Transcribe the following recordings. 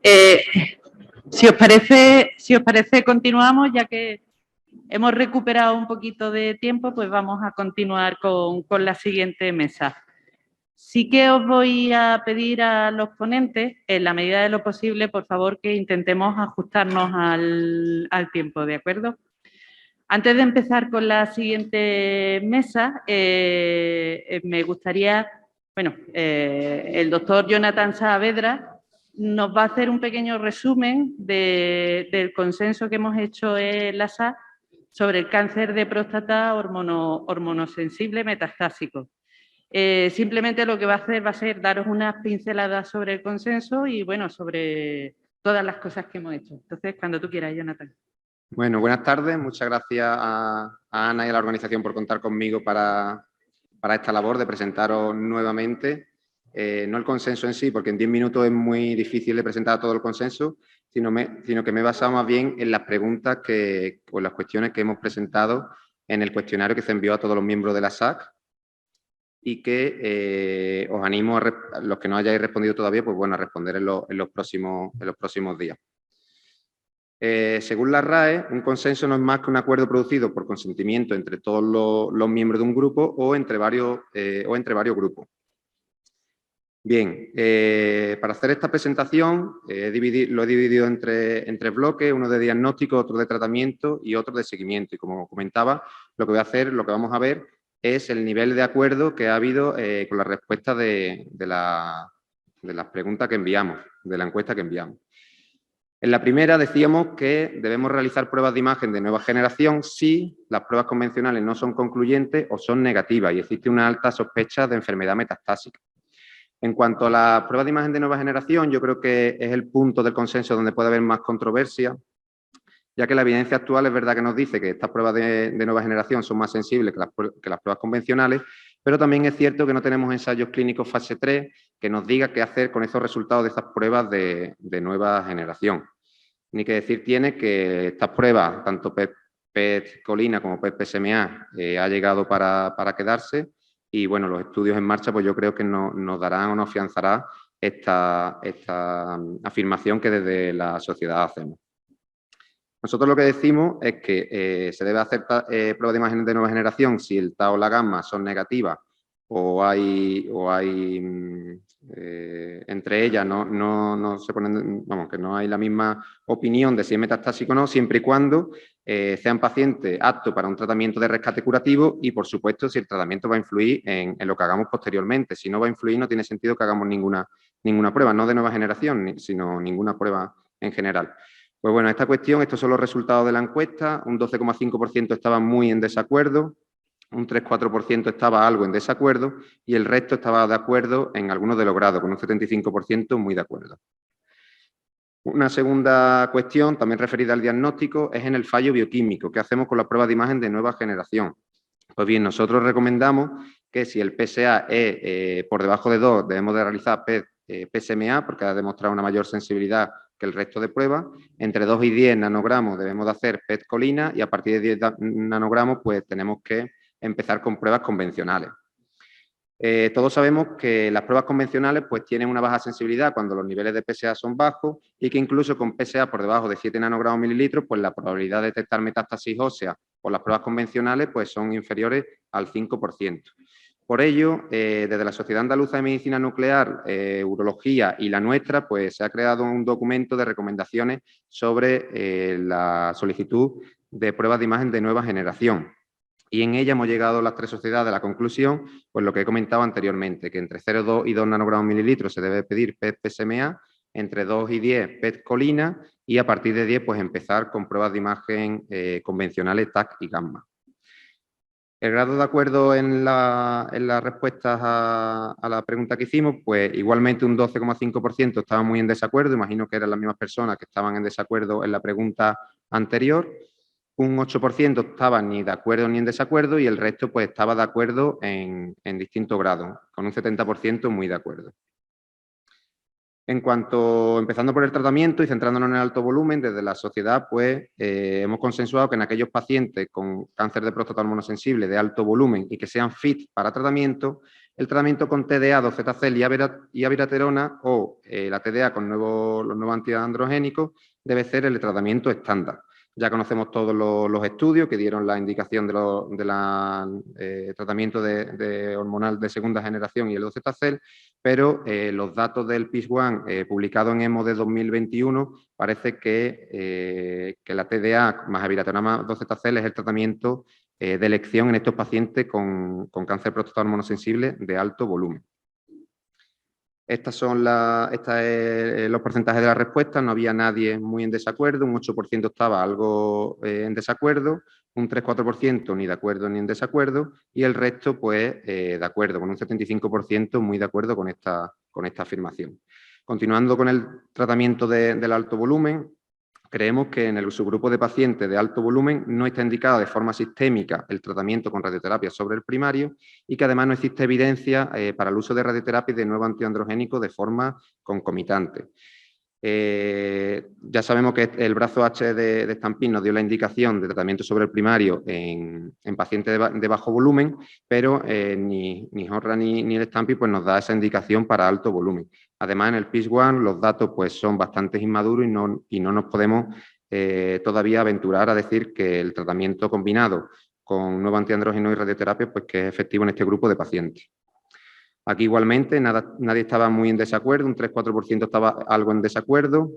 Eh, si os parece, continuamos, ya que hemos recuperado un poquito de tiempo, pues vamos a continuar con la siguiente mesa. Sí que os voy a pedir a los ponentes, en la medida de lo posible, por favor, que intentemos ajustarnos al tiempo, ¿de acuerdo? Antes de empezar con la siguiente mesa, me gustaría, bueno, el doctor Jonathan Saavedra nos va a hacer un pequeño resumen del consenso que hemos hecho en la SAC sobre el cáncer de próstata hormonosensible metastásico. Simplemente lo que va a hacer va a ser daros unas pinceladas sobre el consenso y, bueno, sobre todas las cosas que hemos hecho. Entonces, cuando tú quieras, Jonathan. Bueno, buenas tardes. Muchas gracias a Ana y a la organización por contar conmigo para esta labor de presentaros nuevamente. No el consenso en sí, porque en 10 minutos es muy difícil de presentar todo el consenso, sino que me he basado más bien en las preguntas o las cuestiones que hemos presentado en el cuestionario que se envió a todos los miembros de la SAC y que os animo a los que no hayáis respondido todavía, pues bueno, a responder en los próximos días. Según la RAE, un consenso no es más que un acuerdo producido por consentimiento entre todos los miembros de un grupo o entre varios grupos. Bien, para hacer esta presentación lo he dividido en tres bloques, uno de diagnóstico, otro de tratamiento y otro de seguimiento. Y como comentaba, lo que vamos a ver es el nivel de acuerdo que ha habido con la respuesta de las preguntas que enviamos, de la encuesta que enviamos. En la primera decíamos que debemos realizar pruebas de imagen de nueva generación si las pruebas convencionales no son concluyentes o son negativas y existe una alta sospecha de enfermedad metastásica. En cuanto a las pruebas de imagen de nueva generación, yo creo que es el punto del consenso donde puede haber más controversia, ya que la evidencia actual es verdad que nos dice que estas pruebas de nueva generación son más sensibles que las pruebas convencionales, pero también es cierto que no tenemos ensayos clínicos fase 3 que nos diga qué hacer con esos resultados de estas pruebas de nueva generación. Ni que decir tiene que estas pruebas, tanto PET colina como PET PSMA, ha llegado para quedarse y bueno, los estudios en marcha pues yo creo que nos darán o nos afianzará esta afirmación que desde la sociedad hacemos. Nosotros lo que decimos es que se debe hacer pruebas de imagen de nueva generación si el tau o la gamma son negativas o hay entre ellas no se ponen, vamos, que no hay la misma opinión de si es metastásico o no, siempre y cuando sean pacientes aptos para un tratamiento de rescate curativo y, por supuesto, si el tratamiento va a influir en lo que hagamos posteriormente. Si no va a influir, no tiene sentido que hagamos ninguna prueba, no de nueva generación, sino ninguna prueba en general. Pues bueno, estos son los resultados de la encuesta. Un 12,5% estaba muy en desacuerdo, un 3,4% estaba algo en desacuerdo y el resto estaba de acuerdo en algunos de los grados, con un 75% muy de acuerdo. Una segunda cuestión, también referida al diagnóstico, es en el fallo bioquímico. ¿Qué hacemos con las pruebas de imagen de nueva generación? Pues bien, nosotros recomendamos que si el PSA es por debajo de 2, debemos de realizar PSMA porque ha demostrado una mayor sensibilidad que el resto de pruebas. Entre 2 y 10 nanogramos debemos de hacer PET colina y a partir de 10 nanogramos pues tenemos que empezar con pruebas convencionales. Todos sabemos que las pruebas convencionales pues tienen una baja sensibilidad cuando los niveles de PSA son bajos y que incluso con PSA por debajo de 7 nanogramos mililitros pues la probabilidad de detectar metástasis ósea por las pruebas convencionales pues son inferiores al 5%. Por ello, desde la Sociedad Andaluza de Medicina Nuclear, Urología y la nuestra, pues se ha creado un documento de recomendaciones sobre la solicitud de pruebas de imagen de nueva generación. Y en ella hemos llegado las tres sociedades a la conclusión, pues lo que he comentado anteriormente, que entre 0,2 y 2 nanogramos mililitros se debe pedir PET-PSMA, entre 2 y 10 PET-colina y a partir de 10 pues empezar con pruebas de imagen convencionales TAC y gamma. El grado de acuerdo en las respuestas a la pregunta que hicimos, pues igualmente un 12,5% estaba muy en desacuerdo, imagino que eran las mismas personas que estaban en desacuerdo en la pregunta anterior. Un 8% estaba ni de acuerdo ni en desacuerdo y el resto pues estaba de acuerdo en distintos grados, con un 70% muy de acuerdo. Empezando por el tratamiento y centrándonos en el alto volumen, desde la sociedad pues hemos consensuado que en aquellos pacientes con cáncer de próstata hormonosensible de alto volumen y que sean fit para tratamiento, el tratamiento con TDA, docetacel y abiraterona o la TDA con los nuevos antiandrogénicos debe ser el tratamiento estándar. Ya conocemos todos los estudios que dieron la indicación de tratamiento hormonal de segunda generación y el docetacel, pero los datos del PIS-1 publicados en EMO de 2021 parece que la TDA más abiraterona más docetacel es el tratamiento de elección en estos pacientes con cáncer próstata hormonosensible de alto volumen. Estos son los porcentajes de la respuesta. No había nadie muy en desacuerdo, un 8% estaba algo en desacuerdo, un 3-4% ni de acuerdo ni en desacuerdo, y el resto, pues, de acuerdo, con un 75% muy de acuerdo con esta afirmación. Continuando con el tratamiento del alto volumen, creemos que en el subgrupo de pacientes de alto volumen no está indicado de forma sistémica el tratamiento con radioterapia sobre el primario y que además no existe evidencia para el uso de radioterapia y de nuevo antiandrogénico de forma concomitante. Ya sabemos que el brazo H de Stampin nos dio la indicación de tratamiento sobre el primario en pacientes de bajo volumen, pero ni HORRA ni el Stampin pues, nos da esa indicación para alto volumen. Además, en el PIS-1 los datos pues, son bastante inmaduros y no nos podemos todavía aventurar a decir que el tratamiento combinado con nuevo antiandrógeno y radioterapia pues, que es efectivo en este grupo de pacientes. Aquí igualmente nadie estaba muy en desacuerdo, un 3-4% estaba algo en desacuerdo.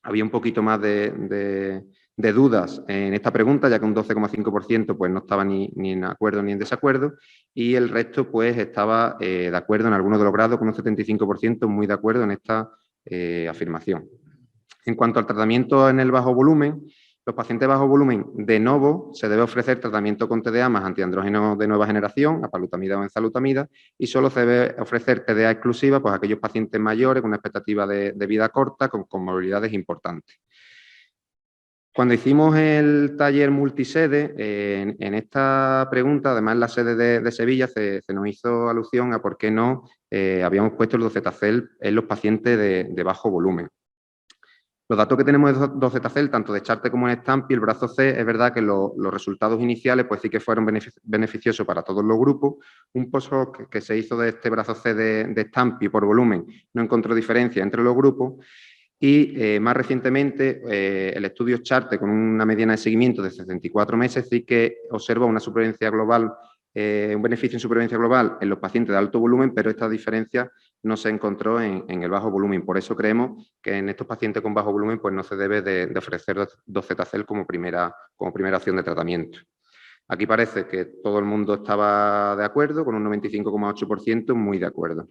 Había un poquito más de dudas en esta pregunta, ya que un 12,5% pues, no estaba ni en acuerdo ni en desacuerdo, y el resto pues, estaba de acuerdo en algunos de los grados, con un 75% muy de acuerdo en esta afirmación. En cuanto al tratamiento en el bajo volumen, los pacientes de bajo volumen de novo se debe ofrecer tratamiento con TDA más antiandrógenos de nueva generación, apalutamida o enzalutamida, y solo se debe ofrecer TDA exclusiva pues, a aquellos pacientes mayores con una expectativa de vida corta, con comorbilidades importantes. Cuando hicimos el taller multisede, en esta pregunta, además en la sede de Sevilla, se nos hizo alusión a por qué no habíamos puesto el docetacel en los pacientes de bajo volumen. Los datos que tenemos de docetacel, tanto de Charte como en Stampi, el brazo C, es verdad que los resultados iniciales pues sí que fueron beneficiosos para todos los grupos. Un post-hoc que se hizo de este brazo C de Stampi por volumen no encontró diferencia entre los grupos. Y más recientemente, el estudio Charte, con una mediana de seguimiento de 64 meses, sí que observa una supervivencia global, un beneficio en supervivencia global en los pacientes de alto volumen, pero esta diferencia no se encontró en el bajo volumen. Por eso creemos que en estos pacientes con bajo volumen pues no se debe de ofrecer docetacel como primera opción de tratamiento. Aquí parece que todo el mundo estaba de acuerdo, con un 95,8% muy de acuerdo.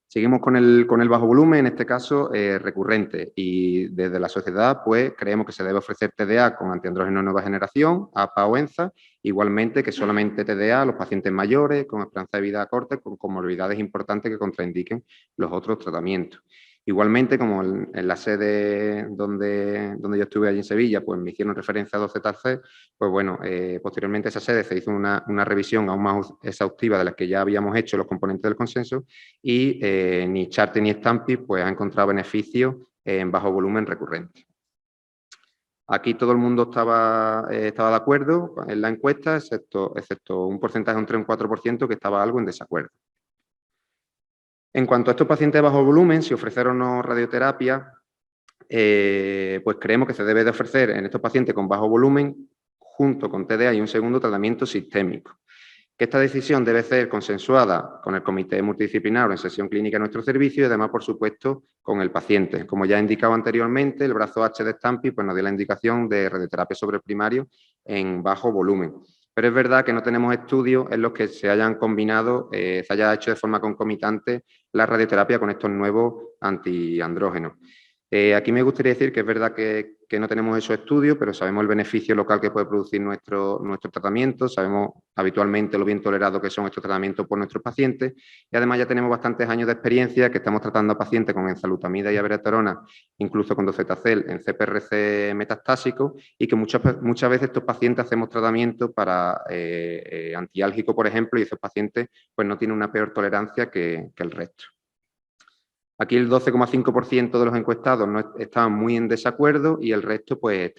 Seguimos con el bajo volumen, en este caso recurrente, y desde la sociedad pues creemos que se debe ofrecer TDA con antiandrógeno de nueva generación, APA o ENZA, igualmente que solamente TDA a los pacientes mayores con esperanza de vida corta, con comorbilidades importantes que contraindiquen los otros tratamientos. Igualmente, como en la sede donde yo estuve allí en Sevilla, pues me hicieron referencia a docetacel, pues bueno, posteriormente a esa sede se hizo una revisión aún más exhaustiva de las que ya habíamos hecho los componentes del consenso y ni Charte ni Stampi pues, ha encontrado beneficios en bajo volumen recurrente. Aquí todo el mundo estaba de acuerdo en la encuesta, excepto un porcentaje, un 3 o un 4%, que estaba algo en desacuerdo. En cuanto a estos pacientes de bajo volumen, si ofrecieron o no radioterapia, pues creemos que se debe de ofrecer en estos pacientes con bajo volumen, junto con TDA y un segundo tratamiento sistémico. Que esta decisión debe ser consensuada con el comité multidisciplinar o en sesión clínica de nuestro servicio y además, por supuesto, con el paciente. Como ya he indicado anteriormente, el brazo H de Stampi pues, nos dio la indicación de radioterapia sobre el primario en bajo volumen. Pero es verdad que no tenemos estudios en los que se hayan combinado, se haya hecho de forma concomitante la radioterapia con estos nuevos antiandrógenos. Aquí me gustaría decir que es verdad que no tenemos esos estudios, pero sabemos el beneficio local que puede producir nuestro tratamiento, sabemos habitualmente lo bien tolerado que son estos tratamientos por nuestros pacientes y además ya tenemos bastantes años de experiencia que estamos tratando a pacientes con enzalutamida y abiraterona, incluso con docetacel en CPRC metastásico y que muchas veces estos pacientes hacemos tratamientos para antiálgico, por ejemplo, y esos pacientes pues no tienen una peor tolerancia que el resto. Aquí el 12,5% de los encuestados no estaban muy en desacuerdo y el resto pues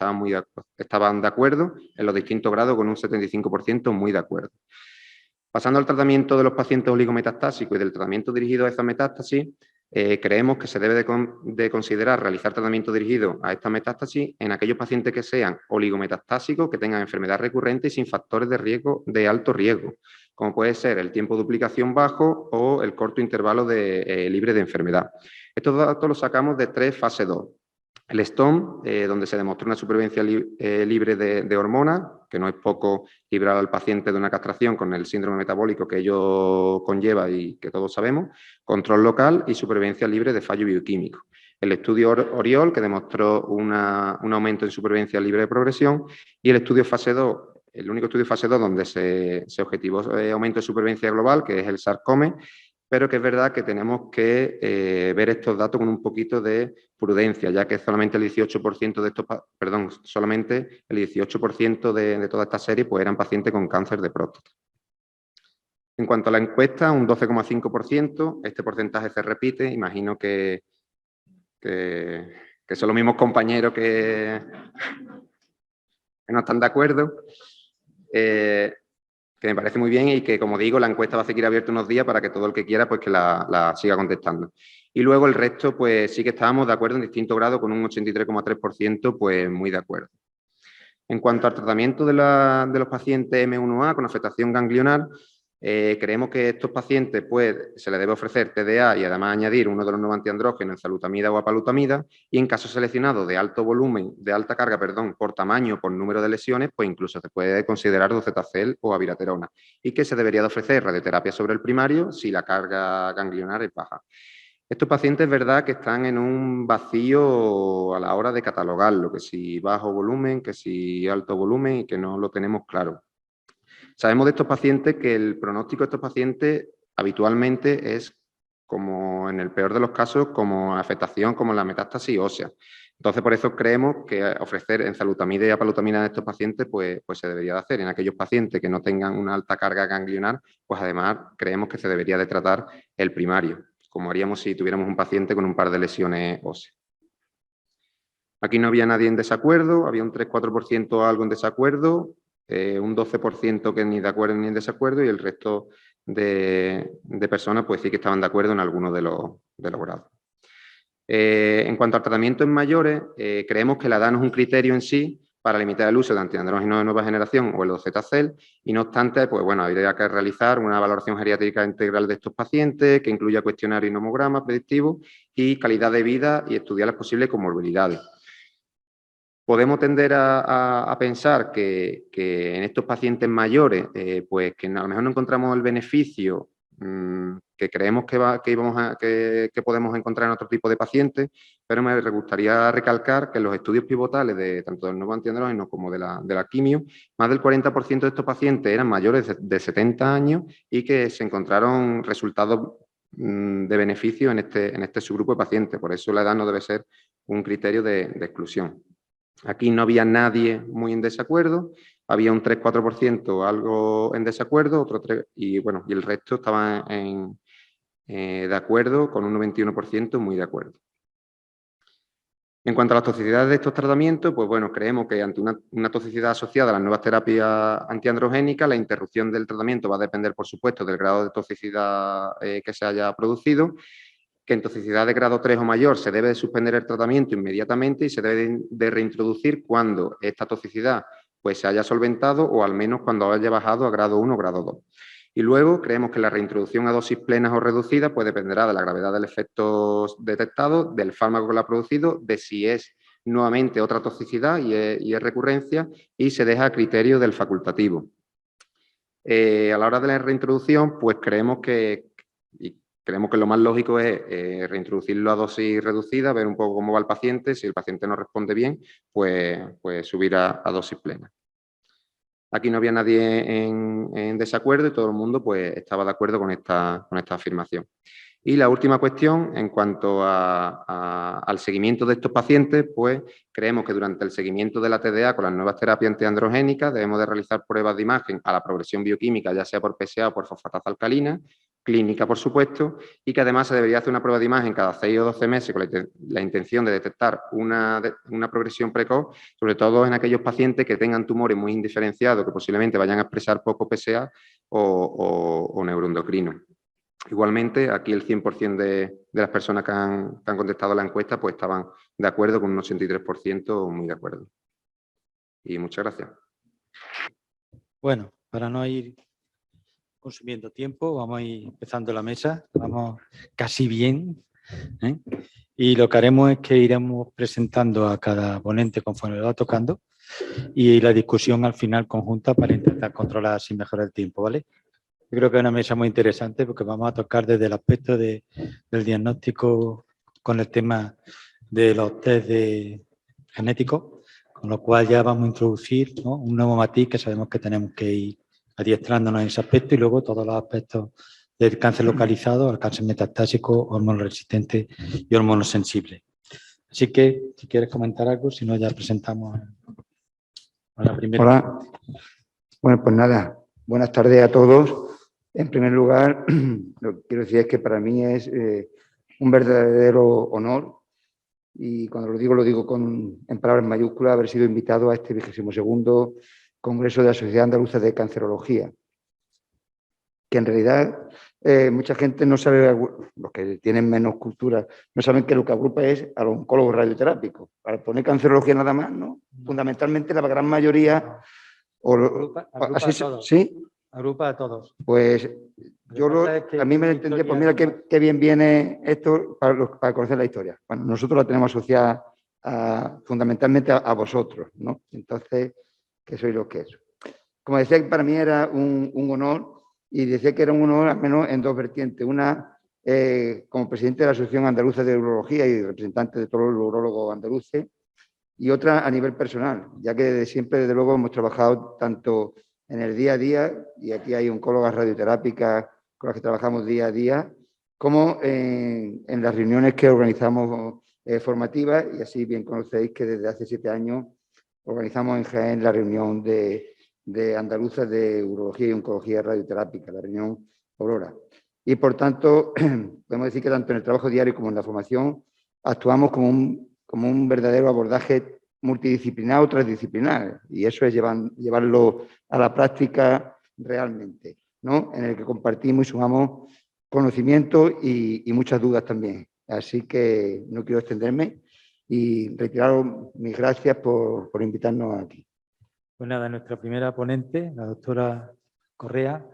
estaban de acuerdo en los distintos grados con un 75% muy de acuerdo. Pasando al tratamiento de los pacientes oligometastásicos y del tratamiento dirigido a esa metástasis, creemos que se debe de considerar realizar tratamiento dirigido a esta metástasis en aquellos pacientes que sean oligometastásicos, que tengan enfermedad recurrente y sin factores de riesgo de alto riesgo, como puede ser el tiempo de duplicación bajo o el corto intervalo libre de enfermedad. Estos datos los sacamos de 3 fase 2. El STORM, donde se demostró una supervivencia libre de hormonas, que no es poco librar al paciente de una castración con el síndrome metabólico que ello conlleva y que todos sabemos, control local y supervivencia libre de fallo bioquímico. El estudio ORIOL, que demostró un aumento en supervivencia libre de progresión, y el estudio fase 2, el único estudio fase 2 donde se objetivó aumento de supervivencia global, que es el SARCOME, pero que es verdad que tenemos que ver estos datos con un poquito de prudencia, ya que solamente el 18% de estos, solamente el 18% de toda esta serie pues eran pacientes con cáncer de próstata. En cuanto a la encuesta, un 12,5%, este porcentaje se repite, imagino que son los mismos compañeros que no están de acuerdo. Que me parece muy bien y que, como digo, la encuesta va a seguir abierta unos días para que todo el que quiera pues que la siga contestando. Y luego el resto, pues sí que estábamos de acuerdo en distinto grado, con un 83,3%, pues muy de acuerdo. En cuanto al tratamiento de los pacientes M1A con afectación ganglionar, creemos que estos pacientes pues, se les debe ofrecer TDA y además añadir uno de los nuevos antiandrógenos, enzalutamida o apalutamida, y en casos seleccionados de alto volumen, de alta carga, por tamaño o por número de lesiones, pues incluso se puede considerar docetacel o abiraterona, y que se debería de ofrecer radioterapia sobre el primario si la carga ganglionar es baja. Estos pacientes es verdad que están en un vacío a la hora de catalogarlo, que si bajo volumen, que si alto volumen y que no lo tenemos claro. Sabemos de estos pacientes que el pronóstico de estos pacientes habitualmente es, como en el peor de los casos, como afectación como la metástasis ósea. Entonces, por eso creemos que ofrecer enzalutamida y apalutamida a estos pacientes pues se debería de hacer. En aquellos pacientes que no tengan una alta carga ganglionar, pues además creemos que se debería de tratar el primario, como haríamos si tuviéramos un paciente con un par de lesiones óseas. Aquí no había nadie en desacuerdo, había un 3-4% algo en desacuerdo, un 12% que ni de acuerdo ni en desacuerdo, y el resto de personas pues sí que estaban de acuerdo en alguno de los grados. En cuanto al tratamiento en mayores, creemos que la edad no es un criterio en sí para limitar el uso de antiandrógenos de nueva generación o el docetacel, y no obstante, pues bueno, habría que realizar una valoración geriátrica integral de estos pacientes que incluya cuestionario y nomograma predictivo y calidad de vida, y estudiar las posibles comorbilidades. Podemos tender a pensar que en estos pacientes mayores, pues que a lo mejor no encontramos el beneficio que creemos que podemos encontrar en otro tipo de pacientes, pero me gustaría recalcar que en los estudios pivotales de tanto del nuevo antiandrógeno como de la quimio, más del 40% de estos pacientes eran mayores de 70 años y que se encontraron resultados de beneficio en este subgrupo de pacientes. Por eso la edad no debe ser un criterio de exclusión. Aquí no había nadie muy en desacuerdo, había un 3-4% algo en desacuerdo, otro 3%, y el resto estaba de acuerdo, con un 91% muy de acuerdo. En cuanto a las toxicidades de estos tratamientos, pues bueno, creemos que ante una toxicidad asociada a las nuevas terapias antiandrogénicas, la interrupción del tratamiento va a depender, por supuesto, del grado de toxicidad que se haya producido, que en toxicidad de grado 3 o mayor se debe de suspender el tratamiento inmediatamente y se debe de reintroducir cuando esta toxicidad pues, se haya solventado o al menos cuando haya bajado a grado 1 o grado 2. Y luego creemos que la reintroducción a dosis plenas o reducidas pues, dependerá de la gravedad del efecto detectado, del fármaco que lo ha producido, de si es nuevamente otra toxicidad y es recurrencia, y se deja a criterio del facultativo. A la hora de la reintroducción, pues creemos que lo más lógico es reintroducirlo a dosis reducida, ver un poco cómo va el paciente. Si el paciente no responde bien, pues subir a dosis plena. Aquí no había nadie en desacuerdo y todo el mundo pues, estaba de acuerdo con esta afirmación. Y la última cuestión, en cuanto al seguimiento de estos pacientes, pues creemos que durante el seguimiento de la TDA con las nuevas terapias antiandrogénicas debemos de realizar pruebas de imagen a la progresión bioquímica, ya sea por PSA o por fosfatasa alcalina, clínica, por supuesto, y que además se debería hacer una prueba de imagen cada 6 o 12 meses con la intención de detectar una progresión precoz, sobre todo en aquellos pacientes que tengan tumores muy indiferenciados, que posiblemente vayan a expresar poco PSA o neuroendocrino. Igualmente, aquí el 100% de las personas que han contestado la encuesta pues estaban de acuerdo, con un 83% muy de acuerdo. Y muchas gracias. Bueno, para no ir consumiendo tiempo, vamos a ir empezando la mesa. Vamos casi bien, ¿eh? Y lo que haremos es que iremos presentando a cada ponente conforme va tocando y la discusión al final conjunta para intentar controlar así mejor el tiempo, ¿vale? Yo creo que es una mesa muy interesante porque vamos a tocar desde el aspecto del diagnóstico con el tema de los test genéticos, con lo cual ya vamos a introducir, ¿no?, un nuevo matiz que sabemos que tenemos que ir adiestrándonos en ese aspecto, y luego todos los aspectos del cáncer localizado, al cáncer metastásico, hormonoresistente y hormonosensible. Así que, si quieres comentar algo, si no, ya presentamos a la primera. Hola. Bueno, pues nada, buenas tardes a todos. En primer lugar, lo que quiero decir es que para mí es un verdadero honor, y cuando lo digo en palabras mayúsculas, haber sido invitado a este 22º Congreso de la Sociedad Andaluza de Cancerología, que en realidad mucha gente no sabe, los que tienen menos cultura, no saben que lo que agrupa es a los oncólogos radioterápicos. Para poner cancerología nada más, ¿no? Fundamentalmente la gran mayoría... Agrupa a todos. ¿Sí? Agrupa a todos. Pues a mí me entendí, pues mira qué bien viene esto para conocer la historia. Bueno, nosotros la tenemos asociada fundamentalmente a vosotros, ¿no? Entonces, que sois lo que es. Como decía, para mí era un honor, y decía que era un honor al menos en dos vertientes. Una, como presidente de la Asociación Andaluza de Urología y representante de todos los urólogos andaluces, y otra a nivel personal, ya que desde siempre, desde luego, hemos trabajado tanto en el día a día, y aquí hay oncólogas radioterápicas con las que trabajamos día a día, como en las reuniones que organizamos formativas, y así bien conocéis que desde hace 7 años organizamos en Jaén la reunión de andaluzas de urología y oncología radioterápica, la reunión Aurora. Y por tanto, podemos decir que tanto en el trabajo diario como en la formación actuamos como un verdadero abordaje multidisciplinar o transdisciplinar, y eso es llevarlo a la práctica realmente, ¿no? En el que compartimos y sumamos conocimiento y muchas dudas también. Así que no quiero extenderme y retiraros mis gracias por invitarnos aquí. Pues nada, nuestra primera ponente, la doctora Correa,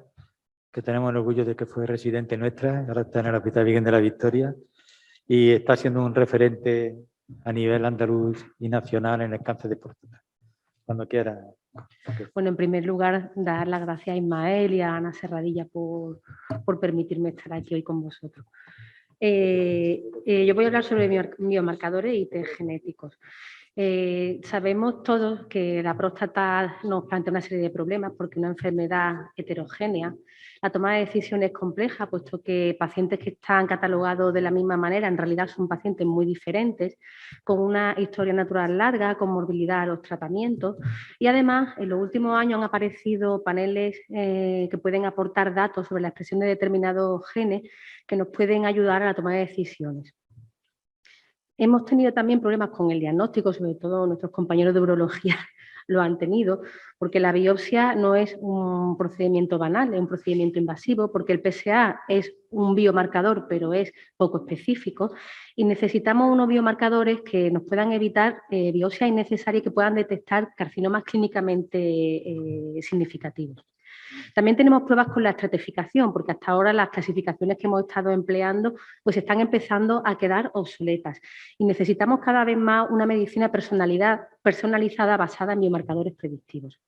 que tenemos el orgullo de que fue residente nuestra, ahora está en el Hospital Virgen de la Victoria y está siendo un referente a nivel andaluz y nacional en el cáncer de próstata. Cuando quiera. Bueno, en primer lugar, dar las gracias a Ismael y a Ana Serradilla por permitirme estar aquí hoy con vosotros. Yo voy a hablar sobre biomarcadores y test genéticos. Sabemos todos que la próstata nos plantea una serie de problemas porque una enfermedad heterogénea. La toma de decisiones es compleja, puesto que pacientes que están catalogados de la misma manera en realidad son pacientes muy diferentes, con una historia natural larga, con morbilidad a los tratamientos, y además en los últimos años han aparecido paneles que pueden aportar datos sobre la expresión de determinados genes que nos pueden ayudar a la toma de decisiones. Hemos tenido también problemas con el diagnóstico, sobre todo nuestros compañeros de urología lo han tenido, porque la biopsia no es un procedimiento banal, es un procedimiento invasivo, porque el PSA es un biomarcador, pero es poco específico, y necesitamos unos biomarcadores que nos puedan evitar biopsias innecesarias y que puedan detectar carcinomas clínicamente significativos. También tenemos pruebas con la estratificación, porque hasta ahora las clasificaciones que hemos estado empleando pues están empezando a quedar obsoletas y necesitamos cada vez más una medicina personalizada basada en biomarcadores predictivos.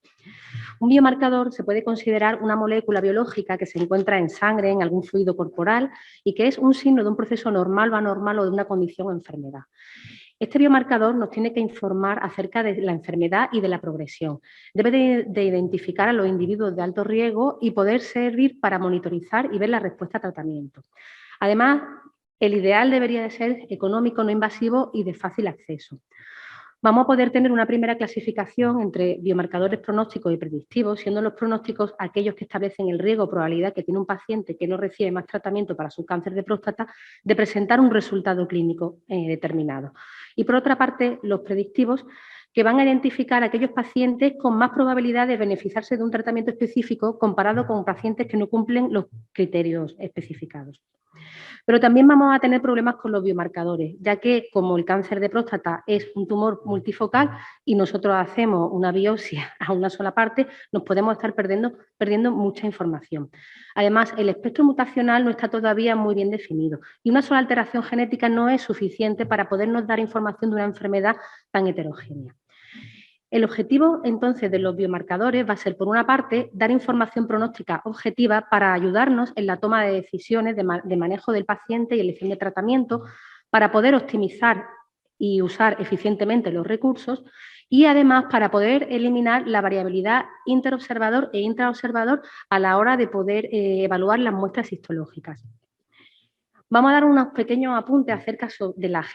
Un biomarcador se puede considerar una molécula biológica que se encuentra en sangre, en algún fluido corporal y que es un signo de un proceso normal o anormal o de una condición o enfermedad. Este biomarcador nos tiene que informar acerca de la enfermedad y de la progresión. Debe de identificar a los individuos de alto riesgo y poder servir para monitorizar y ver la respuesta a tratamiento. Además, el ideal debería de ser económico, no invasivo y de fácil acceso. vamos a poder tener una primera clasificación entre biomarcadores pronósticos y predictivos, siendo los pronósticos aquellos que establecen el riesgo o probabilidad que tiene un paciente que no recibe más tratamiento para su cáncer de próstata de presentar un resultado clínico determinado. Y por otra parte, los predictivos, que van a identificar a aquellos pacientes con más probabilidad de beneficiarse de un tratamiento específico comparado con pacientes que no cumplen los criterios especificados. Pero también vamos a tener problemas con los biomarcadores, ya que como el cáncer de próstata es un tumor multifocal y nosotros hacemos una biopsia a una sola parte, nos podemos estar perdiendo mucha información. Además, el espectro mutacional no está todavía muy bien definido y una sola alteración genética no es suficiente para podernos dar información de una enfermedad tan heterogénea. El objetivo, entonces, de los biomarcadores va a ser, por una parte, dar información pronóstica objetiva para ayudarnos en la toma de decisiones de manejo del paciente y elección de tratamiento, para poder optimizar y usar eficientemente los recursos y, además, para poder eliminar la variabilidad interobservador e intraobservador a la hora de poder evaluar las muestras histológicas. Vamos a dar unos pequeños apuntes acerca de las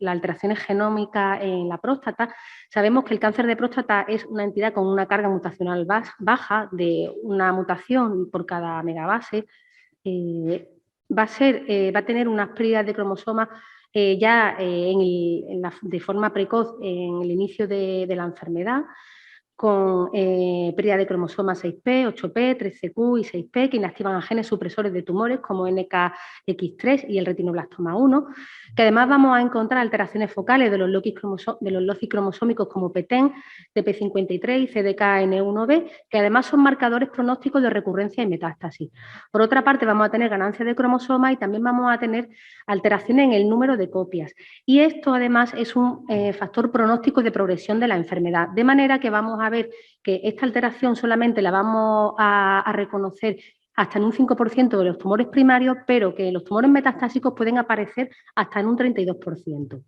alteraciones genómicas en la próstata. Sabemos que el cáncer de próstata es una entidad con una carga mutacional baja de una mutación por cada megabase. Va a tener unas pérdidas de cromosomas de forma precoz en el inicio de la enfermedad, con pérdida de cromosomas 6P, 8P, 13Q y 6P, que inactivan a genes supresores de tumores como NKX3 y el retinoblastoma 1, que además vamos a encontrar alteraciones focales de los loci cromosómicos como PTEN, TP53 y CDKN1B, que además son marcadores pronósticos de recurrencia y metástasis. Por otra parte, vamos a tener ganancia de cromosomas y también vamos a tener alteraciones en el número de copias. Y esto, además, es un factor pronóstico de progresión de la enfermedad, de manera que vamos a ver que esta alteración solamente la vamos a reconocer hasta en un 5% de los tumores primarios, pero que los tumores metastásicos pueden aparecer hasta en un 32%.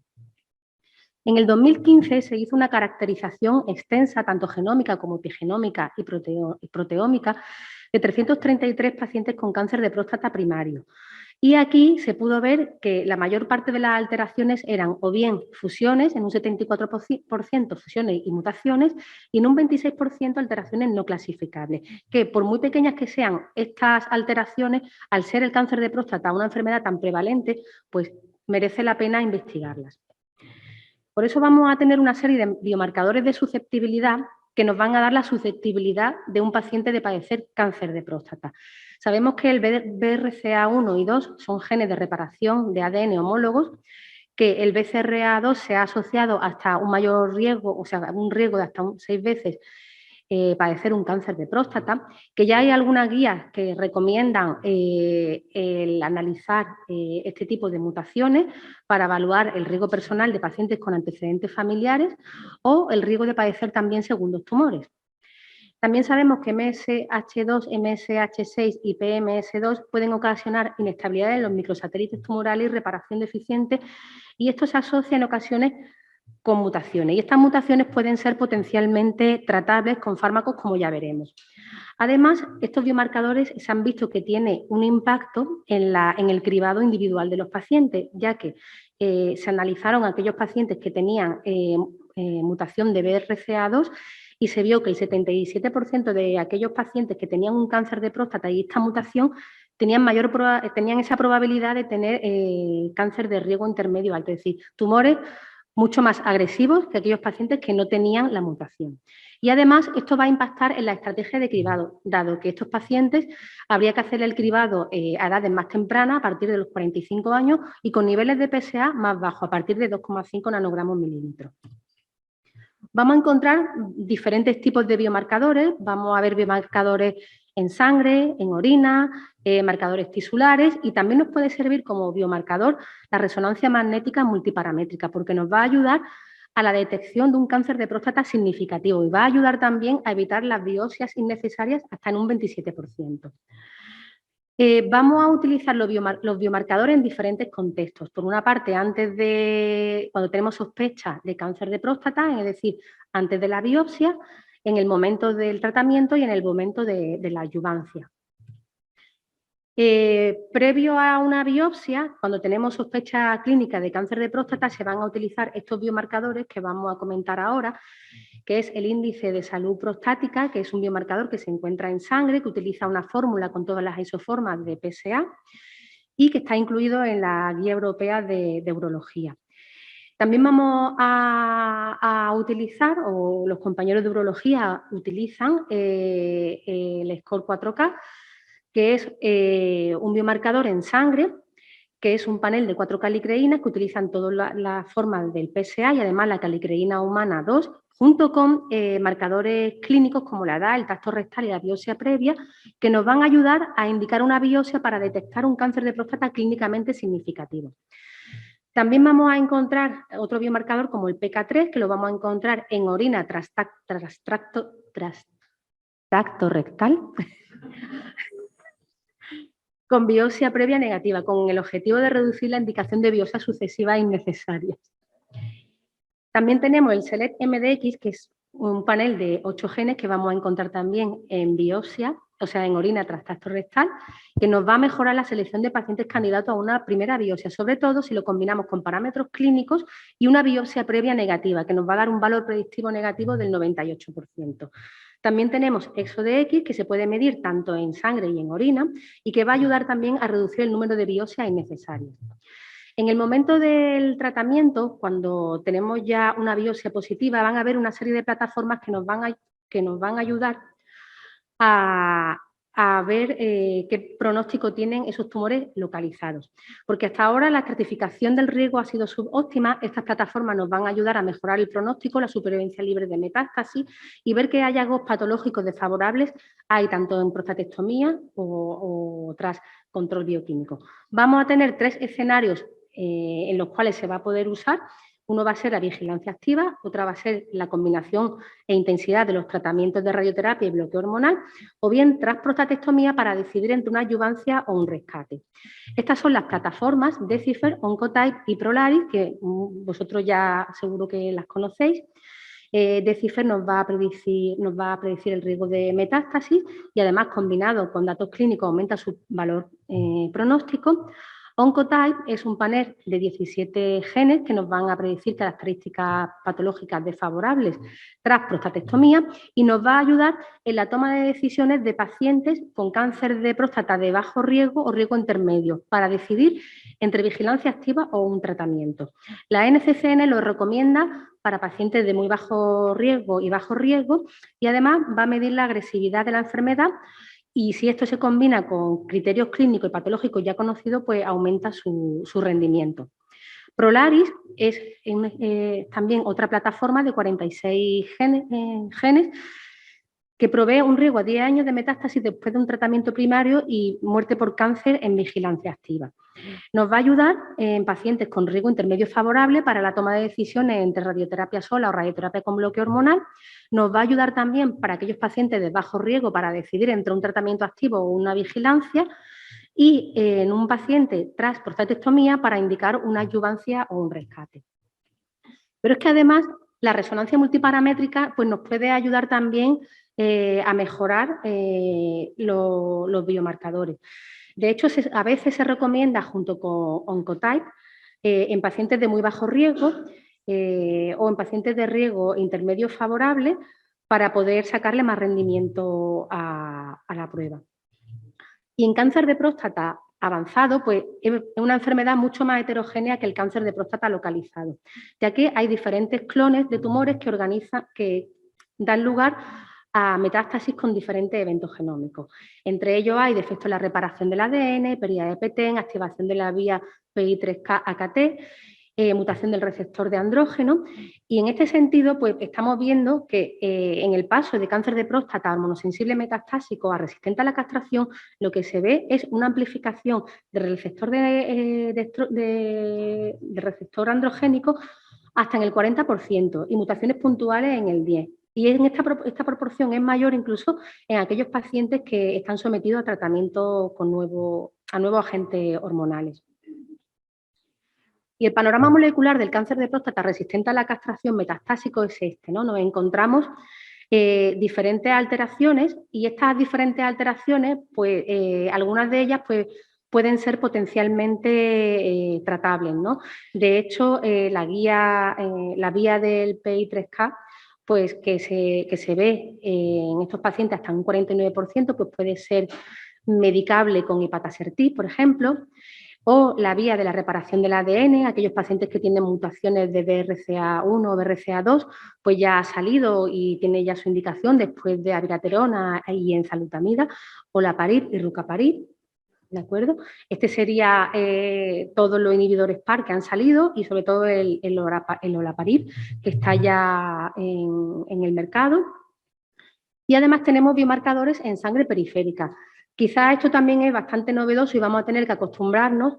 En el 2015 se hizo una caracterización extensa, tanto genómica como epigenómica y proteómica, de 333 pacientes con cáncer de próstata primario. Y aquí se pudo ver que la mayor parte de las alteraciones eran o bien fusiones, en un 74% fusiones y mutaciones, y en un 26% alteraciones no clasificables, que por muy pequeñas que sean estas alteraciones, al ser el cáncer de próstata una enfermedad tan prevalente, pues merece la pena investigarlas. Por eso vamos a tener una serie de biomarcadores de susceptibilidad que nos van a dar la susceptibilidad de un paciente de padecer cáncer de próstata. Sabemos que el BRCA1 y 2 son genes de reparación de ADN homólogos, que el BCRA2 se ha asociado hasta un mayor riesgo, o sea, un riesgo de hasta 6 veces padecer un cáncer de próstata, que ya hay algunas guías que recomiendan el analizar este tipo de mutaciones para evaluar el riesgo personal de pacientes con antecedentes familiares o el riesgo de padecer también segundos tumores. También sabemos que MSH2, MSH6 y PMS2 pueden ocasionar inestabilidad en los microsatélites tumorales y reparación deficiente, y esto se asocia en ocasiones con mutaciones. Y estas mutaciones pueden ser potencialmente tratables con fármacos, como ya veremos. Además, estos biomarcadores se han visto que tienen un impacto en el cribado individual de los pacientes, ya que se analizaron aquellos pacientes que tenían mutación de BRCA2 y se vio que el 77% de aquellos pacientes que tenían un cáncer de próstata y esta mutación tenían esa probabilidad de tener cáncer de riesgo intermedio alto, es decir, tumores mucho más agresivos que aquellos pacientes que no tenían la mutación. Y además esto va a impactar en la estrategia de cribado, dado que estos pacientes habría que hacer el cribado a edades más tempranas, a partir de los 45 años, y con niveles de PSA más bajos, a partir de 2,5 nanogramos mililitros. Vamos a encontrar diferentes tipos de biomarcadores. Vamos a ver biomarcadores en sangre, en orina, marcadores tisulares, y también nos puede servir como biomarcador la resonancia magnética multiparamétrica, porque nos va a ayudar a la detección de un cáncer de próstata significativo y va a ayudar también a evitar las biopsias innecesarias hasta en un 27%. Vamos a utilizar los biomarcadores en diferentes contextos. Por una parte, cuando tenemos sospecha de cáncer de próstata, es decir, antes de la biopsia, en el momento del tratamiento y en el momento de la adyuvancia. Previo a una biopsia, cuando tenemos sospecha clínica de cáncer de próstata, se van a utilizar estos biomarcadores que vamos a comentar ahora, que es el índice de salud prostática, que es un biomarcador que se encuentra en sangre, que utiliza una fórmula con todas las isoformas de PSA y que está incluido en la Guía Europea de Urología. También vamos a utilizar, o los compañeros de urología utilizan, el Score 4K, que es un biomarcador en sangre, que es un panel de 4 calicreínas que utilizan todas las formas del PSA y además la calicreína humana 2, junto con marcadores clínicos como la edad, el tacto rectal y la biopsia previa, que nos van a ayudar a indicar una biopsia para detectar un cáncer de próstata clínicamente significativo. También vamos a encontrar otro biomarcador como el PK3, que lo vamos a encontrar en orina tras tacto rectal, con biopsia previa negativa, con el objetivo de reducir la indicación de biopsias sucesivas innecesarias. También tenemos el SELECT-MDX, que es un panel de 8 genes que vamos a encontrar también en biopsia, o sea, en orina tras tacto rectal, que nos va a mejorar la selección de pacientes candidatos a una primera biopsia, sobre todo si lo combinamos con parámetros clínicos y una biopsia previa negativa, que nos va a dar un valor predictivo negativo del 98%. También tenemos ExoDX, que se puede medir tanto en sangre y en orina y que va a ayudar también a reducir el número de biopsias innecesarias. En el momento del tratamiento, cuando tenemos ya una biopsia positiva, van a haber una serie de plataformas que nos van a ayudar a ver qué pronóstico tienen esos tumores localizados. Porque hasta ahora la estratificación del riesgo ha sido subóptima. Estas plataformas nos van a ayudar a mejorar el pronóstico, la supervivencia libre de metástasis y ver qué hallazgos patológicos desfavorables hay tanto en prostatectomía o tras control bioquímico. Vamos a tener 3 escenarios en los cuales se va a poder usar. Uno va a ser la vigilancia activa, otra va a ser la combinación e intensidad de los tratamientos de radioterapia y bloqueo hormonal, o bien tras prostatectomía para decidir entre una adyuvancia o un rescate. Estas son las plataformas Deciphera, Oncotype y Prolaris, que vosotros ya seguro que las conocéis. Deciphera nos va a predecir el riesgo de metástasis y además combinado con datos clínicos aumenta su valor pronóstico. Oncotype es un panel de 17 genes que nos van a predecir características patológicas desfavorables tras prostatectomía y nos va a ayudar en la toma de decisiones de pacientes con cáncer de próstata de bajo riesgo o riesgo intermedio para decidir entre vigilancia activa o un tratamiento. La NCCN lo recomienda para pacientes de muy bajo riesgo y bajo riesgo y además va a medir la agresividad de la enfermedad. Y si esto se combina con criterios clínicos y patológicos ya conocidos, pues aumenta su rendimiento. Prolaris es también otra plataforma de 46 genes que provee un riesgo a 10 años de metástasis después de un tratamiento primario y muerte por cáncer en vigilancia activa. Nos va a ayudar en pacientes con riesgo intermedio favorable para la toma de decisiones entre radioterapia sola o radioterapia con bloqueo hormonal. Nos va a ayudar también para aquellos pacientes de bajo riesgo para decidir entre un tratamiento activo o una vigilancia y en un paciente tras prostatectomía para indicar una adyuvancia o un rescate. Pero es que además la resonancia multiparamétrica pues nos puede ayudar también a mejorar los biomarcadores. De hecho, a veces se recomienda junto con Oncotype en pacientes de muy bajo riesgo o en pacientes de riesgo intermedio favorable para poder sacarle más rendimiento a la prueba. Y en cáncer de próstata avanzado, pues es una enfermedad mucho más heterogénea que el cáncer de próstata localizado, ya que hay diferentes clones de tumores que dan lugar a metástasis con diferentes eventos genómicos. Entre ellos hay defectos en la reparación del ADN, pérdida de PTEN, activación de la vía PI3K-AKT, mutación del receptor de andrógeno. Y en este sentido, pues estamos viendo que en el paso de cáncer de próstata a hormonosensible metastásico a resistente a la castración, lo que se ve es una amplificación del receptor, del receptor androgénico hasta en el 40% y mutaciones puntuales en el 10%. Y en esta proporción es mayor incluso en aquellos pacientes que están sometidos a tratamiento con nuevos agentes hormonales. Y el panorama molecular del cáncer de próstata resistente a la castración metastásico es este, ¿no? Nos encontramos diferentes alteraciones, y estas diferentes alteraciones, pues algunas de ellas pues, pueden ser potencialmente tratables, ¿no? De hecho, la vía del PI3K, pues que se ve en estos pacientes hasta un 49%, pues puede ser medicable con ipatasertib, por ejemplo, o la vía de la reparación del ADN, aquellos pacientes que tienen mutaciones de BRCA1 o BRCA2, pues ya ha salido y tiene ya su indicación después de abiraterona y enzalutamida, olaparib y rucaparib, ¿de acuerdo? Este sería todos los inhibidores PAR que han salido y sobre todo el olaparib, que está ya en el mercado. Y además tenemos biomarcadores en sangre periférica. Quizás esto también es bastante novedoso y vamos a tener que acostumbrarnos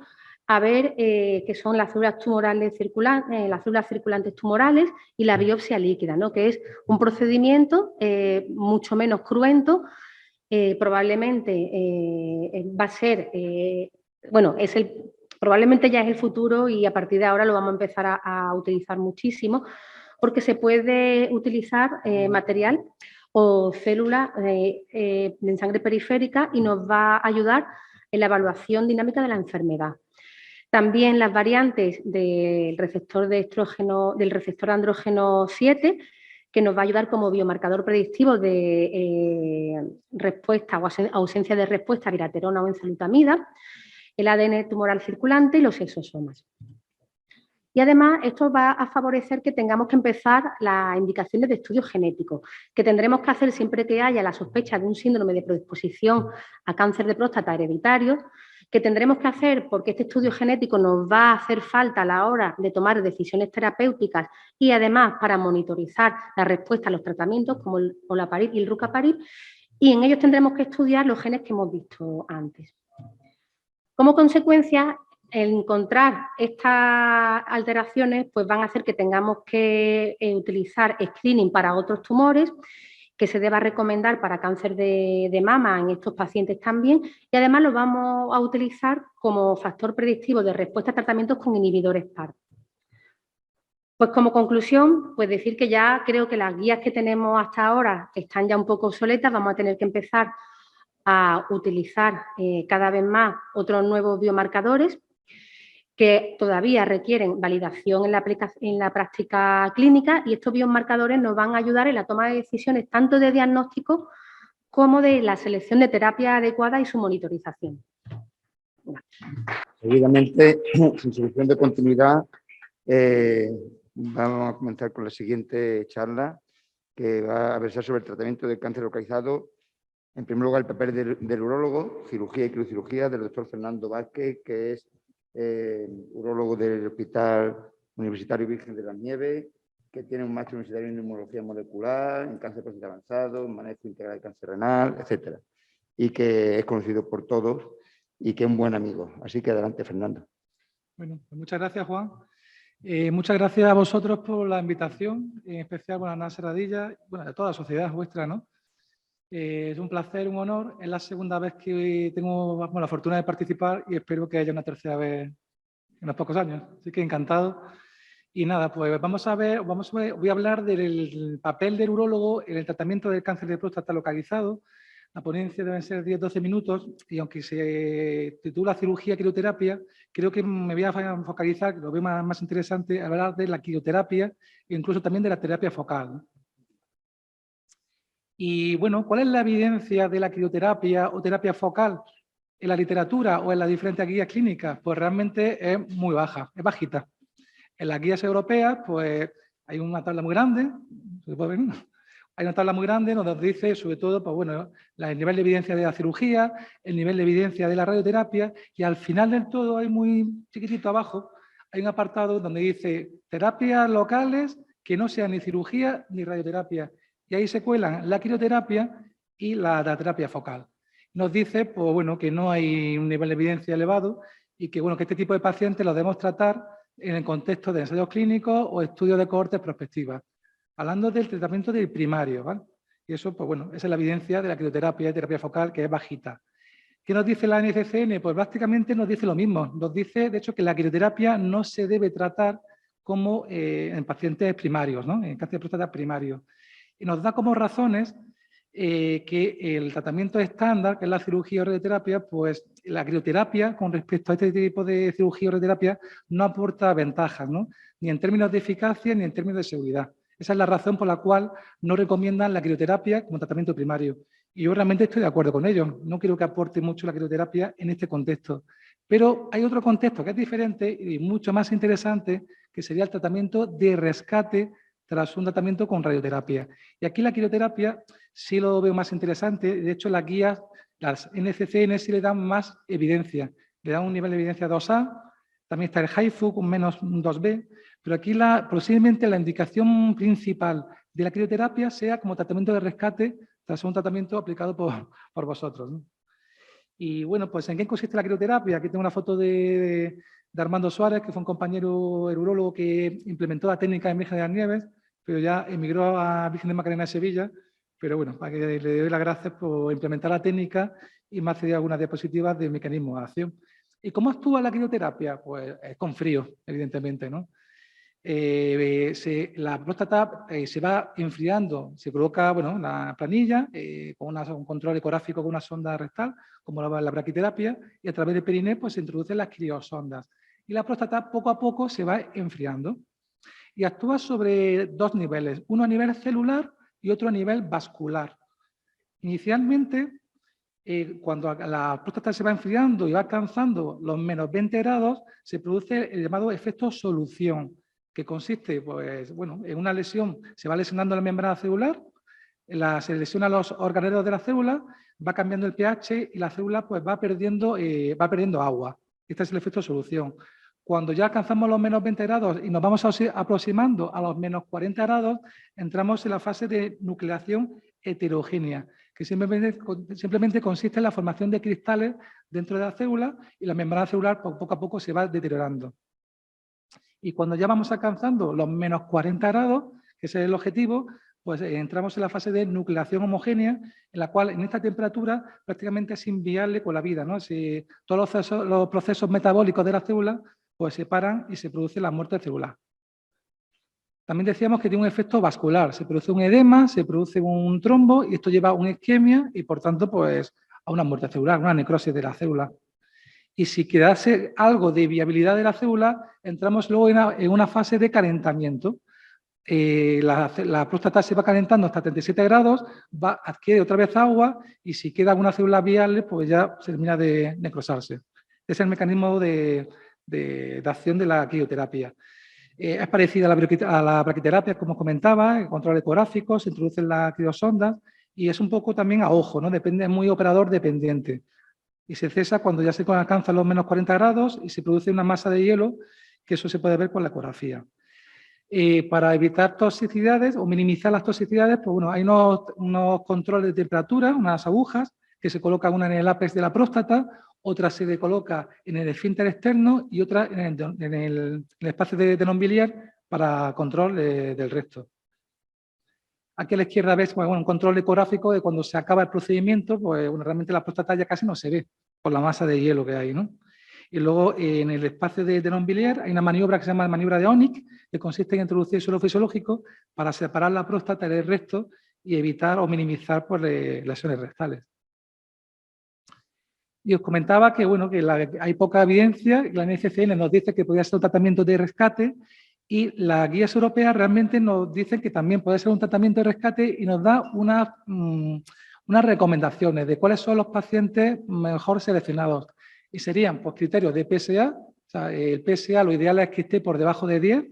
a ver qué son las células tumorales circulantes, las células circulantes tumorales y la biopsia líquida, ¿no? Que es un procedimiento mucho menos cruento, probablemente va a ser, bueno, probablemente ya es el futuro y a partir de ahora lo vamos a empezar a utilizar muchísimo, porque se puede utilizar material o células en sangre periférica y nos va a ayudar en la evaluación dinámica de la enfermedad. También las variantes del receptor de estrógeno, del receptor andrógeno 7, que nos va a ayudar como biomarcador predictivo de respuesta o ausencia de respuesta a abiraterona o enzalutamida, el ADN tumoral circulante y los exosomas. Y además esto va a favorecer que tengamos que empezar las indicaciones de estudios genéticos, que tendremos que hacer siempre que haya la sospecha de un síndrome de predisposición a cáncer de próstata hereditario, que tendremos que hacer porque este estudio genético nos va a hacer falta a la hora de tomar decisiones terapéuticas y además para monitorizar la respuesta a los tratamientos como el olaparib y el rucaparib, y en ellos tendremos que estudiar los genes que hemos visto antes. Como consecuencia, el encontrar estas alteraciones pues van a hacer que tengamos que utilizar screening para otros tumores, que se deba recomendar para cáncer de mama en estos pacientes también, y además lo vamos a utilizar como factor predictivo de respuesta a tratamientos con inhibidores PAR. Pues como conclusión, pues decir que ya creo que las guías que tenemos hasta ahora están ya un poco obsoletas, vamos a tener que empezar a utilizar cada vez más otros nuevos biomarcadores que todavía requieren validación en la práctica clínica, y estos biomarcadores nos van a ayudar en la toma de decisiones tanto de diagnóstico como de la selección de terapia adecuada y su monitorización. Seguidamente, en solución de continuidad, vamos a comenzar con la siguiente charla, que va a versar sobre el tratamiento del cáncer localizado. En primer lugar, el papel del urólogo, cirugía y criocirugía, del doctor Fernando Vázquez, que es urólogo del Hospital Universitario Virgen de las Nieves, que tiene un máster universitario en inmunología molecular, en cáncer prostático avanzado, en manejo integral de cáncer renal, etc. Y que es conocido por todos y que es un buen amigo. Así que adelante, Fernando. Bueno, pues muchas gracias, Juan. Muchas gracias a vosotros por la invitación, en especial a Ana Serradilla, bueno, a toda la sociedad vuestra, ¿no? Es un placer, un honor. Es la segunda vez que tengo la fortuna de participar y espero que haya una tercera vez en unos pocos años. Así que encantado. Y nada, pues voy a hablar del papel del urólogo en el tratamiento del cáncer de próstata localizado. La ponencia deben ser 10-12 minutos y aunque se titula cirugía y crioterapia, creo que me voy a focalizar, lo veo más interesante, hablar de la crioterapia e incluso también de la terapia focal, ¿no? Y bueno, ¿cuál es la evidencia de la crioterapia o terapia focal en la literatura o en las diferentes guías clínicas? Pues realmente es muy baja, es bajita. En las guías europeas, pues hay una tabla muy grande, ¿se puede ver? Hay una tabla muy grande donde nos dice, sobre todo, pues bueno, el nivel de evidencia de la cirugía, el nivel de evidencia de la radioterapia, y al final del todo, hay muy chiquitito abajo, hay un apartado donde dice terapias locales que no sean ni cirugía ni radioterapia. Y ahí se cuelan la crioterapia y la terapia focal. Nos dice, pues bueno, que no hay un nivel de evidencia elevado y que bueno, que este tipo de pacientes los debemos tratar en el contexto de ensayos clínicos o estudios de cohortes prospectivas. Hablando del tratamiento del primario, ¿vale? Y eso, pues bueno, esa es la evidencia de la crioterapia y terapia focal, que es bajita. ¿Qué nos dice la NCCN? Pues prácticamente nos dice lo mismo. Nos dice, de hecho, que la crioterapia no se debe tratar como en pacientes primarios, ¿no? En cáncer de próstata primario. y nos da como razones que el tratamiento estándar, que es la cirugía o radioterapia, pues la crioterapia con respecto a este tipo de cirugía o radioterapia no aporta ventajas, ¿no? Ni en términos de eficacia ni en términos de seguridad. Esa es la razón por la cual no recomiendan la crioterapia como tratamiento primario. Y yo realmente estoy de acuerdo con ello. No creo que aporte mucho la crioterapia en este contexto. Pero hay otro contexto que es diferente y mucho más interesante, que sería el tratamiento de rescate tras un tratamiento con radioterapia. Y aquí la crioterapia sí lo veo más interesante. De hecho, las guías, las NCCN, sí le dan más evidencia. Le dan un nivel de evidencia 2A, también está el HIFU con menos 2B, pero aquí posiblemente la indicación principal de la crioterapia sea como tratamiento de rescate tras un tratamiento aplicado por vosotros, ¿no? Y bueno, pues ¿en qué consiste la crioterapia? Aquí tengo una foto de Armando Suárez, que fue un compañero, el urólogo que implementó la técnica en Virgen de las Nieves, pero ya emigró a Virgen de Macarena de Sevilla. Pero bueno, para que le doy las gracias por implementar la técnica y me ha cedido algunas diapositivas de mecanismo de acción. ¿Y cómo actúa la crioterapia? Pues con frío, evidentemente, ¿no? La próstata se va enfriando, se coloca la planilla con un control ecográfico con una sonda rectal, como la braquiterapia, y a través del periné pues, se introducen las criosondas. Y la próstata poco a poco se va enfriando y actúa sobre dos niveles, uno a nivel celular y otro a nivel vascular. Inicialmente, cuando la próstata se va enfriando y va alcanzando los menos 20 grados, se produce el llamado efecto solución, que consiste pues, en una lesión, se va lesionando la membrana celular, se lesionan los organelos de la célula, va cambiando el pH y la célula pues, va perdiendo agua. Este es el efecto solución. Cuando ya alcanzamos los menos 20 grados y nos vamos aproximando a los menos 40 grados, entramos en la fase de nucleación heterogénea, que simplemente consiste en la formación de cristales dentro de la célula y la membrana celular poco a poco se va deteriorando. Y cuando ya vamos alcanzando los menos 40 grados, que ese es el objetivo, pues entramos en la fase de nucleación homogénea, en la cual en esta temperatura prácticamente es inviable con la vida, ¿no? Todos los procesos metabólicos de la célula pues se paran y se produce la muerte celular. También decíamos que tiene un efecto vascular, se produce un edema, se produce un trombo y esto lleva a una isquemia y por tanto pues a una muerte celular, una necrosis de la célula. Y si quedase algo de viabilidad de la célula, entramos luego en una fase de calentamiento. La próstata se va calentando hasta 37 grados, adquiere otra vez agua y si queda una célula viable, pues ya se termina de necrosarse. Ese es el mecanismo de acción de la crioterapia. Es parecida a la braquiterapia, como comentaba, el control ecográfico, se introducen las criosondas y es un poco también a ojo, ¿no? Depende, es muy operador dependiente. Y se cesa cuando ya se alcanzan los menos 40 grados y se produce una masa de hielo, que eso se puede ver con la ecografía. Para evitar toxicidades o minimizar las toxicidades, pues bueno, hay unos controles de temperatura, unas agujas, que se colocan una en el ápex de la próstata, otra se le coloca en el esfínter externo y otra en el espacio de non-biliar para control del recto. Aquí a la izquierda ves un control ecográfico de cuando se acaba el procedimiento, pues realmente la próstata ya casi no se ve por la masa de hielo que hay, ¿no? Y luego en el espacio de non-biliar hay una maniobra que se llama maniobra de Onyx, que consiste en introducir suelo fisiológico para separar la próstata del recto y evitar o minimizar pues, lesiones rectales. Y os comentaba que, hay poca evidencia, la NCCN nos dice que podría ser un tratamiento de rescate y las guías europeas realmente nos dicen que también puede ser un tratamiento de rescate y nos da unas recomendaciones de cuáles son los pacientes mejor seleccionados. Y serían pues, criterios de PSA, o sea, el PSA lo ideal es que esté por debajo de 10,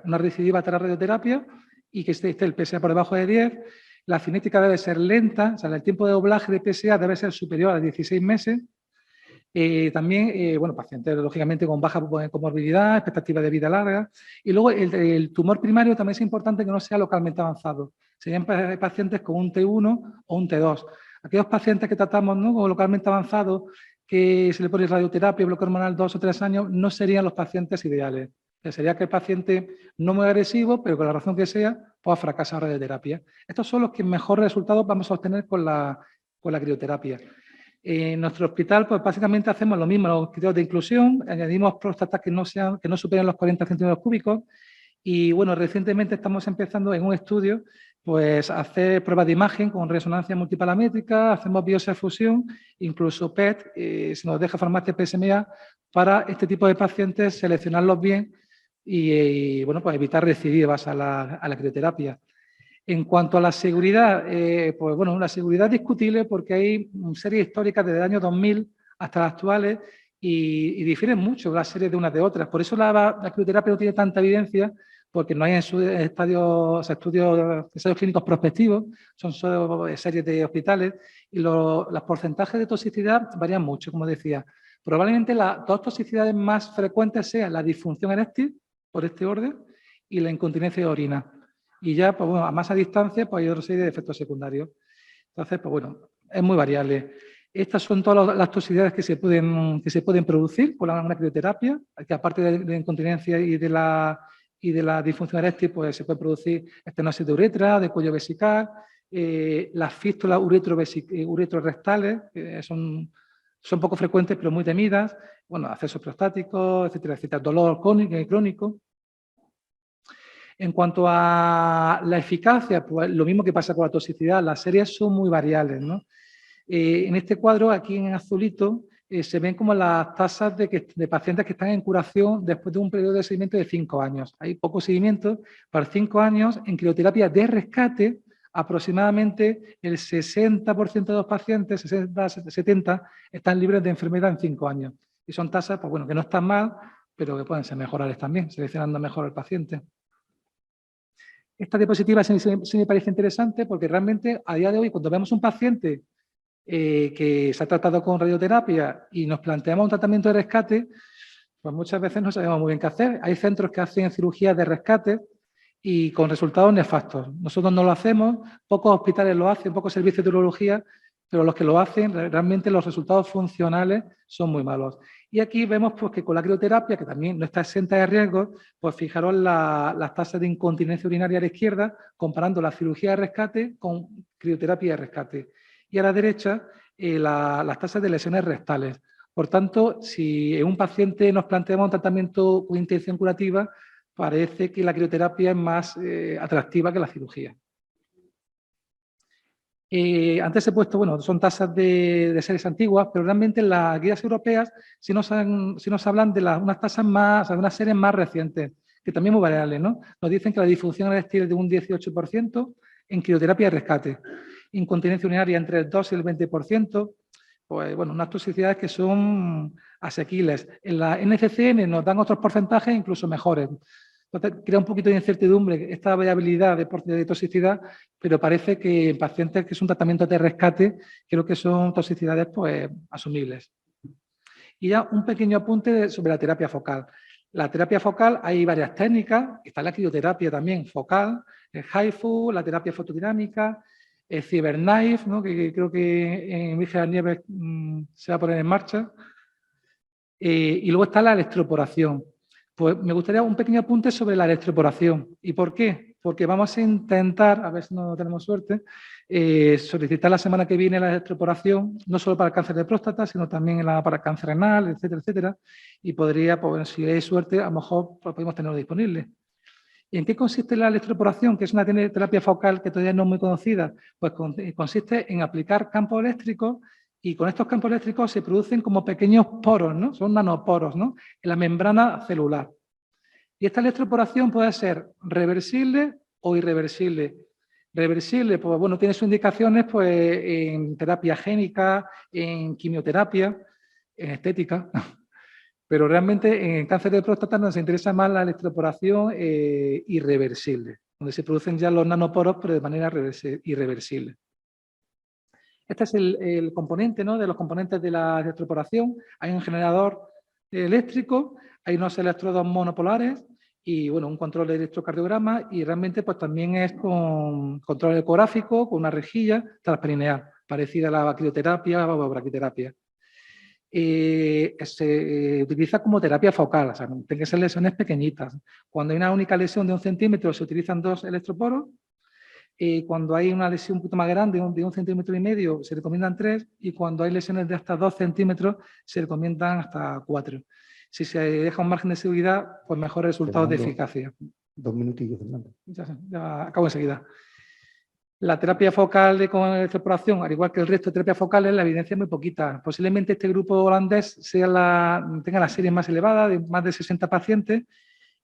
una recidiva tras radioterapia, y que esté el PSA por debajo de 10. La cinética debe ser lenta, o sea, el tiempo de doblaje de PSA debe ser superior a 16 meses. También, pacientes lógicamente con baja comorbilidad, expectativa de vida larga. Y luego el tumor primario también es importante que no sea localmente avanzado. Serían pacientes con un T1 o un T2. Aquellos pacientes que tratamos ¿no? localmente avanzados, que se le pone radioterapia, bloque hormonal 2 o 3 años, no serían los pacientes ideales. Sería que el paciente no muy agresivo, pero con la razón que sea, pueda fracasar la radioterapia. Estos son los que mejor resultados vamos a obtener con la crioterapia. En nuestro hospital, pues básicamente hacemos lo mismo, los criterios de inclusión, añadimos próstatas que no superen los 40 centímetros cúbicos y, recientemente estamos empezando en un estudio pues hacer pruebas de imagen con resonancia multiparamétrica, hacemos biopsia de fusión, incluso PET, si nos deja farmacia PSMA, para este tipo de pacientes seleccionarlos bien y bueno, pues evitar recidivas a la crioterapia. En cuanto a la seguridad, pues bueno, la seguridad es discutible porque hay series históricas desde el año 2000 hasta las actuales y difieren mucho las series de unas de otras. Por eso la crioterapia no tiene tanta evidencia, porque no hay ensayos clínicos prospectivos, son solo series de hospitales y los porcentajes de toxicidad varían mucho, como decía. Probablemente las dos toxicidades más frecuentes sean la disfunción eréctil, por este orden, y la incontinencia de orina. Y ya, pues bueno, a más a distancia, pues hay otra serie de efectos secundarios. Entonces, pues bueno, es muy variable. Estas son todas las toxicidades que se pueden producir con una crioterapia, que aparte de incontinencia y de la disfunción eréctil, pues se puede producir estenosis de uretra, de cuello vesical, las fístulas uretrorrectales, que son poco frecuentes, pero muy temidas, bueno, accesos prostáticos, etcétera, etcétera, dolor crónico. En cuanto a la eficacia, pues lo mismo que pasa con la toxicidad, las series son muy variables, ¿no? En este cuadro, aquí en azulito, se ven como las tasas de pacientes que están en curación después de un periodo de seguimiento de 5 años. Hay poco seguimiento. Para 5 años, en crioterapia de rescate, aproximadamente el 60% de los pacientes, 60-70, están libres de enfermedad en 5 años. Y son tasas, pues bueno, que no están mal, pero que pueden ser mejorables también, seleccionando mejor al paciente. Esta diapositiva sí me parece interesante porque realmente a día de hoy, cuando vemos un paciente que se ha tratado con radioterapia y nos planteamos un tratamiento de rescate, pues muchas veces no sabemos muy bien qué hacer. Hay centros que hacen cirugías de rescate y con resultados nefastos. Nosotros no lo hacemos, pocos hospitales lo hacen, pocos servicios de urología, pero los que lo hacen, realmente los resultados funcionales son muy malos. Y aquí vemos pues, que con la crioterapia, que también no está exenta de riesgos, pues fijaros las tasas de incontinencia urinaria a la izquierda, comparando la cirugía de rescate con crioterapia de rescate. Y a la derecha, las tasas de lesiones rectales. Por tanto, si en un paciente nos planteamos un tratamiento con intención curativa, parece que la crioterapia es más atractiva que la cirugía. Antes he puesto, bueno, son tasas de series antiguas, pero realmente las guías europeas sí nos hablan de unas tasas más, de unas series más recientes, que también muy variables, ¿no? Nos dicen que la disfunción eréctil es de un 18% en crioterapia de rescate, incontinencia urinaria entre el 2 y el 20%, pues bueno, unas toxicidades que son asequibles. En la NCCN nos dan otros porcentajes incluso mejores. Entonces, crea un poquito de incertidumbre esta variabilidad de toxicidad, pero parece que en pacientes que es un tratamiento de rescate, creo que son toxicidades pues, asumibles. Y ya un pequeño apunte sobre la terapia focal. La terapia focal hay varias técnicas, está la crioterapia también focal, el HIFU, la terapia fotodinámica, el CyberKnife, ¿no? que creo que en Virgen de las Nieves se va a poner en marcha, y luego está la electroporación. Pues me gustaría un pequeño apunte sobre la electroporación. ¿Y por qué? Porque vamos a intentar, a ver si no tenemos suerte, solicitar la semana que viene la electroporación, no solo para el cáncer de próstata, sino también para el cáncer renal, etcétera, etcétera. Y podría, pues, si hay suerte, a lo mejor pues, podemos tenerlo disponible. ¿Y en qué consiste la electroporación? Que es una terapia focal que todavía no es muy conocida. Pues consiste en aplicar campos eléctricos y con estos campos eléctricos se producen como pequeños poros, ¿no? Son nanoporos, ¿no? En la membrana celular. Y esta electroporación puede ser reversible o irreversible. Reversible, pues bueno, tiene sus indicaciones pues, en terapia génica, en quimioterapia, en estética. Pero realmente en el cáncer de próstata nos interesa más la electroporación irreversible, donde se producen ya los nanoporos, pero de manera irreversible. Este es el componente, ¿no? De los componentes de la electroporación. Hay un generador eléctrico, hay unos electrodos monopolares y bueno, un control de electrocardiograma y realmente pues también es con control ecográfico, con una rejilla transperineal, parecida a la crioterapia o braquiterapia. Se utiliza como terapia focal, o sea, tienen que ser lesiones pequeñitas. Cuando hay una única lesión de 1 centímetro se utilizan 2 electroporos. Cuando hay una lesión un poquito más grande, de 1,5 centímetros, se recomiendan 3, y cuando hay lesiones de hasta 2 centímetros, se recomiendan hasta 4. Si se deja un margen de seguridad, pues mejores resultados de eficacia. 2 minutillos, Fernando. Ya acabo enseguida. La terapia focal de con electroporación, al igual que el resto de terapias focales, la evidencia es muy poquita. Posiblemente este grupo holandés tenga las series más elevadas, de más de 60 pacientes,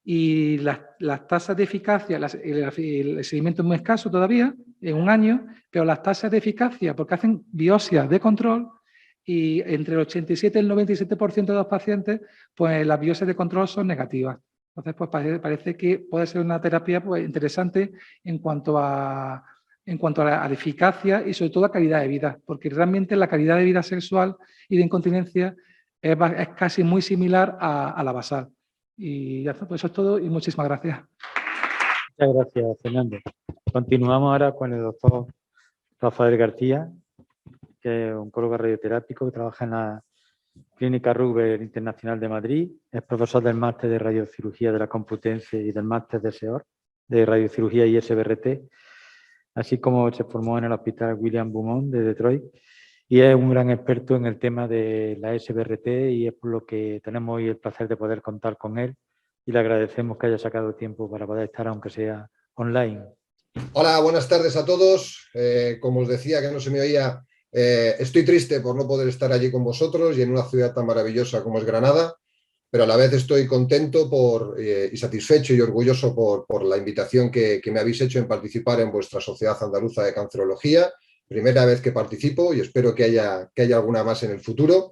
y las tasas de eficacia, el seguimiento es muy escaso todavía, en un año, pero las tasas de eficacia, porque hacen biopsias de control, y entre el 87 y el 97% de los pacientes, pues las biopsias de control son negativas. Entonces, pues parece que puede ser una terapia pues, interesante en cuanto a la eficacia y sobre todo a calidad de vida, porque realmente la calidad de vida sexual y de incontinencia es casi muy similar a la basal. Y ya está, pues eso es todo y muchísimas gracias. Muchas gracias, Fernando. Continuamos ahora con el doctor Rafael García, que es oncólogo radioterápico que trabaja en la Clínica Ruber Internacional de Madrid. Es profesor del máster de radiocirugía de la Complutense y del máster de SEOR, de radiocirugía y SBRT, así como se formó en el Hospital William Beaumont de Detroit, y es un gran experto en el tema de la SBRT, y es por lo que tenemos hoy el placer de poder contar con él, y le agradecemos que haya sacado tiempo para poder estar, aunque sea online. Hola, buenas tardes a todos. Como os decía, que no se me oía, estoy triste por no poder estar allí con vosotros y en una ciudad tan maravillosa como es Granada, pero a la vez estoy contento y satisfecho y orgulloso por la invitación que me habéis hecho en participar en vuestra Sociedad Andaluza de Cancerología. Primera vez que participo y espero que haya alguna más en el futuro.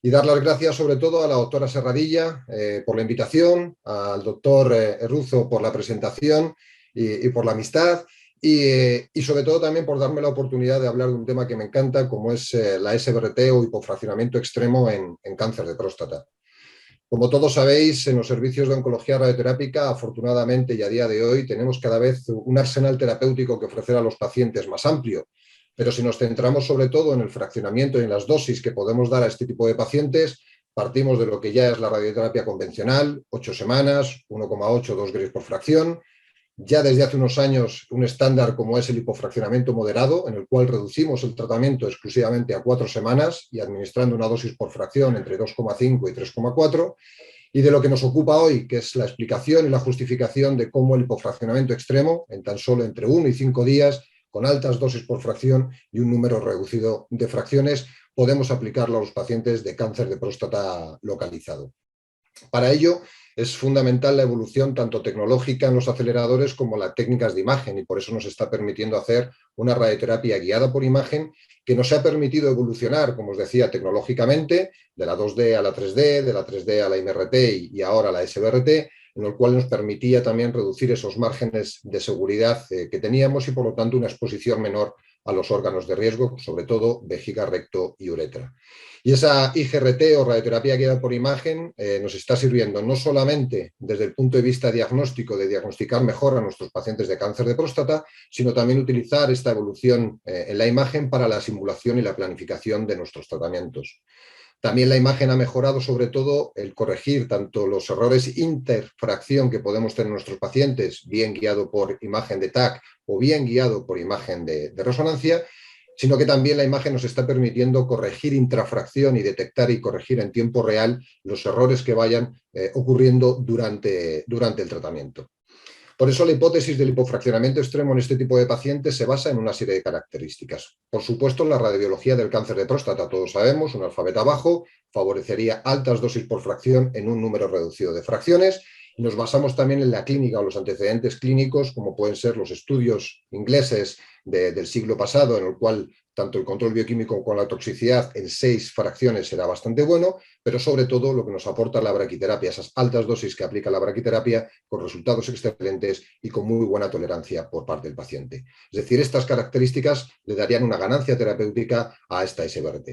Y dar las gracias sobre todo a la doctora Serradilla por la invitación, al doctor Erruzo por la presentación y por la amistad. Y sobre todo también por darme la oportunidad de hablar de un tema que me encanta, como es la SBRT o hipofraccionamiento extremo en cáncer de próstata. Como todos sabéis, en los servicios de oncología radioterápica, afortunadamente y a día de hoy, tenemos cada vez un arsenal terapéutico que ofrecer a los pacientes más amplio. Pero si nos centramos sobre todo en el fraccionamiento y en las dosis que podemos dar a este tipo de pacientes, partimos de lo que ya es la radioterapia convencional, 8 semanas, 1,8, 2 Gray por fracción. Ya desde hace unos años un estándar como es el hipofraccionamiento moderado, en el cual reducimos el tratamiento exclusivamente a 4 semanas y administrando una dosis por fracción entre 2,5 y 3,4. Y de lo que nos ocupa hoy, que es la explicación y la justificación de cómo el hipofraccionamiento extremo, en tan solo entre 1 y 5 días, con altas dosis por fracción y un número reducido de fracciones, podemos aplicarlo a los pacientes de cáncer de próstata localizado. Para ello, es fundamental la evolución tanto tecnológica en los aceleradores como las técnicas de imagen, y por eso nos está permitiendo hacer una radioterapia guiada por imagen que nos ha permitido evolucionar, como os decía, tecnológicamente, de la 2D a la 3D, de la 3D a la MRT y ahora a la SBRT, en el cual nos permitía también reducir esos márgenes de seguridad que teníamos y, por lo tanto, una exposición menor a los órganos de riesgo, sobre todo vejiga, recto y uretra. Y esa IGRT o radioterapia guiada por imagen nos está sirviendo no solamente desde el punto de vista diagnóstico, de diagnosticar mejor a nuestros pacientes de cáncer de próstata, sino también utilizar esta evolución en la imagen para la simulación y la planificación de nuestros tratamientos. También la imagen ha mejorado sobre todo el corregir tanto los errores interfracción que podemos tener en nuestros pacientes, bien guiado por imagen de TAC o bien guiado por imagen de resonancia, sino que también la imagen nos está permitiendo corregir intrafracción y detectar y corregir en tiempo real los errores que vayan ocurriendo durante el tratamiento. Por eso la hipótesis del hipofraccionamiento extremo en este tipo de pacientes se basa en una serie de características. Por supuesto, la radiobiología del cáncer de próstata, todos sabemos, un alfabeto bajo, favorecería altas dosis por fracción en un número reducido de fracciones. Y nos basamos también en la clínica o los antecedentes clínicos, como pueden ser los estudios ingleses del siglo pasado, en el cual tanto el control bioquímico como la toxicidad en 6 fracciones será bastante bueno, pero sobre todo lo que nos aporta la braquiterapia, esas altas dosis que aplica la braquiterapia con resultados excelentes y con muy buena tolerancia por parte del paciente. Es decir, estas características le darían una ganancia terapéutica a esta SBRT.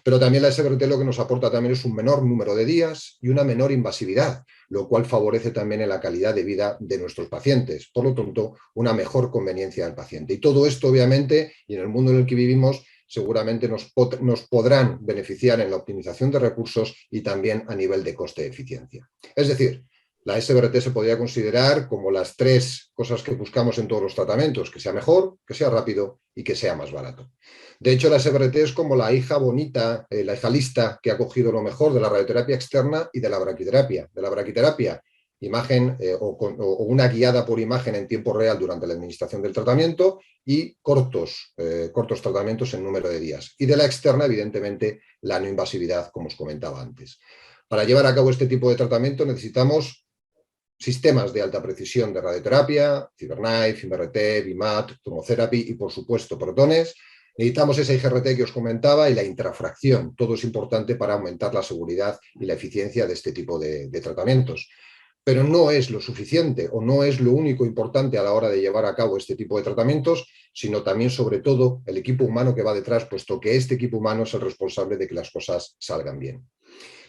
Pero también la SBRT lo que nos aporta también es un menor número de días y una menor invasividad, lo cual favorece también en la calidad de vida de nuestros pacientes. Por lo tanto, una mejor conveniencia del paciente. Y todo esto, obviamente, y en el mundo en el que vivimos, seguramente nos podrán beneficiar en la optimización de recursos y también a nivel de coste de eficiencia. Es decir, la SBRT se podría considerar como las 3 cosas que buscamos en todos los tratamientos: que sea mejor, que sea rápido y que sea más barato. De hecho, la SBRT es como la hija bonita, la hija lista que ha cogido lo mejor de la radioterapia externa y de la braquiterapia. De la braquiterapia, imagen o una guiada por imagen en tiempo real durante la administración del tratamiento y cortos tratamientos en número de días. Y de la externa, evidentemente, la no invasividad, como os comentaba antes. Para llevar a cabo este tipo de tratamiento necesitamos sistemas de alta precisión de radioterapia, CyberKnife, IMRT, VIMAT, tomotherapy y, por supuesto, protones. Necesitamos ese IGRT que os comentaba y la intrafracción. Todo es importante para aumentar la seguridad y la eficiencia de este tipo de tratamientos. Pero no es lo suficiente o no es lo único importante a la hora de llevar a cabo este tipo de tratamientos, sino también, sobre todo, el equipo humano que va detrás, puesto que este equipo humano es el responsable de que las cosas salgan bien.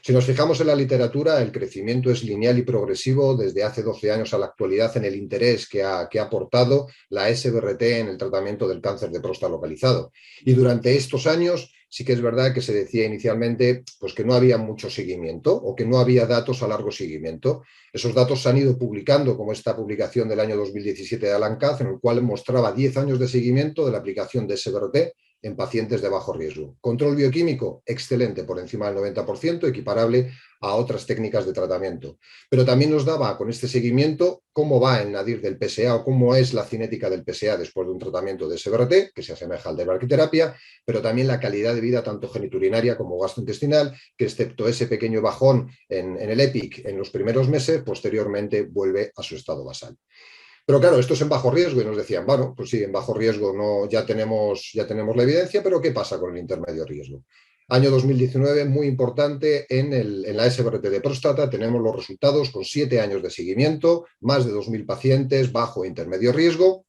Si nos fijamos en la literatura, el crecimiento es lineal y progresivo desde hace 12 años a la actualidad en el interés que ha aportado la SBRT en el tratamiento del cáncer de próstata localizado. Y durante estos años sí que es verdad que se decía inicialmente pues, que no había mucho seguimiento o que no había datos a largo seguimiento. Esos datos se han ido publicando, como esta publicación del año 2017 de Alan Katz, en el cual mostraba 10 años de seguimiento de la aplicación de SBRT en pacientes de bajo riesgo. Control bioquímico, excelente, por encima del 90%, equiparable a otras técnicas de tratamiento. Pero también nos daba con este seguimiento cómo va el nadir del PSA o cómo es la cinética del PSA después de un tratamiento de SBRT, que se asemeja al de braquiterapia, pero también la calidad de vida tanto geniturinaria como gastrointestinal, que excepto ese pequeño bajón en el EPIC en los primeros meses, posteriormente vuelve a su estado basal. Pero claro, esto es en bajo riesgo y nos decían, bueno, pues sí, en bajo riesgo no, ya tenemos la evidencia, pero ¿qué pasa con el intermedio riesgo? Año 2019, muy importante, en la SBRT de próstata tenemos los resultados con 7 años de seguimiento, más de 2.000 pacientes, bajo e intermedio riesgo,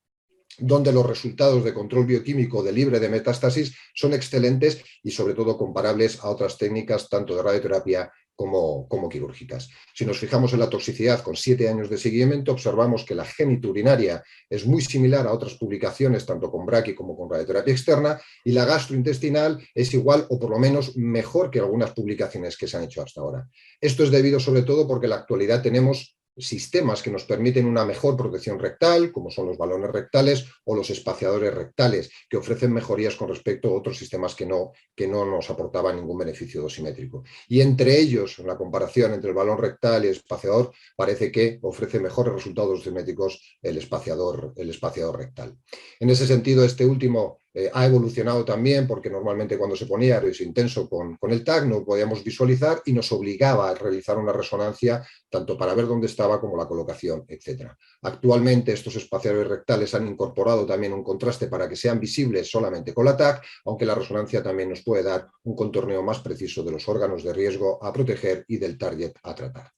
donde los resultados de control bioquímico de libre de metástasis son excelentes y sobre todo comparables a otras técnicas tanto de radioterapia como quirúrgicas. Si nos fijamos en la toxicidad con 7 años de seguimiento, observamos que la geniturinaria es muy similar a otras publicaciones, tanto con braqui como con radioterapia externa, y la gastrointestinal es igual o por lo menos mejor que algunas publicaciones que se han hecho hasta ahora. Esto es debido sobre todo porque en la actualidad tenemos sistemas que nos permiten una mejor protección rectal, como son los balones rectales o los espaciadores rectales, que ofrecen mejorías con respecto a otros sistemas que no nos aportaban ningún beneficio dosimétrico. Y entre ellos, en la comparación entre el balón rectal y el espaciador, parece que ofrece mejores resultados dosimétricos el espaciador rectal. En ese sentido, este último ha evolucionado también porque normalmente cuando se ponía aerois intenso con el TAC no podíamos visualizar y nos obligaba a realizar una resonancia tanto para ver dónde estaba como la colocación, etc. Actualmente estos espaciadores rectales han incorporado también un contraste para que sean visibles solamente con la TAC, aunque la resonancia también nos puede dar un contorneo más preciso de los órganos de riesgo a proteger y del target a tratar.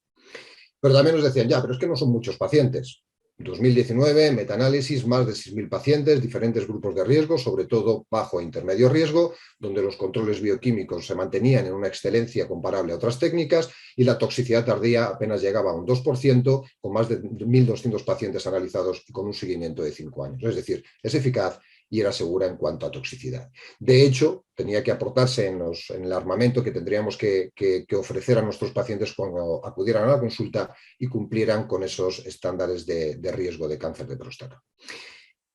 Pero también nos decían, ya, pero es que no son muchos pacientes. 2019, metaanálisis, más de 6.000 pacientes, diferentes grupos de riesgo, sobre todo bajo e intermedio riesgo, donde los controles bioquímicos se mantenían en una excelencia comparable a otras técnicas y la toxicidad tardía apenas llegaba a un 2%, con más de 1.200 pacientes analizados y con un seguimiento de 5 años. Es decir, es eficaz y era segura en cuanto a toxicidad. De hecho, tenía que aportarse en el armamento que tendríamos que ofrecer a nuestros pacientes cuando acudieran a la consulta y cumplieran con esos estándares de riesgo de cáncer de próstata.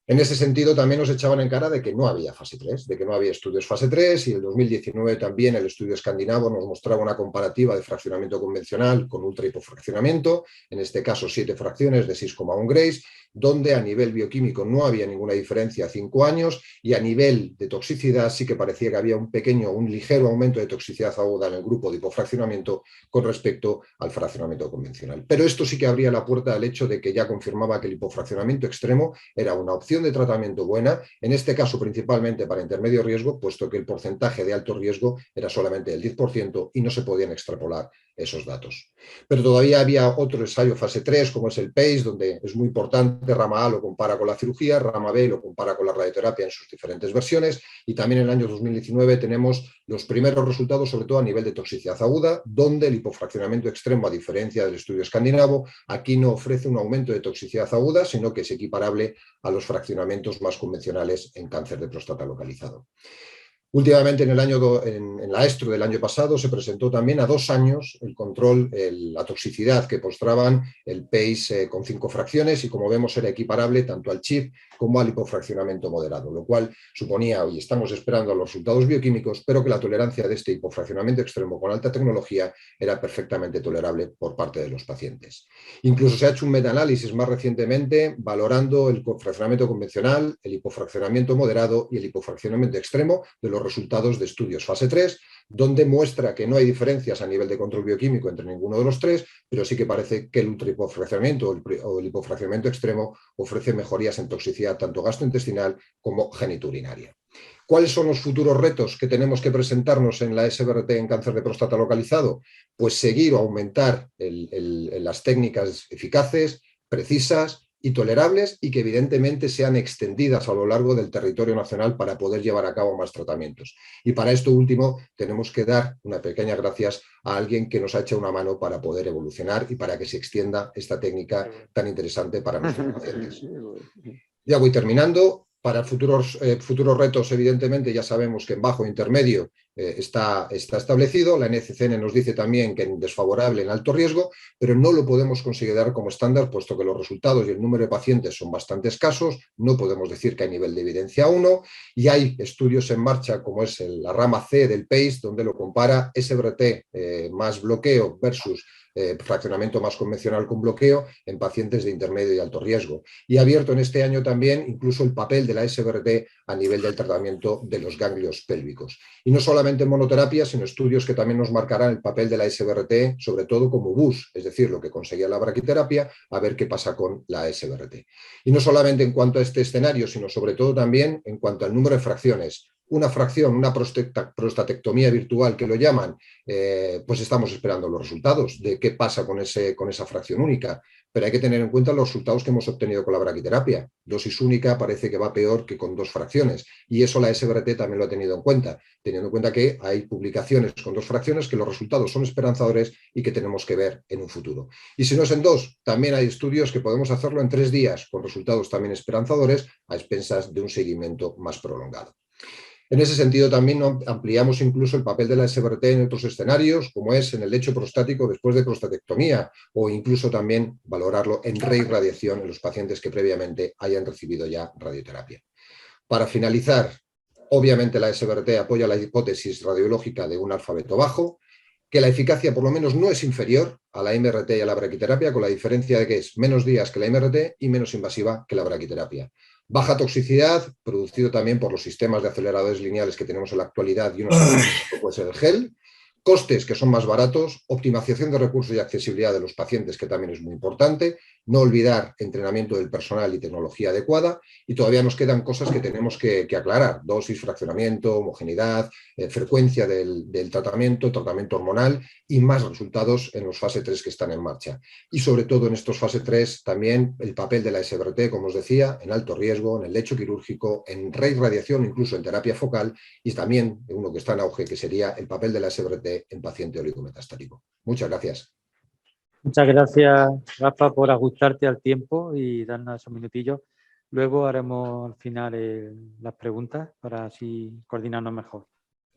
En ese sentido, también nos echaban en cara de que no había fase 3, de que no había estudios fase 3 y en 2019 también el estudio escandinavo nos mostraba una comparativa de fraccionamiento convencional con ultra hipofraccionamiento, en este caso 7 fracciones de 6,1 Grays, donde a nivel bioquímico no había ninguna diferencia a 5 años y a nivel de toxicidad sí que parecía que había un ligero aumento de toxicidad aguda en el grupo de hipofraccionamiento con respecto al fraccionamiento convencional. Pero esto sí que abría la puerta al hecho de que ya confirmaba que el hipofraccionamiento extremo era una opción de tratamiento buena, en este caso principalmente para intermedio riesgo, puesto que el porcentaje de alto riesgo era solamente el 10% y no se podían extrapolar esos datos. Pero todavía había otro ensayo fase 3, como es el PACE, donde es muy importante, rama A lo compara con la cirugía, rama B lo compara con la radioterapia en sus diferentes versiones, y también en el año 2019 tenemos los primeros resultados, sobre todo a nivel de toxicidad aguda, donde el hipofraccionamiento extremo, a diferencia del estudio escandinavo, aquí no ofrece un aumento de toxicidad aguda, sino que es equiparable a los fraccionamientos más convencionales en cáncer de próstata localizado. Últimamente, en la ESTRO del año pasado, se presentó también a 2 años el control, la toxicidad que mostraban el PACE con 5 fracciones y, como vemos, era equiparable tanto al CHIP como al hipofraccionamiento moderado, lo cual suponía, y estamos esperando los resultados bioquímicos, pero que la tolerancia de este hipofraccionamiento extremo con alta tecnología era perfectamente tolerable por parte de los pacientes. Incluso se ha hecho un metaanálisis más recientemente valorando el fraccionamiento convencional, el hipofraccionamiento moderado y el hipofraccionamiento extremo de los resultados de estudios fase 3, donde muestra que no hay diferencias a nivel de control bioquímico entre ninguno de los tres, pero sí que parece que el ultrahipofraccionamiento o el hipofraccionamiento extremo ofrece mejorías en toxicidad tanto gastrointestinal como genitourinaria. ¿Cuáles son los futuros retos que tenemos que presentarnos en la SBRT en cáncer de próstata localizado? Pues seguir o aumentar las técnicas eficaces, precisas y tolerables, y que evidentemente sean extendidas a lo largo del territorio nacional para poder llevar a cabo más tratamientos. Y para esto último tenemos que dar una pequeña gracias a alguien que nos ha hecho una mano para poder evolucionar y para que se extienda esta técnica tan interesante para nuestros pacientes. Ya voy terminando. Para futuros retos, evidentemente, ya sabemos que en bajo e intermedio está establecido. La NCCN nos dice también que en desfavorable, en alto riesgo, pero no lo podemos considerar como estándar, puesto que los resultados y el número de pacientes son bastante escasos. No podemos decir que hay nivel de evidencia 1, y hay estudios en marcha, como es la rama C del PACE, donde lo compara SBRT más bloqueo versus fraccionamiento más convencional con bloqueo en pacientes de intermedio y alto riesgo. Y ha abierto en este año también incluso el papel de la SBRT a nivel del tratamiento de los ganglios pélvicos. Y no solamente en monoterapia, sino estudios que también nos marcarán el papel de la SBRT, sobre todo como BUS, es decir, lo que conseguía la braquiterapia, a ver qué pasa con la SBRT. Y no solamente en cuanto a este escenario, sino sobre todo también en cuanto al número de fracciones. Una fracción, una prostatectomía virtual que lo llaman, pues estamos esperando los resultados de qué pasa con esa fracción única. Pero hay que tener en cuenta los resultados que hemos obtenido con la braquiterapia. Dosis única parece que va peor que con 2 fracciones, y eso la SBRT también lo ha tenido en cuenta, teniendo en cuenta que hay publicaciones con 2 fracciones que los resultados son esperanzadores y que tenemos que ver en un futuro. Y si no es en 2, también hay estudios que podemos hacerlo en 3 días con resultados también esperanzadores a expensas de un seguimiento más prolongado. En ese sentido, también ampliamos incluso el papel de la SBRT en otros escenarios, como es en el lecho prostático después de prostatectomía, o incluso también valorarlo en reirradiación en los pacientes que previamente hayan recibido ya radioterapia. Para finalizar, obviamente la SBRT apoya la hipótesis radiológica de un alfabeto bajo, que la eficacia por lo menos no es inferior a la MRT y a la braquiterapia, con la diferencia de que es menos días que la MRT y menos invasiva que la braquiterapia. Baja toxicidad, producido también por los sistemas de aceleradores lineales que tenemos en la actualidad, y uno puede ser el gel. Costes que son más baratos, optimización de recursos y accesibilidad de los pacientes, que también es muy importante, no olvidar entrenamiento del personal y tecnología adecuada, y todavía nos quedan cosas que tenemos que aclarar: dosis, fraccionamiento, homogeneidad, frecuencia del tratamiento hormonal y más resultados en los fase 3 que están en marcha. Y sobre todo en estos fase 3 también el papel de la SBRT, como os decía, en alto riesgo, en el lecho quirúrgico, en reirradiación, incluso en terapia focal, y también uno que está en auge, que sería el papel de la SBRT en paciente oligometastático. Muchas gracias. Muchas gracias, Rafa, por ajustarte al tiempo y darnos esos minutillos. Luego haremos al final las preguntas para así coordinarnos mejor.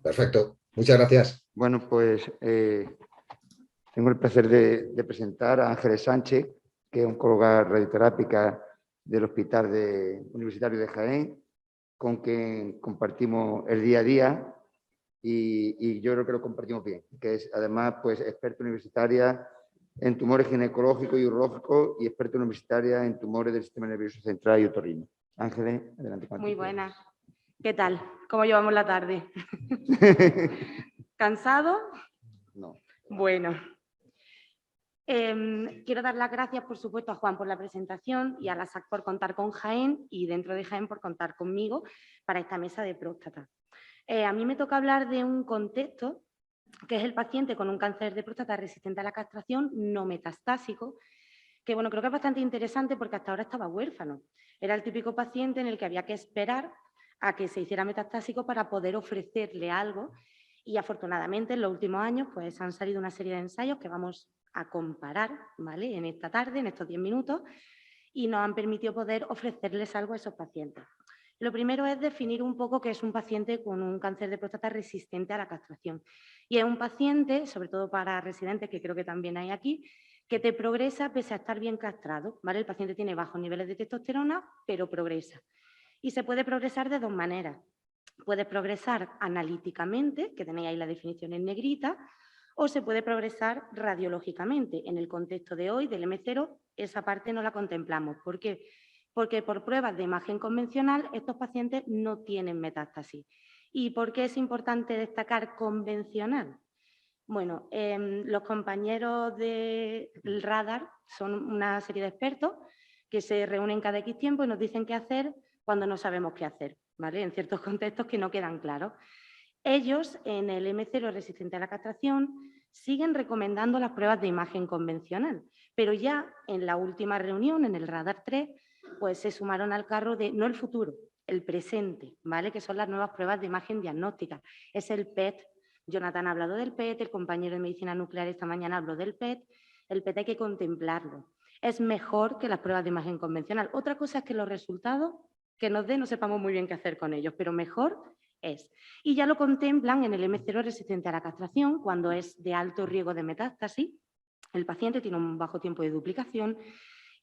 Perfecto. Muchas gracias. Bueno, pues tengo el placer de presentar a Ángeles Sánchez, que es oncóloga radioterápica del Hospital Universitario de Jaén, con quien compartimos el día a día, y yo creo que lo compartimos bien, que es además pues experta universitaria en tumores ginecológicos y urológicos y experta universitaria en tumores del sistema nervioso central y otorrino. Ángeles, adelante. Muy buenas. ¿Qué tal? ¿Cómo llevamos la tarde? ¿Cansado? No. Bueno. Quiero dar las gracias, por supuesto, a Juan por la presentación y a la SAC por contar con Jaén, y dentro de Jaén por contar conmigo para esta mesa de próstata. A mí me toca hablar de un contexto que es el paciente con un cáncer de próstata resistente a la castración no metastásico, que bueno, creo que es bastante interesante porque hasta ahora estaba huérfano. Era el típico paciente en el que había que esperar a que se hiciera metastásico para poder ofrecerle algo, y afortunadamente en los últimos años pues han salido una serie de ensayos que vamos a comparar, ¿vale?, en esta tarde, en estos 10 minutos, y nos han permitido poder ofrecerles algo a esos pacientes. Lo primero es definir un poco qué es un paciente con un cáncer de próstata resistente a la castración. Y es un paciente, sobre todo para residentes, que creo que también hay aquí, que te progresa pese a estar bien castrado, ¿vale? El paciente tiene bajos niveles de testosterona, pero progresa. Y se puede progresar de dos maneras. Puede progresar analíticamente, que tenéis ahí la definición en negrita, o se puede progresar radiológicamente. En el contexto de hoy, del M0, esa parte no la contemplamos. ¿Por qué? Porque por pruebas de imagen convencional estos pacientes no tienen metástasis. ¿Y por qué es importante destacar convencional? Bueno, los compañeros del radar son una serie de expertos que se reúnen cada X tiempo y nos dicen qué hacer cuando no sabemos qué hacer, ¿vale? En ciertos contextos que no quedan claros. Ellos, en el M0 resistente a la castración, siguen recomendando las pruebas de imagen convencional, pero ya en la última reunión, en el radar 3, pues se sumaron al carro de, no el futuro, el presente, ¿vale? Que son las nuevas pruebas de imagen diagnóstica. Es el PET. Jonathan ha hablado del PET, el compañero de medicina nuclear esta mañana habló del PET. El PET hay que contemplarlo. Es mejor que las pruebas de imagen convencional. Otra cosa es que los resultados que nos den no sepamos muy bien qué hacer con ellos, pero mejor es. Y ya lo contemplan en el M0 resistente a la castración, cuando es de alto riesgo de metástasis. El paciente tiene un bajo tiempo de duplicación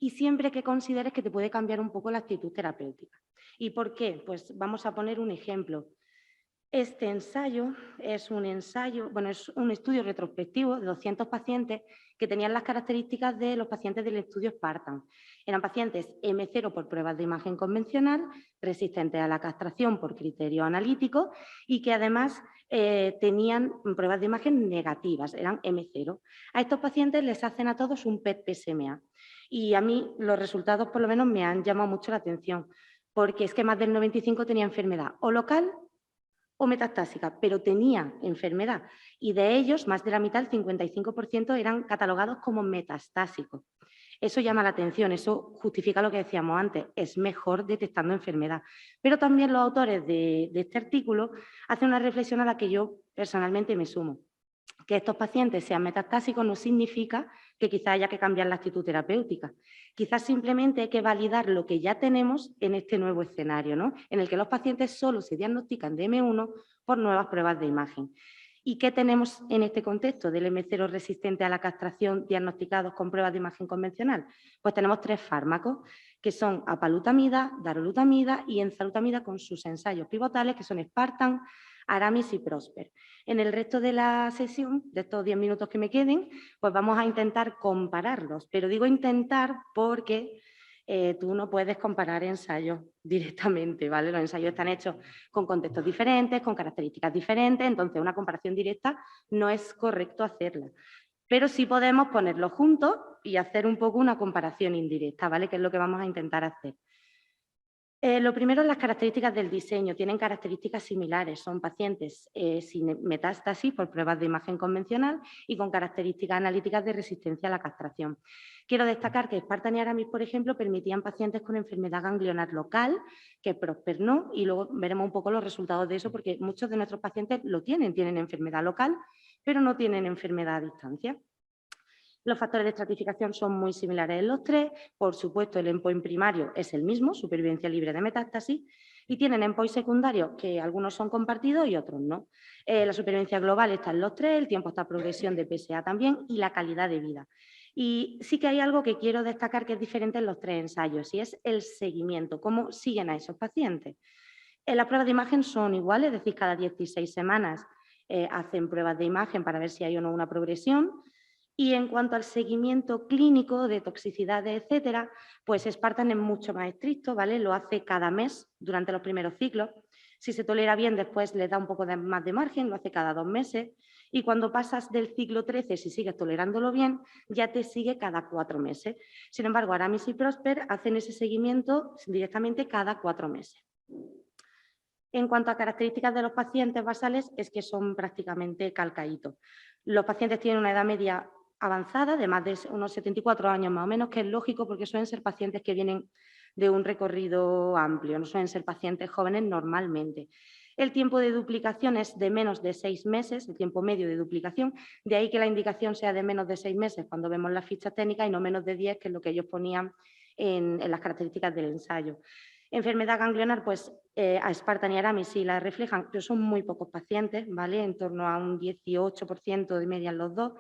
y siempre que consideres que te puede cambiar un poco la actitud terapéutica. ¿Y por qué? Pues vamos a poner un ejemplo. Este ensayo es un estudio retrospectivo de 200 pacientes que tenían las características de los pacientes del estudio Spartan. Eran pacientes M0 por pruebas de imagen convencional, resistentes a la castración por criterio analítico y que además tenían pruebas de imagen negativas, eran M0. A estos pacientes les hacen a todos un PET-PSMA y a mí los resultados por lo menos me han llamado mucho la atención porque es que más del 95% tenía enfermedad o local o metastásica, pero tenía enfermedad y de ellos más de la mitad, el 55%, eran catalogados como metastásicos. Eso llama la atención, eso justifica lo que decíamos antes, es mejor detectando enfermedad. Pero también los autores de este artículo hacen una reflexión a la que yo personalmente me sumo. Que estos pacientes sean metastásicos no significa que quizá haya que cambiar la actitud terapéutica. Quizás simplemente hay que validar lo que ya tenemos en este nuevo escenario, ¿no? En el que los pacientes solo se diagnostican de M1 por nuevas pruebas de imagen. ¿Y qué tenemos en este contexto del M0 resistente a la castración diagnosticados con pruebas de imagen convencional? Pues tenemos 3 fármacos, que son apalutamida, darolutamida y enzalutamida con sus ensayos pivotales, que son Spartan, Aramis y Prosper. En el resto de la sesión, de estos 10 minutos que me queden, pues vamos a intentar compararlos. Pero digo intentar porque tú no puedes comparar ensayos directamente, ¿vale? Los ensayos están hechos con contextos diferentes, con características diferentes, entonces una comparación directa no es correcto hacerla. Pero sí podemos ponerlos juntos y hacer un poco una comparación indirecta, ¿vale? Que es lo que vamos a intentar hacer. Lo primero, las características del diseño. Tienen características similares. Son pacientes sin metástasis por pruebas de imagen convencional y con características analíticas de resistencia a la castración. Quiero destacar que Spartan y Aramis, por ejemplo, permitían pacientes con enfermedad ganglionar local, que Prosper no, y luego veremos un poco los resultados de eso, porque muchos de nuestros pacientes lo tienen enfermedad local, pero no tienen enfermedad a distancia. Los factores de estratificación son muy similares en los 3. Por supuesto, el endpoint primario es el mismo, supervivencia libre de metástasis, y tienen endpoints secundarios que algunos son compartidos y otros no. La supervivencia global está en los 3, el tiempo hasta progresión de PSA también y la calidad de vida. Y sí que hay algo que quiero destacar que es diferente en los 3 ensayos y es el seguimiento, cómo siguen a esos pacientes. Las pruebas de imagen son iguales, es decir, cada 16 semanas hacen pruebas de imagen para ver si hay o no una progresión. Y en cuanto al seguimiento clínico de toxicidades, etcétera, pues Spartan es mucho más estricto, ¿vale? Lo hace cada mes durante los primeros ciclos. Si se tolera bien, después le da un poco más de margen, lo hace cada 2 meses. Y cuando pasas del ciclo 13, si sigues tolerándolo bien, ya te sigue cada 4 meses. Sin embargo, Aramis y Prosper hacen ese seguimiento directamente cada 4 meses. En cuanto a características de los pacientes basales, es que son prácticamente calcaditos. Los pacientes tienen una edad media avanzada, de más de unos 74 años más o menos, que es lógico porque suelen ser pacientes que vienen de un recorrido amplio, no suelen ser pacientes jóvenes normalmente. El tiempo de duplicación es de menos de 6 meses, el tiempo medio de duplicación, de ahí que la indicación sea de menos de 6 meses cuando vemos las fichas técnicas y no menos de 10, que es lo que ellos ponían en las características del ensayo. Enfermedad ganglionar, pues Aspartan y Aramis sí la reflejan, pero son muy pocos pacientes, ¿vale? En torno a un 18% de media en los dos,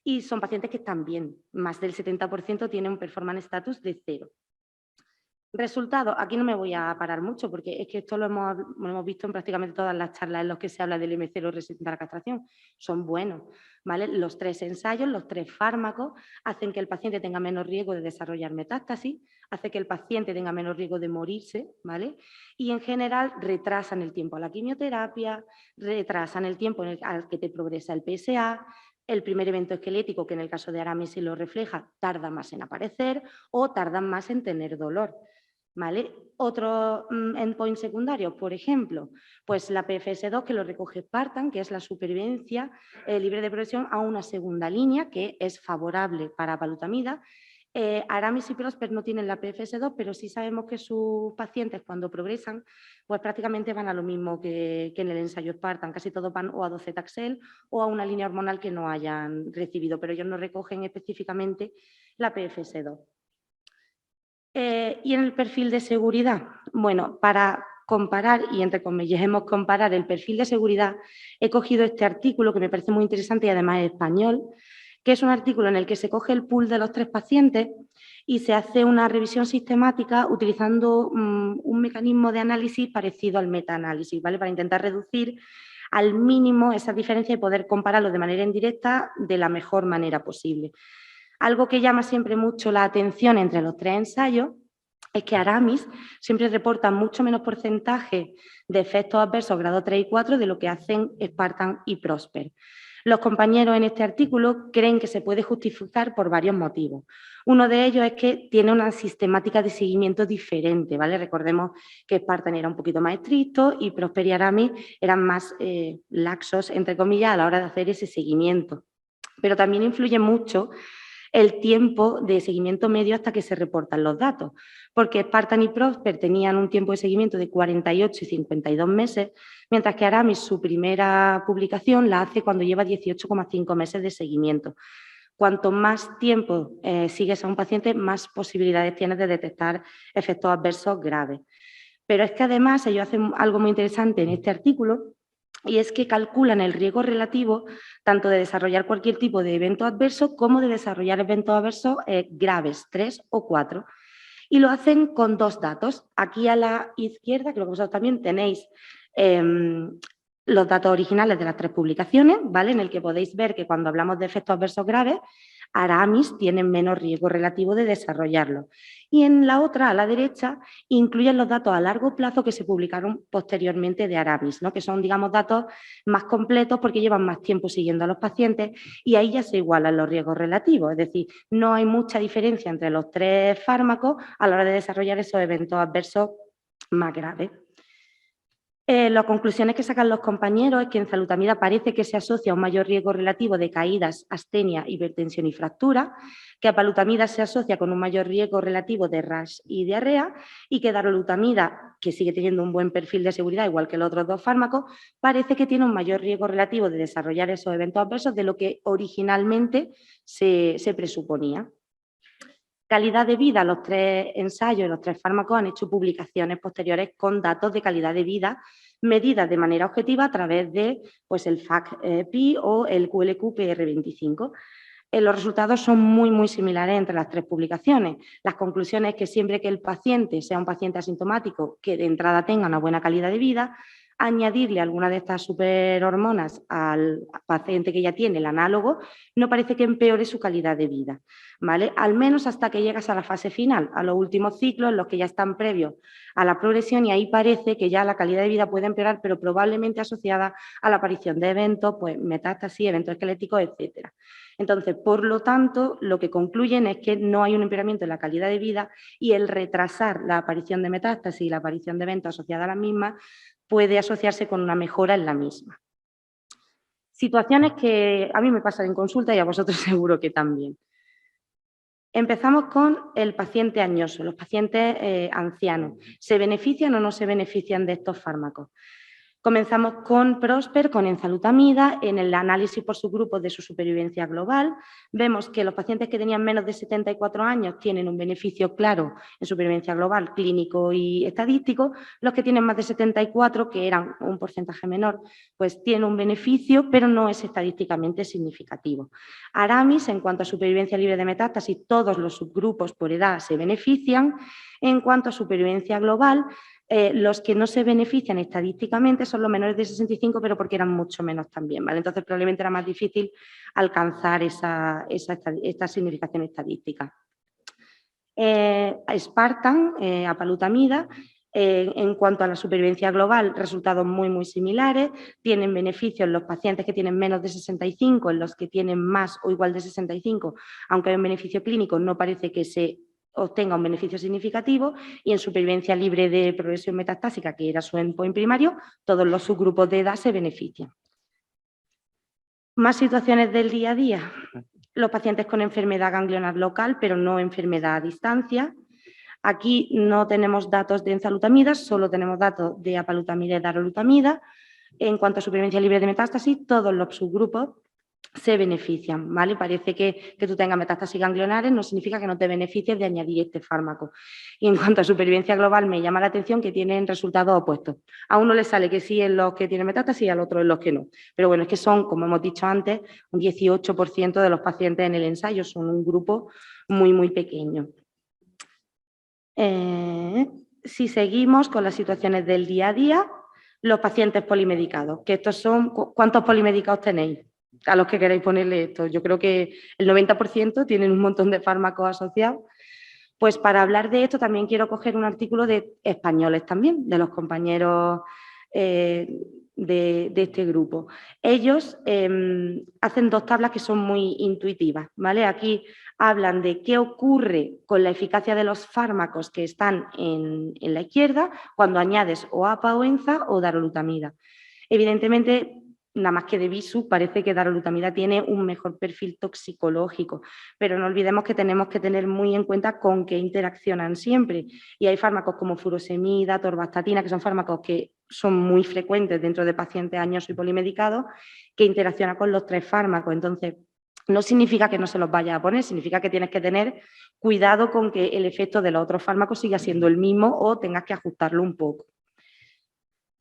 y son pacientes que están bien, más del 70% tienen un performance status de 0. Resultados, aquí no me voy a parar mucho porque es que esto lo hemos visto en prácticamente todas las charlas en las que se habla del M0 resistente a la castración. Son buenos, ¿vale? Los 3 ensayos, los 3 fármacos hacen que el paciente tenga menos riesgo de desarrollar metástasis, hace que el paciente tenga menos riesgo de morirse, ¿vale? Y en general retrasan el tiempo a la quimioterapia, retrasan el tiempo al que te progresa el PSA, el primer evento esquelético, que en el caso de Aramis sí lo refleja, tarda más en aparecer o tardan más en tener dolor. ¿Vale? Otro endpoint secundario, por ejemplo, pues la PFS2 que lo recoge Spartan, que es la supervivencia libre de progresión a una segunda línea que es favorable para apalutamida. Aramis y Prosper no tienen la PFS2, pero sí sabemos que sus pacientes cuando progresan, pues prácticamente van a lo mismo que en el ensayo Spartan, casi todos van o a docetaxel o a una línea hormonal que no hayan recibido, pero ellos no recogen específicamente la PFS2. Y en el perfil de seguridad, bueno, para comparar, y entre comillas comparar el perfil de seguridad, he cogido este artículo que me parece muy interesante y además es español, que es un artículo en el que se coge el pool de los 3 pacientes y se hace una revisión sistemática utilizando un mecanismo de análisis parecido al metaanálisis, ¿vale? Para intentar reducir al mínimo esa diferencia y poder compararlo de manera indirecta de la mejor manera posible. Algo que llama siempre mucho la atención entre los 3 ensayos es que Aramis siempre reporta mucho menos porcentaje de efectos adversos grado 3 y 4 de lo que hacen Spartan y Prosper. Los compañeros en este artículo creen que se puede justificar por varios motivos. Uno de ellos es que tiene una sistemática de seguimiento diferente, ¿vale? Recordemos que Spartan era un poquito más estricto y Prosper y Aramis eran más laxos, entre comillas, a la hora de hacer ese seguimiento. Pero también influye mucho el tiempo de seguimiento medio hasta que se reportan los datos, porque Spartan y Prosper tenían un tiempo de seguimiento de 48 y 52 meses, mientras que Aramis su primera publicación la hace cuando lleva 18,5 meses de seguimiento. Cuanto más tiempo sigues a un paciente, más posibilidades tienes de detectar efectos adversos graves. Pero es que además ellos hacen algo muy interesante en este artículo, y es que calculan el riesgo relativo tanto de desarrollar cualquier tipo de evento adverso como de desarrollar eventos adversos graves, 3 o 4. Y lo hacen con 2 datos. Aquí a la izquierda, creo que vosotros también tenéis los datos originales de las 3 publicaciones, ¿vale? En el que podéis ver que cuando hablamos de efectos adversos graves, Aramis tiene menos riesgo relativo de desarrollarlo. Y en la otra, a la derecha, incluyen los datos a largo plazo que se publicaron posteriormente de Aramis, ¿no? Que son, digamos, datos más completos porque llevan más tiempo siguiendo a los pacientes y ahí ya se igualan los riesgos relativos. Es decir, no hay mucha diferencia entre los 3 fármacos a la hora de desarrollar esos eventos adversos más graves. Las conclusiones que sacan los compañeros es que en enzalutamida parece que se asocia a un mayor riesgo relativo de caídas, astenia, hipertensión y fractura, que apalutamida se asocia con un mayor riesgo relativo de rash y diarrea y que darolutamida, que sigue teniendo un buen perfil de seguridad igual que los otros 2 fármacos, parece que tiene un mayor riesgo relativo de desarrollar esos eventos adversos de lo que originalmente se presuponía. Calidad de vida, los 3 ensayos y los 3 fármacos han hecho publicaciones posteriores con datos de calidad de vida medidas de manera objetiva a través de pues, el FACT-Pi o el QLQ-PR25. Los resultados son muy similares entre las 3 publicaciones. Las conclusiones es que siempre que el paciente sea un paciente asintomático que de entrada tenga una buena calidad de vida, añadirle alguna de estas superhormonas al paciente que ya tiene el análogo, no parece que empeore su calidad de vida, ¿vale? Al menos hasta que llegas a la fase final, a los últimos ciclos, en los que ya están previos a la progresión, y ahí parece que ya la calidad de vida puede empeorar, pero probablemente asociada a la aparición de eventos, pues metástasis, eventos esqueléticos, etcétera. Entonces, por lo tanto, lo que concluyen es que no hay un empeoramiento en la calidad de vida y el retrasar la aparición de metástasis y la aparición de eventos asociados a la misma puede asociarse con una mejora en la misma. Situaciones que a mí me pasan en consulta y a vosotros seguro que también. Empezamos con el paciente añoso, los pacientes ancianos. ¿Se benefician o no se benefician de estos fármacos? Comenzamos con Prosper, con enzalutamida. En el análisis por subgrupos de su supervivencia global, vemos que los pacientes que tenían menos de 74 años tienen un beneficio claro en supervivencia global, clínico y estadístico. Los que tienen más de 74, que eran un porcentaje menor, pues tienen un beneficio, pero no es estadísticamente significativo. Aramis, en cuanto a supervivencia libre de metástasis, todos los subgrupos por edad se benefician. En cuanto a supervivencia global, los que no se benefician estadísticamente son los menores de 65, pero porque eran mucho menos también, ¿vale? Entonces, probablemente era más difícil alcanzar esta significación estadística. Spartan, apalutamida, en cuanto a la supervivencia global, resultados muy similares. Tienen beneficios en los pacientes que tienen menos de 65, en los que tienen más o igual de 65, aunque hay un beneficio clínico, no parece que se obtenga un beneficio significativo, y en supervivencia libre de progresión metastásica, que era su endpoint primario, todos los subgrupos de edad se benefician. Más situaciones del día a día. Los pacientes con enfermedad ganglionar local, pero no enfermedad a distancia. Aquí no tenemos datos de enzalutamida, solo tenemos datos de apalutamida y darolutamida. En cuanto a supervivencia libre de metástasis, todos los subgrupos se benefician, ¿vale? Parece que tú tengas metástasis ganglionares no significa que no te beneficies de añadir este fármaco. Y en cuanto a supervivencia global, me llama la atención que tienen resultados opuestos. A uno le sale que sí en los que tienen metástasis y al otro en los que no. Pero bueno, es que son, como hemos dicho antes, un 18% de los pacientes en el ensayo, son un grupo muy pequeño. Si seguimos con las situaciones del día a día, los pacientes polimedicados, que estos son, ¿cuántos polimedicados tenéis? A los que queráis ponerle esto. Yo creo que el 90% tienen un montón de fármacos asociados. Pues para hablar de esto también quiero coger un artículo de españoles también, de los compañeros de este grupo. Ellos hacen dos tablas que son muy intuitivas, ¿vale? Aquí hablan de qué ocurre con la eficacia de los fármacos que están en la izquierda cuando añades o APA o ENZA o darolutamida. Evidentemente, nada más que de visu, parece que darolutamida tiene un mejor perfil toxicológico, pero no olvidemos que tenemos que tener muy en cuenta con qué interaccionan siempre. Y hay fármacos como furosemida, torvastatina, que son fármacos que son muy frecuentes dentro de pacientes añosos y polimedicados, que interaccionan con los tres fármacos. Entonces, no significa que no se los vaya a poner, significa que tienes que tener cuidado con que el efecto de los otros fármacos siga siendo el mismo o tengas que ajustarlo un poco.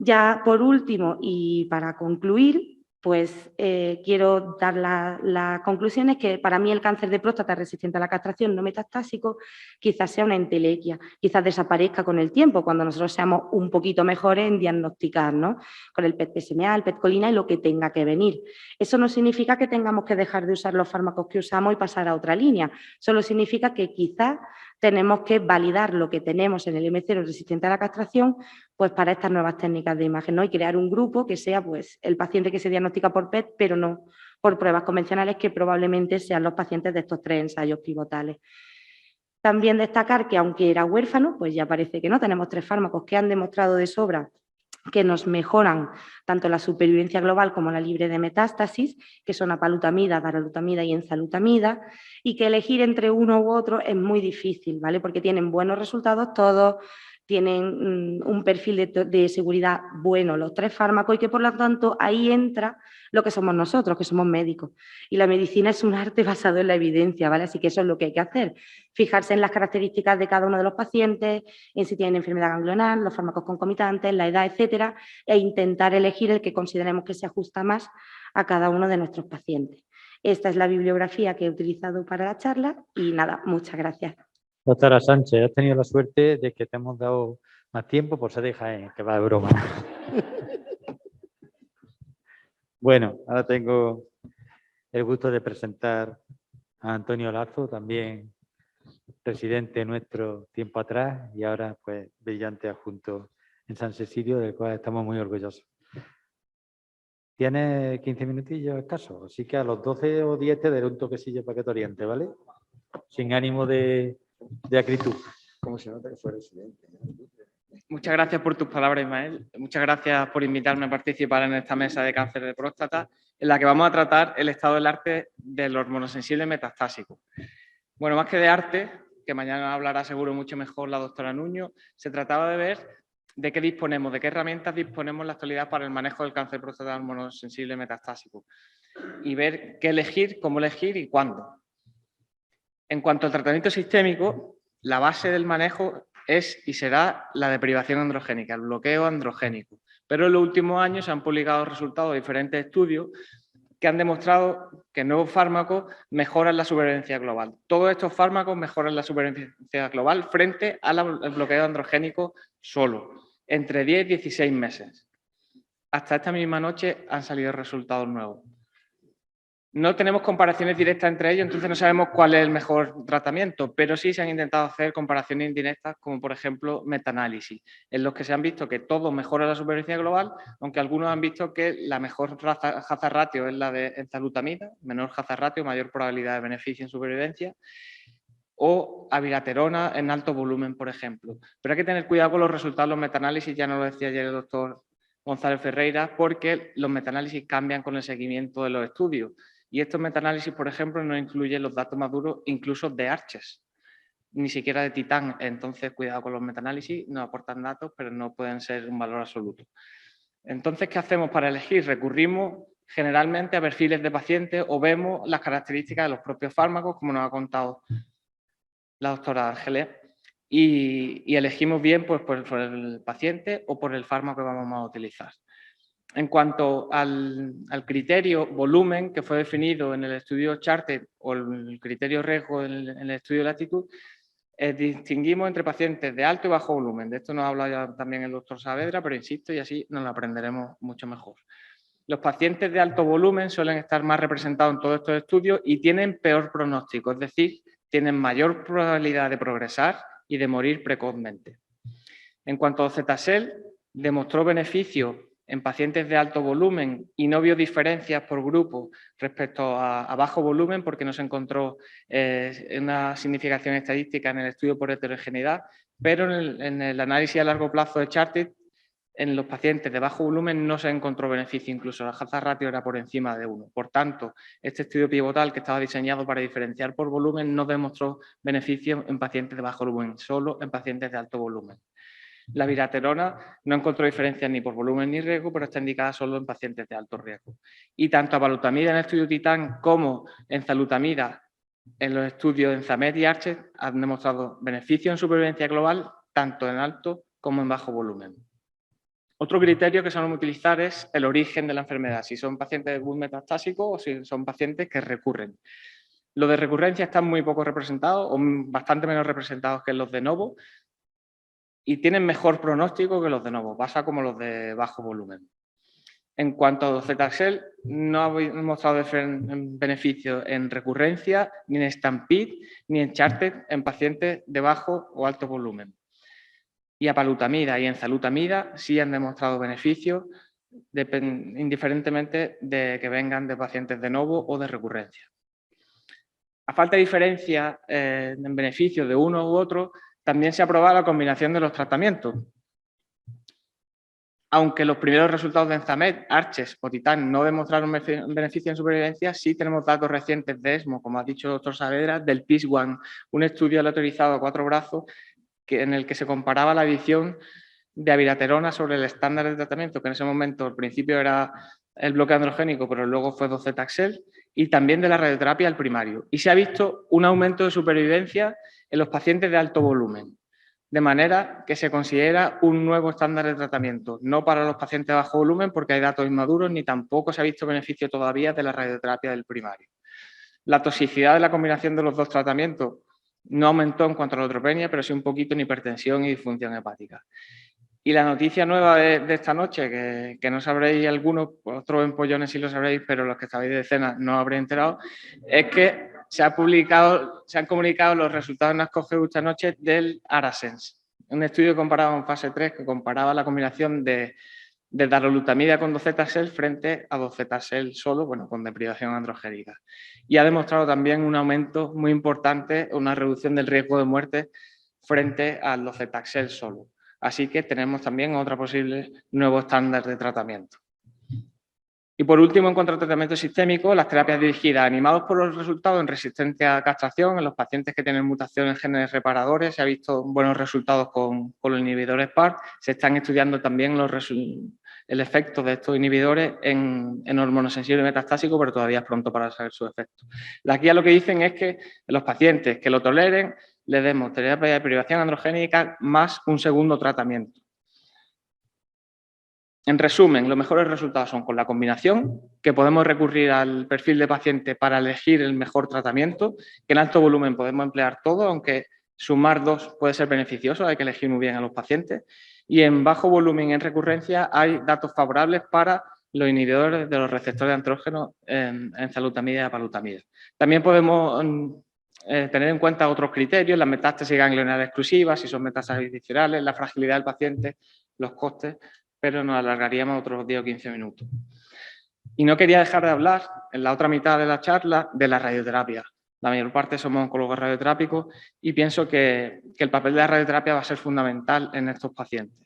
Ya por último, y para concluir, pues quiero dar las conclusiones que para mí el cáncer de próstata resistente a la castración no metastásico quizás sea una entelequia, quizás desaparezca con el tiempo cuando nosotros seamos un poquito mejores en diagnosticar, ¿no? Con el PET-PSMA, el PET-colina y lo que tenga que venir. Eso no significa que tengamos que dejar de usar los fármacos que usamos y pasar a otra línea, solo significa que quizás tenemos que validar lo que tenemos en el M0 resistente a la castración, pues para estas nuevas técnicas de imagen, ¿no? Y crear un grupo que sea pues el paciente que se diagnostica por PET, pero no por pruebas convencionales, que probablemente sean los pacientes de estos tres ensayos pivotales. También destacar que aunque era huérfano, pues ya parece que no, tenemos tres fármacos que han demostrado de sobra que nos mejoran tanto la supervivencia global como la libre de metástasis, que son apalutamida, darolutamida y enzalutamida, y que elegir entre uno u otro es muy difícil, ¿vale? Porque tienen buenos resultados todos, tienen un perfil de seguridad bueno los tres fármacos, y que por lo tanto ahí entra lo que somos nosotros, que somos médicos. Y la medicina es un arte basado en la evidencia, ¿vale? Así que eso es lo que hay que hacer, fijarse en las características de cada uno de los pacientes, en si tienen enfermedad ganglionar, los fármacos concomitantes, la edad, etcétera, e intentar elegir el que consideremos que se ajusta más a cada uno de nuestros pacientes. Esta es la bibliografía que he utilizado para la charla y nada, muchas gracias. Doctora Sánchez, has tenido la suerte de que te hemos dado más tiempo por ser de Jaén, que va de broma. Bueno, ahora tengo el gusto de presentar a Antonio Lazo, también presidente nuestro tiempo atrás y ahora pues brillante adjunto en San Cecilio, del cual estamos muy orgullosos. Tienes 15 minutillos escasos, así que a los 12 o 10 te daré un toquecillo para que te oriente, ¿vale? Sin ánimo de acritud. ¿Cómo se nota que fue residente? Muchas gracias por tus palabras, Ismael. Muchas gracias por invitarme a participar en esta mesa de cáncer de próstata, en la que vamos a tratar el estado del arte del hormonosensible metastásico. Bueno, más que de arte, que mañana hablará seguro mucho mejor la doctora Nuño, se trataba de ver ¿De qué disponemos? ¿De qué herramientas disponemos en la actualidad para el manejo del cáncer de próstata hormonosensible metastásico? Y ver qué elegir, cómo elegir y cuándo. En cuanto al tratamiento sistémico, la base del manejo es y será la deprivación androgénica, el bloqueo androgénico. Pero en los últimos años se han publicado resultados de diferentes estudios que han demostrado que nuevos fármacos mejoran la supervivencia global. Todos estos fármacos mejoran la supervivencia global frente al bloqueo androgénico solo, entre 10 y 16 meses. Hasta esta misma noche han salido resultados nuevos. No tenemos comparaciones directas entre ellos, entonces no sabemos cuál es el mejor tratamiento, pero sí se han intentado hacer comparaciones indirectas, como por ejemplo metaanálisis, en los que se han visto que todo mejora la supervivencia global, aunque algunos han visto que la mejor hazard ratio es la de enzalutamida, menor hazard ratio, mayor probabilidad de beneficio en supervivencia, o abiraterona en alto volumen, por ejemplo. Pero hay que tener cuidado con los resultados de los metaanálisis, ya nos lo decía ayer el doctor González Ferreira, porque los metaanálisis cambian con el seguimiento de los estudios. Y estos metaanálisis, por ejemplo, no incluyen los datos más duros, incluso de ARCHES, ni siquiera de Titán. Entonces, cuidado con los metaanálisis, nos aportan datos, pero no pueden ser un valor absoluto. Entonces, ¿qué hacemos para elegir? Recurrimos generalmente a perfiles de pacientes o vemos las características de los propios fármacos, como nos ha contado la doctora Ángeles, y elegimos bien pues, por el paciente o por el fármaco que vamos a utilizar. En cuanto al criterio volumen que fue definido en el estudio Charted o el criterio riesgo en el estudio Latitud, distinguimos entre pacientes de alto y bajo volumen. De esto nos ha hablado ya también el doctor Saavedra, pero insisto, y así nos lo aprenderemos mucho mejor. Los pacientes de alto volumen suelen estar más representados en todos estos estudios y tienen peor pronóstico, es decir, tienen mayor probabilidad de progresar y de morir precozmente. En cuanto a Zetasel, demostró beneficio en pacientes de alto volumen y no vio diferencias por grupo respecto a bajo volumen porque no se encontró una significación estadística en el estudio por heterogeneidad, pero en el análisis a largo plazo de Charted, en los pacientes de bajo volumen no se encontró beneficio, incluso la hazard ratio era por encima de 1. Por tanto, este estudio pivotal que estaba diseñado para diferenciar por volumen no demostró beneficio en pacientes de bajo volumen, solo en pacientes de alto volumen. La abiraterona no encontró diferencias ni por volumen ni riesgo, pero está indicada solo en pacientes de alto riesgo. Y tanto abalutamida en el estudio Titán como enzalutamida en los estudios Enzamed y Arches han demostrado beneficio en supervivencia global tanto en alto como en bajo volumen. Otro criterio que solemos utilizar es el origen de la enfermedad, si son pacientes muy metastásicos o si son pacientes que recurren. Los de recurrencia están muy poco representados o bastante menos representados que los de novo, y tienen mejor pronóstico que los de novo, pasa como los de bajo volumen. En cuanto a Docetaxel, no ha mostrado beneficio en recurrencia, ni en Stampede, ni en Charted en pacientes de bajo o alto volumen. Y apalutamida y enzalutamida sí han demostrado beneficio, indiferentemente de que vengan de pacientes de novo o de recurrencia. A falta de diferencia en beneficio de uno u otro, también se ha probado la combinación de los tratamientos. Aunque los primeros resultados de Enzamed, Arches o Titán no demostraron beneficio en supervivencia, sí tenemos datos recientes de ESMO, como ha dicho el doctor Saavedra, del PIS-1, un estudio aleatorizado a 4 brazos en el que se comparaba la adición de abiraterona sobre el estándar de tratamiento, que en ese momento al principio era el bloqueo androgénico, pero luego fue Docetaxel, y también de la radioterapia al primario. Y se ha visto un aumento de supervivencia en los pacientes de alto volumen, de manera que se considera un nuevo estándar de tratamiento, no para los pacientes de bajo volumen porque hay datos inmaduros, ni tampoco se ha visto beneficio todavía de la radioterapia del primario. La toxicidad de la combinación de los dos tratamientos no aumentó en cuanto a la neutropenia, pero sí un poquito en hipertensión y disfunción hepática. Y la noticia nueva de esta noche, que no sabréis algunos, otros empollones sí lo sabréis, pero los que estabais de cena no habréis enterado, es que se han comunicado los resultados en ASCO-GU esta noche del ARASENS, un estudio comparado en fase 3 que comparaba la combinación de darolutamida con Docetaxel frente a Docetaxel solo, bueno, con deprivación androgénica. Y ha demostrado también un aumento muy importante, una reducción del riesgo de muerte frente al Docetaxel solo. Así que tenemos también otro posible nuevo estándar de tratamiento. Y por último, en cuanto al tratamiento sistémico, las terapias dirigidas, animados por los resultados en resistencia a castración, en los pacientes que tienen mutaciones en genes reparadores, se ha visto buenos resultados con los inhibidores PARP. Se están estudiando también el efecto de estos inhibidores en hormonosensible metastásico, pero todavía es pronto para saber su efecto. La guía lo que dicen es que los pacientes que lo toleren, les demos terapia de privación androgénica más un segundo tratamiento. En resumen, los mejores resultados son con la combinación, que podemos recurrir al perfil de paciente para elegir el mejor tratamiento, que en alto volumen podemos emplear todo, aunque sumar dos puede ser beneficioso, hay que elegir muy bien a los pacientes. Y en bajo volumen en recurrencia hay datos favorables para los inhibidores de los receptores de andrógenos en enzalutamida y apalutamida. También podemos tener en cuenta otros criterios, las metástasis ganglionares exclusivas, si son metástasis viscerales, la fragilidad del paciente, los costes, pero nos alargaríamos otros 10 o 15 minutos. Y no quería dejar de hablar, en la otra mitad de la charla, de la radioterapia. La mayor parte somos oncólogos radioterápicos y pienso que el papel de la radioterapia va a ser fundamental en estos pacientes.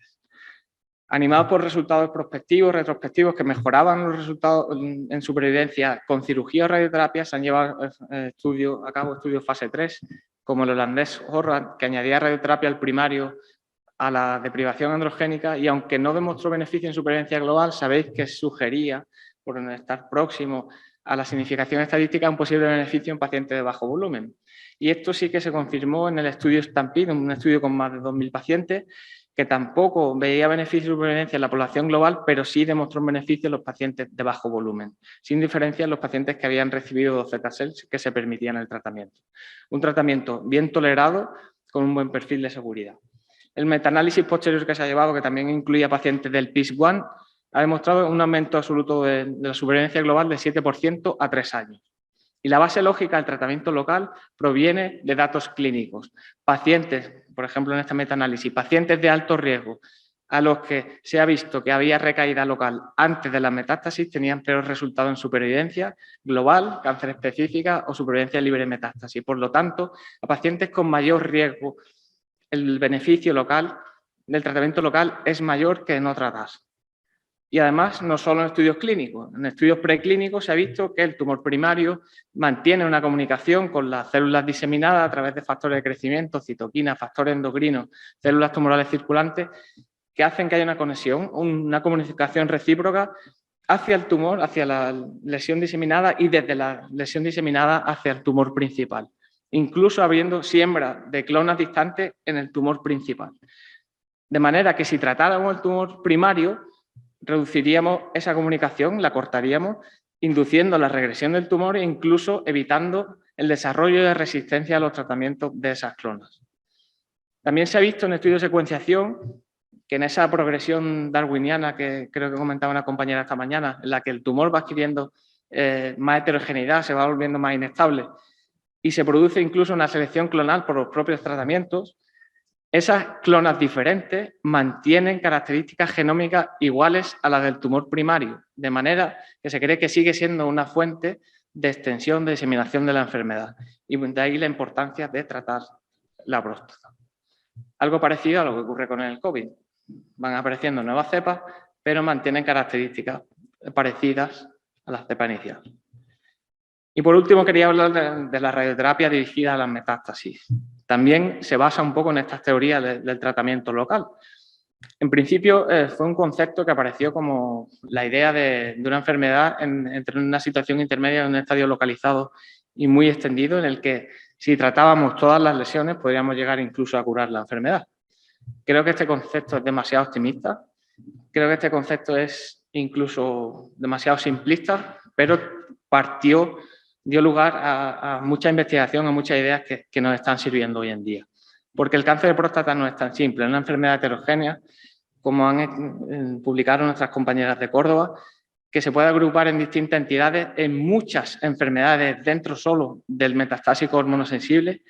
Animados por resultados prospectivos, retrospectivos que mejoraban los resultados en supervivencia con cirugía o radioterapia, se han llevado a cabo estudios fase 3, como el holandés Horvath, que añadía radioterapia al primario a la deprivación androgénica y aunque no demostró beneficio en supervivencia global, sabéis que sugería, por estar próximo a la significación estadística, un posible beneficio en pacientes de bajo volumen. Y esto sí que se confirmó en el estudio Stampede, un estudio con más de 2.000 pacientes, que tampoco veía beneficio de supervivencia en la población global, pero sí demostró un beneficio en los pacientes de bajo volumen, sin diferencia en los pacientes que habían recibido 2 Z-cells que se permitían el tratamiento. Un tratamiento bien tolerado con un buen perfil de seguridad. El metaanálisis posterior que se ha llevado, que también incluía pacientes del PIS-1, ha demostrado un aumento absoluto de la supervivencia global de 7% a 3 años. Y la base lógica del tratamiento local proviene de datos clínicos. Pacientes, por ejemplo en este metaanálisis, pacientes de alto riesgo a los que se ha visto que había recaída local antes de la metástasis tenían peores resultados en supervivencia global, cáncer específica o supervivencia libre de metástasis. Por lo tanto, a pacientes con mayor riesgo, el beneficio local del tratamiento local es mayor que en otras tasas. Y además, no solo en estudios clínicos, en estudios preclínicos se ha visto que el tumor primario mantiene una comunicación con las células diseminadas a través de factores de crecimiento, citoquinas, factores endocrinos, células tumorales circulantes, que hacen que haya una conexión, una comunicación recíproca hacia el tumor, hacia la lesión diseminada y desde la lesión diseminada hacia el tumor principal, incluso habiendo siembra de clonas distantes en el tumor principal. De manera que si tratáramos el tumor primario, reduciríamos esa comunicación, la cortaríamos, induciendo la regresión del tumor e incluso evitando el desarrollo de resistencia a los tratamientos de esas clonas. También se ha visto en estudios de secuenciación que en esa progresión darwiniana que creo que comentaba una compañera esta mañana, en la que el tumor va adquiriendo más heterogeneidad, se va volviendo más inestable y se produce incluso una selección clonal por los propios tratamientos, esas clonas diferentes mantienen características genómicas iguales a las del tumor primario, de manera que se cree que sigue siendo una fuente de extensión, de diseminación de la enfermedad. Y de ahí la importancia de tratar la próstata. Algo parecido a lo que ocurre con el COVID. Van apareciendo nuevas cepas, pero mantienen características parecidas a las cepas iniciales. Y por último quería hablar de la radioterapia dirigida a las metástasis. También se basa un poco en estas teorías del tratamiento local. En principio fue un concepto que apareció como la idea de una enfermedad entre una situación intermedia en un estadio localizado y muy extendido en el que si tratábamos todas las lesiones podríamos llegar incluso a curar la enfermedad. Creo que este concepto es demasiado optimista, creo que este concepto es incluso demasiado simplista, pero dio lugar a mucha investigación, a muchas ideas que nos están sirviendo hoy en día. Porque el cáncer de próstata no es tan simple, es una enfermedad heterogénea, como han publicado nuestras compañeras de Córdoba, que se puede agrupar en distintas entidades, en muchas enfermedades dentro solo del metastásico hormonosensible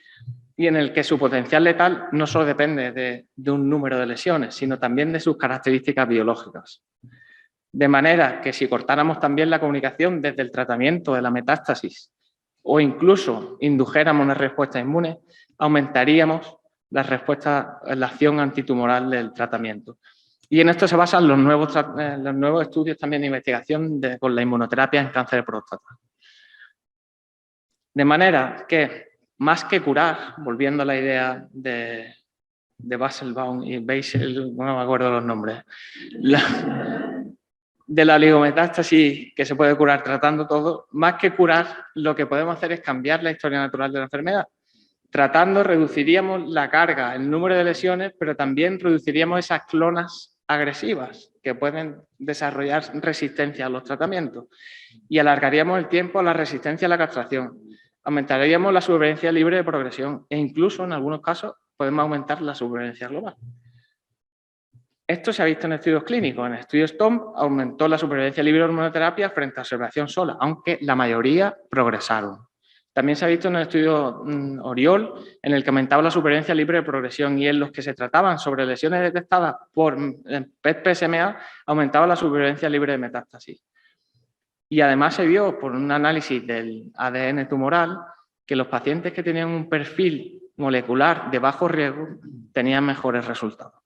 y en el que su potencial letal no solo depende de un número de lesiones, sino también de sus características biológicas. De manera que si cortáramos también la comunicación desde el tratamiento de la metástasis o incluso indujéramos una respuesta inmune, aumentaríamos la respuesta, la acción antitumoral del tratamiento. Y en esto se basan los nuevos estudios también de investigación con la inmunoterapia en cáncer de próstata. De manera que, más que curar, volviendo a la idea de Basselbaum y Beisel, no me acuerdo los nombres, de la oligometástasis que se puede curar tratando todo, más que curar, lo que podemos hacer es cambiar la historia natural de la enfermedad. Tratando, reduciríamos la carga, el número de lesiones, pero también reduciríamos esas clonas agresivas que pueden desarrollar resistencia a los tratamientos y alargaríamos el tiempo a la resistencia a la castración. Aumentaríamos la supervivencia libre de progresión e incluso, en algunos casos, podemos aumentar la supervivencia global. Esto se ha visto en estudios clínicos. En el estudio STOMP aumentó la supervivencia libre de hormonoterapia frente a observación sola, aunque la mayoría progresaron. También se ha visto en el estudio Oriol, en el que aumentaba la supervivencia libre de progresión y en los que se trataban sobre lesiones detectadas por PET-PSMA, aumentaba la supervivencia libre de metástasis. Y además se vio por un análisis del ADN tumoral que los pacientes que tenían un perfil molecular de bajo riesgo tenían mejores resultados.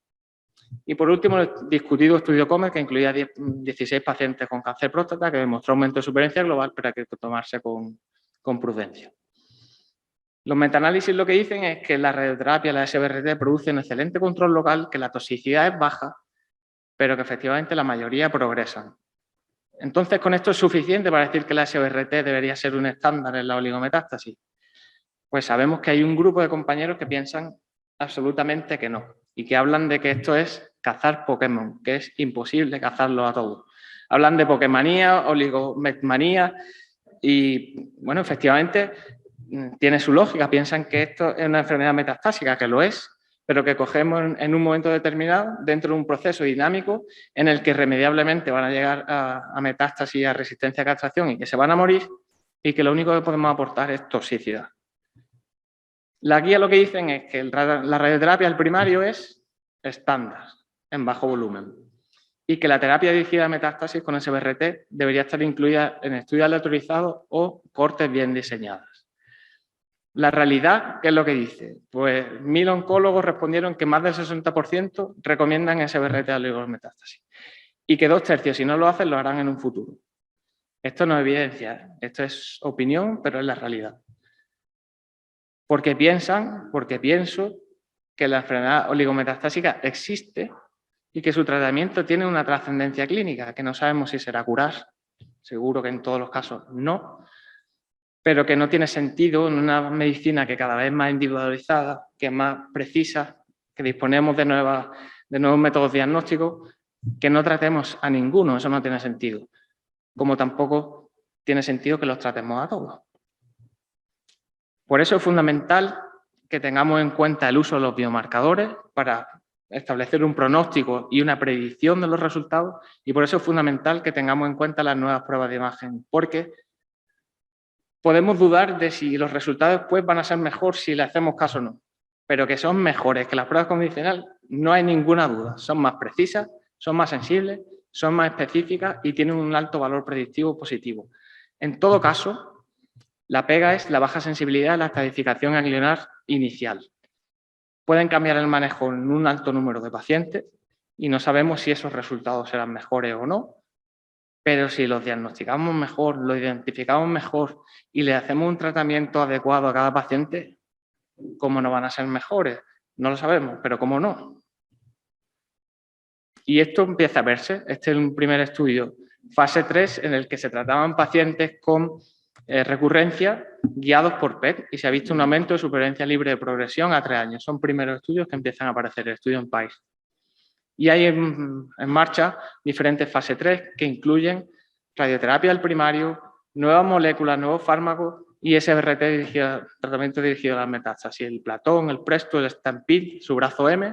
Y por último, el discutido estudio COMET, que incluía 16 pacientes con cáncer de próstata, que demostró aumento de supervivencia global, pero hay que tomarse con prudencia. Los metaanálisis lo que dicen es que la radioterapia, la SBRT, produce un excelente control local, que la toxicidad es baja, pero que efectivamente la mayoría progresan. Entonces, ¿con esto es suficiente para decir que la SBRT debería ser un estándar en la oligometástasis? Pues sabemos que hay un grupo de compañeros que piensan absolutamente que no y que hablan de que esto es cazar Pokémon, que es imposible cazarlos a todos. Hablan de Pokémonía, oligometmanía y, bueno, efectivamente tiene su lógica. Piensan que esto es una enfermedad metastásica, que lo es, pero que cogemos en un momento determinado dentro de un proceso dinámico en el que irremediablemente van a llegar a metástasis, a resistencia a castración y que se van a morir y que lo único que podemos aportar es toxicidad. La guía lo que dicen es que la radioterapia al primario es estándar, en bajo volumen, y que la terapia dirigida a metástasis con SBRT debería estar incluida en estudios aleatorizados o cortes bien diseñadas. La realidad, ¿qué es lo que dice? Pues 1000 oncólogos respondieron que más del 60% recomiendan SBRT a oligometástasis y que 2/3, si no lo hacen, lo harán en un futuro. Esto no es evidencia, esto es opinión, pero es la realidad. Porque pienso que la enfermedad oligometastásica existe y que su tratamiento tiene una trascendencia clínica, que no sabemos si será curar, seguro que en todos los casos no, pero que no tiene sentido en una medicina que cada vez es más individualizada, que es más precisa, que disponemos de nuevos métodos diagnósticos, que no tratemos a ninguno, eso no tiene sentido. Como tampoco tiene sentido que los tratemos a todos. Por eso es fundamental que tengamos en cuenta el uso de los biomarcadores para establecer un pronóstico y una predicción de los resultados, y por eso es fundamental que tengamos en cuenta las nuevas pruebas de imagen, porque podemos dudar de si los resultados después van a ser mejor si le hacemos caso o no, pero que son mejores que las pruebas convencionales, no hay ninguna duda. Son más precisas, son más sensibles, son más específicas y tienen un alto valor predictivo positivo. En todo caso, la pega es la baja sensibilidad a la estadificación ganglionar inicial. Pueden cambiar el manejo en un alto número de pacientes y no sabemos si esos resultados serán mejores o no, pero si los diagnosticamos mejor, los identificamos mejor y le hacemos un tratamiento adecuado a cada paciente, ¿cómo no van a ser mejores? No lo sabemos, pero ¿cómo no? Y esto empieza a verse. Este es un primer estudio, fase 3, en el que se trataban pacientes con recurrencia guiados por PET y se ha visto un aumento de supervivencia libre de progresión a 3 años. Son primeros estudios que empiezan a aparecer, el estudio en PAIS. Y hay en marcha diferentes fases 3 que incluyen radioterapia al primario, nuevas moléculas, nuevos fármacos y SBRT tratamiento dirigido a las metástasis, el Platón, el Presto, el Stampede, su brazo M.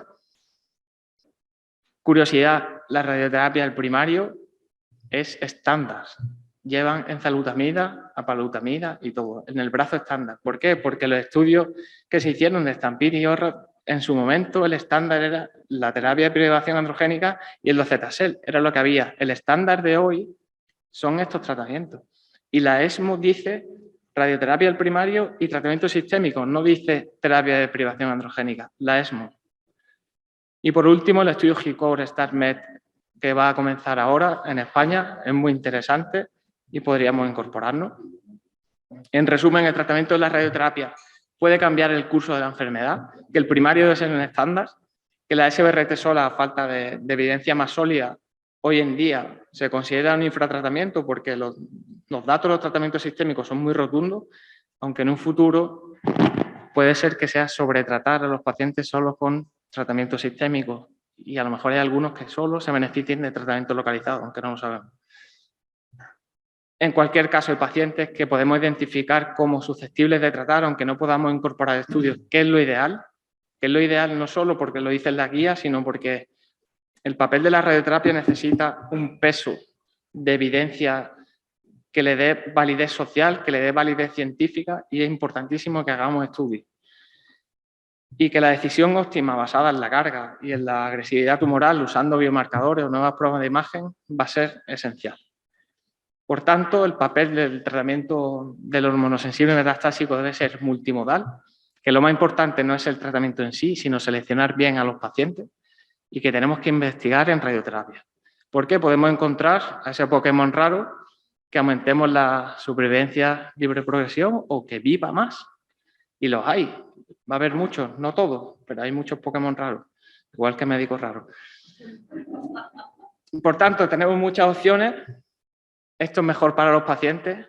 Curiosidad, la radioterapia al primario es estándar. Llevan enzalutamida, apalutamida y todo, en el brazo estándar. ¿Por qué? Porque los estudios que se hicieron de Stampede y Horror, en su momento el estándar era la terapia de privación androgénica y el docetaxel, era lo que había. El estándar de hoy son estos tratamientos. Y la ESMO dice radioterapia al primario y tratamiento sistémico, no dice terapia de privación androgénica, la ESMO. Y por último, el estudio GICOR STARMED, que va a comenzar ahora en España, es muy interesante y podríamos incorporarnos. En resumen, el tratamiento de la radioterapia puede cambiar el curso de la enfermedad, que el primario debe ser un estándar, que la SBRT sola, a falta de evidencia más sólida, hoy en día se considera un infratratamiento porque los datos de los tratamientos sistémicos son muy rotundos, aunque en un futuro puede ser que sea sobretratar a los pacientes solo con tratamientos sistémicos y a lo mejor hay algunos que solo se beneficien de tratamiento localizado, aunque no lo sabemos. En cualquier caso, hay pacientes que podemos identificar como susceptibles de tratar, aunque no podamos incorporar estudios, ¿qué es lo ideal? Que es lo ideal no solo porque lo dice la guía, sino porque el papel de la radioterapia necesita un peso de evidencia que le dé validez social, que le dé validez científica y es importantísimo que hagamos estudios. Y que la decisión óptima basada en la carga y en la agresividad tumoral usando biomarcadores o nuevas pruebas de imagen va a ser esencial. Por tanto, el papel del tratamiento del hormonosensible metastásico debe ser multimodal, que lo más importante no es el tratamiento en sí, sino seleccionar bien a los pacientes y que tenemos que investigar en radioterapia. ¿Por qué? Podemos encontrar a ese Pokémon raro que aumentemos la supervivencia libre progresión o que viva más. Y los hay. Va a haber muchos, no todos, pero hay muchos Pokémon raros, igual que médicos raros. Por tanto, tenemos muchas opciones. Esto es mejor para los pacientes,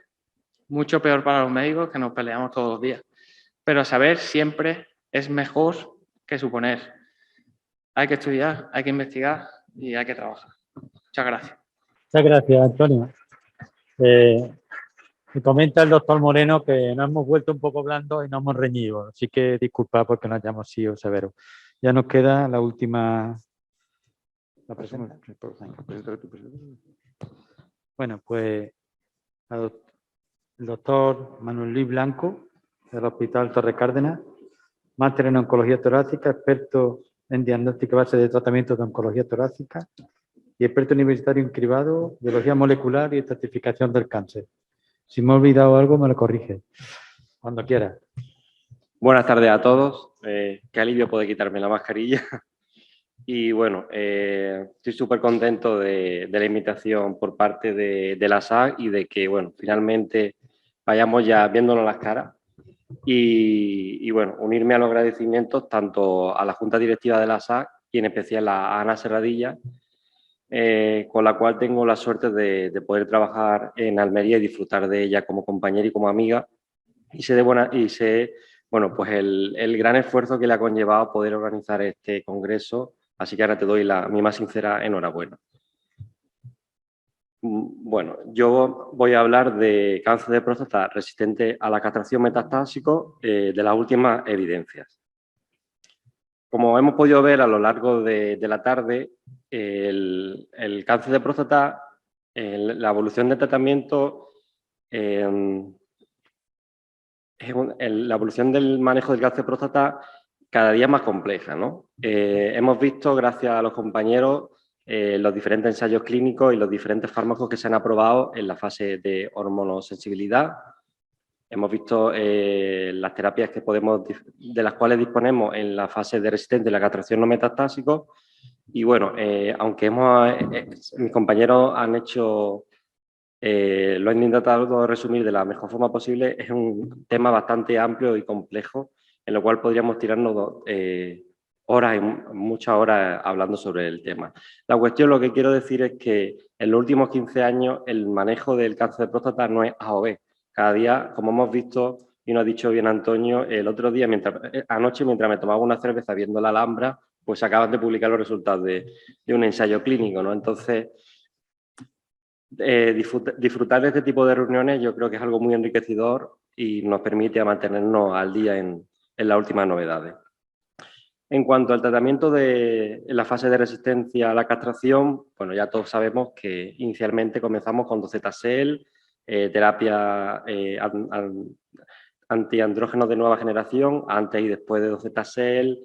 mucho peor para los médicos, que nos peleamos todos los días. Pero saber siempre es mejor que suponer. Hay que estudiar, hay que investigar y hay que trabajar. Muchas gracias. Muchas gracias, Antonio. Me comenta el doctor Moreno que nos hemos vuelto un poco blandos y nos hemos reñido, así que disculpa porque nos hayamos sido severos. Ya nos queda la última... ¿La presenta? Bueno, pues el doctor Manuel Luis Blanco, del Hospital Torre Cárdenas, máster en oncología torácica, experto en diagnóstica base de tratamiento de oncología torácica y experto universitario en cribado, biología molecular y estratificación del cáncer. Si me he olvidado algo, me lo corrige. Cuando quiera. Buenas tardes a todos. Qué alivio poder quitarme la mascarilla. Y bueno, estoy súper contento de la invitación por parte de la SAG y de que, bueno, finalmente vayamos ya viéndonos las caras. Y bueno, unirme a los agradecimientos tanto a la Junta Directiva de la SAG y en especial a Ana Serradilla, con la cual tengo la suerte de poder trabajar en Almería y disfrutar de ella como compañera y como amiga. Y sé, bueno, pues el gran esfuerzo que le ha conllevado poder organizar este congreso. Así que ahora te doy mi más sincera enhorabuena. Bueno, yo voy a hablar de cáncer de próstata resistente a la castración metastásico de las últimas evidencias. Como hemos podido ver a lo largo de la tarde, el cáncer de próstata, la evolución del tratamiento, la evolución del manejo del cáncer de próstata cada día es más compleja, ¿no? Hemos visto, gracias a los compañeros, los diferentes ensayos clínicos y los diferentes fármacos que se han aprobado en la fase de hormonosensibilidad. Hemos visto las terapias de las cuales disponemos en la fase de resistente y la castración no metastásico. Y bueno, aunque mis compañeros han hecho, lo han intentado resumir de la mejor forma posible, es un tema bastante amplio y complejo, en lo cual podríamos tirarnos horas y muchas horas hablando sobre el tema. La cuestión, lo que quiero decir es que en los últimos 15 años el manejo del cáncer de próstata no es A o B. Cada día, como hemos visto y nos ha dicho bien Antonio, el otro día, anoche, mientras me tomaba una cerveza viendo la Alhambra, pues acaban de publicar los resultados de un ensayo clínico, ¿no? Entonces, disfrutar de este tipo de reuniones yo creo que es algo muy enriquecedor y nos permite mantenernos al día en las últimas novedades. En cuanto al tratamiento en la fase de resistencia a la castración, bueno, ya todos sabemos que inicialmente comenzamos con docetaxel, terapia antiandrógenos de nueva generación, antes y después de docetaxel,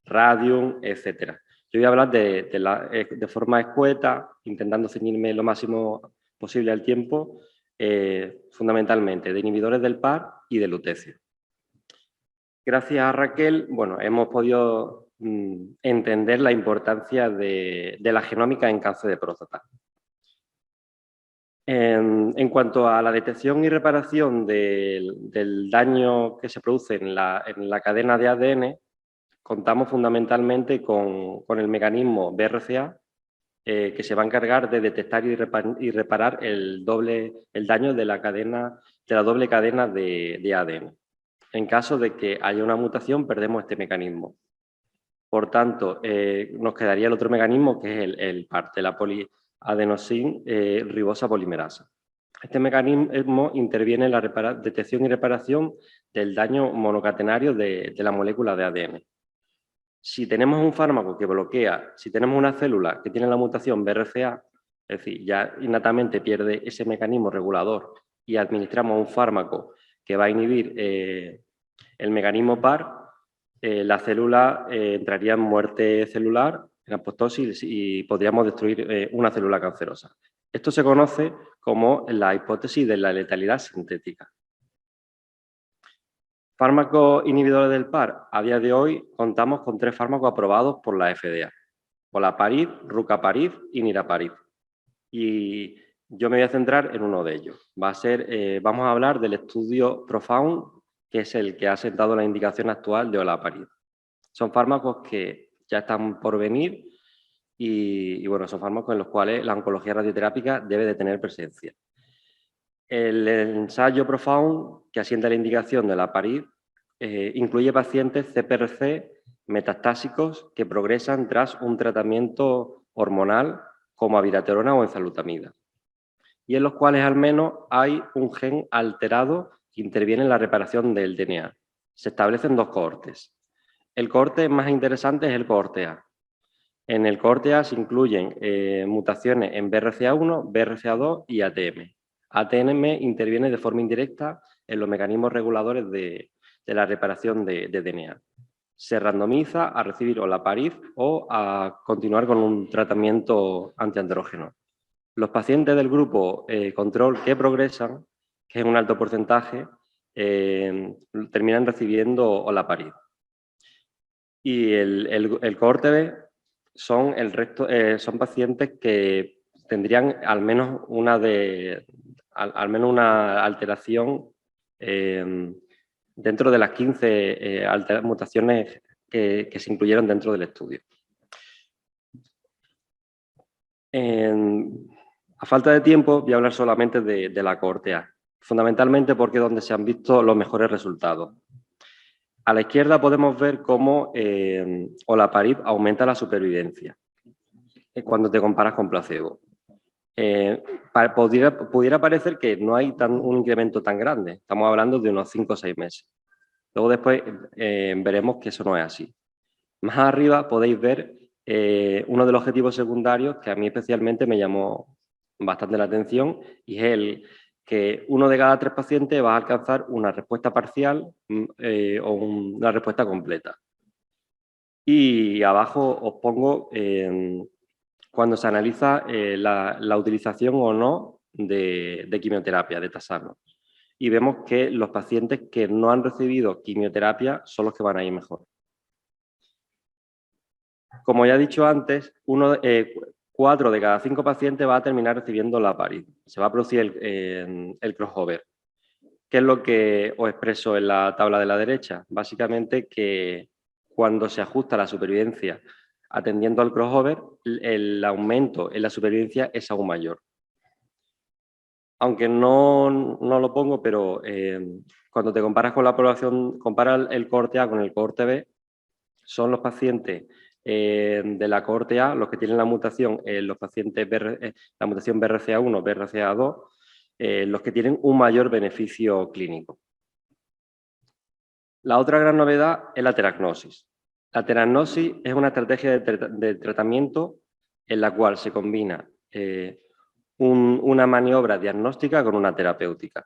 radium, etcétera. Yo voy a hablar de forma escueta, intentando ceñirme lo máximo posible al tiempo, fundamentalmente de inhibidores del PAR y de lutecio. Gracias a Raquel, bueno, hemos podido entender la importancia de la genómica en cáncer de próstata. En cuanto a la detección y reparación del daño que se produce en la cadena de ADN, contamos fundamentalmente con el mecanismo BRCA, que se va a encargar de detectar y reparar el daño de la doble cadena de ADN. En caso de que haya una mutación, perdemos este mecanismo. Por tanto, nos quedaría el otro mecanismo, que es el PAR, de la poliadenosin ribosa polimerasa. Este mecanismo interviene en la detección y reparación del daño monocatenario de la molécula de ADN. Si tenemos un fármaco que bloquea, si tenemos una célula que tiene la mutación BRCA, es decir, ya innatamente pierde ese mecanismo regulador y administramos un fármaco que va a inhibir el mecanismo PAR, la célula entraría en muerte celular, en apoptosis, y podríamos destruir una célula cancerosa. Esto se conoce como la hipótesis de la letalidad sintética. Fármacos inhibidores del PAR. A día de hoy contamos con 3 fármacos aprobados por la FDA: olaparib, rucaparib y niraparib. Y yo me voy a centrar en uno de ellos. Vamos a hablar del estudio PROFOUND, que es el que ha sentado la indicación actual de olaparib. Son fármacos que ya están por venir y bueno, son fármacos en los cuales la oncología radioterápica debe de tener presencia. El ensayo PROFOUND, que asienta la indicación de olaparib, incluye pacientes CPRC metastásicos que progresan tras un tratamiento hormonal como abiraterona o enzalutamida, y en los cuales al menos hay un gen alterado que interviene en la reparación del DNA. Se establecen 2 cohortes. El cohorte más interesante es el cohorte A. En el cohorte A se incluyen mutaciones en BRCA1, BRCA2 y ATM. ATM interviene de forma indirecta en los mecanismos reguladores de la reparación de DNA. Se randomiza a recibir olaparib o a continuar con un tratamiento antiandrógeno. Los pacientes del grupo control que progresan, que es un alto porcentaje, terminan recibiendo olaparib. Y el cohorte B son pacientes que tendrían al menos una alteración dentro de las 15 mutaciones que se incluyeron dentro del estudio. A falta de tiempo, voy a hablar solamente de la cohorte A, fundamentalmente porque es donde se han visto los mejores resultados. A la izquierda podemos ver cómo olaparib aumenta la supervivencia cuando te comparas con placebo. Pudiera parecer que no hay un incremento tan grande, estamos hablando de unos 5 o 6 meses. Luego después veremos que eso no es así. Más arriba podéis ver uno de los objetivos secundarios que a mí especialmente me llamó bastante la atención, y es que 1 de cada 3 pacientes va a alcanzar una respuesta parcial o una respuesta completa. Y abajo os pongo cuando se analiza la utilización o no de quimioterapia, de tasarno. Y vemos que los pacientes que no han recibido quimioterapia son los que van a ir mejor. Como ya he dicho antes, 4 de cada 5 pacientes va a terminar recibiendo olaparib. Se va a producir el crossover. ¿Qué es lo que os expreso en la tabla de la derecha? Básicamente que cuando se ajusta la supervivencia atendiendo al crossover, el aumento en la supervivencia es aún mayor. Aunque no lo pongo, pero cuando te comparas con la población, compara el cohorte A con el cohorte B, son los pacientes de la cohorte A, los que tienen la mutación, los pacientes la mutación BRCA1, BRCA2, los que tienen un mayor beneficio clínico. La otra gran novedad es la teragnosis. La teragnosis es una estrategia de tratamiento en la cual se combina una maniobra diagnóstica con una terapéutica.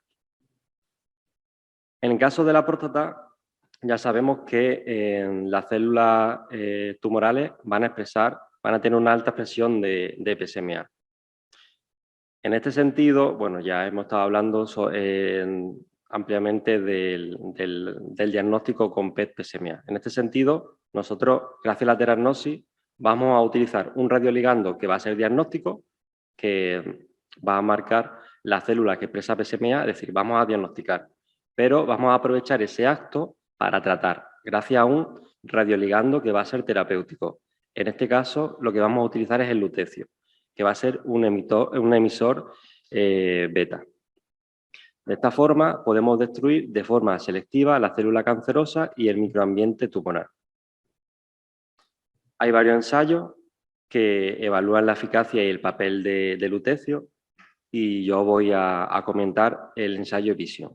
En el caso de la próstata, ya sabemos que las células tumorales van a tener una alta expresión de PSMA. En este sentido, bueno, ya hemos estado hablando ampliamente del diagnóstico con PET-PSMA. En este sentido, Nosotros, gracias a la terapnosis, vamos a utilizar un radioligando que va a ser diagnóstico, que va a marcar la célula que expresa PSMA, es decir, vamos a diagnosticar. Pero vamos a aprovechar ese acto para tratar, gracias a un radioligando que va a ser terapéutico. En este caso, lo que vamos a utilizar es el lutecio, que va a ser un emisor beta. De esta forma, podemos destruir de forma selectiva la célula cancerosa y el microambiente tumoral. Hay varios ensayos que evalúan la eficacia y el papel de lutecio y yo voy a comentar el ensayo Vision.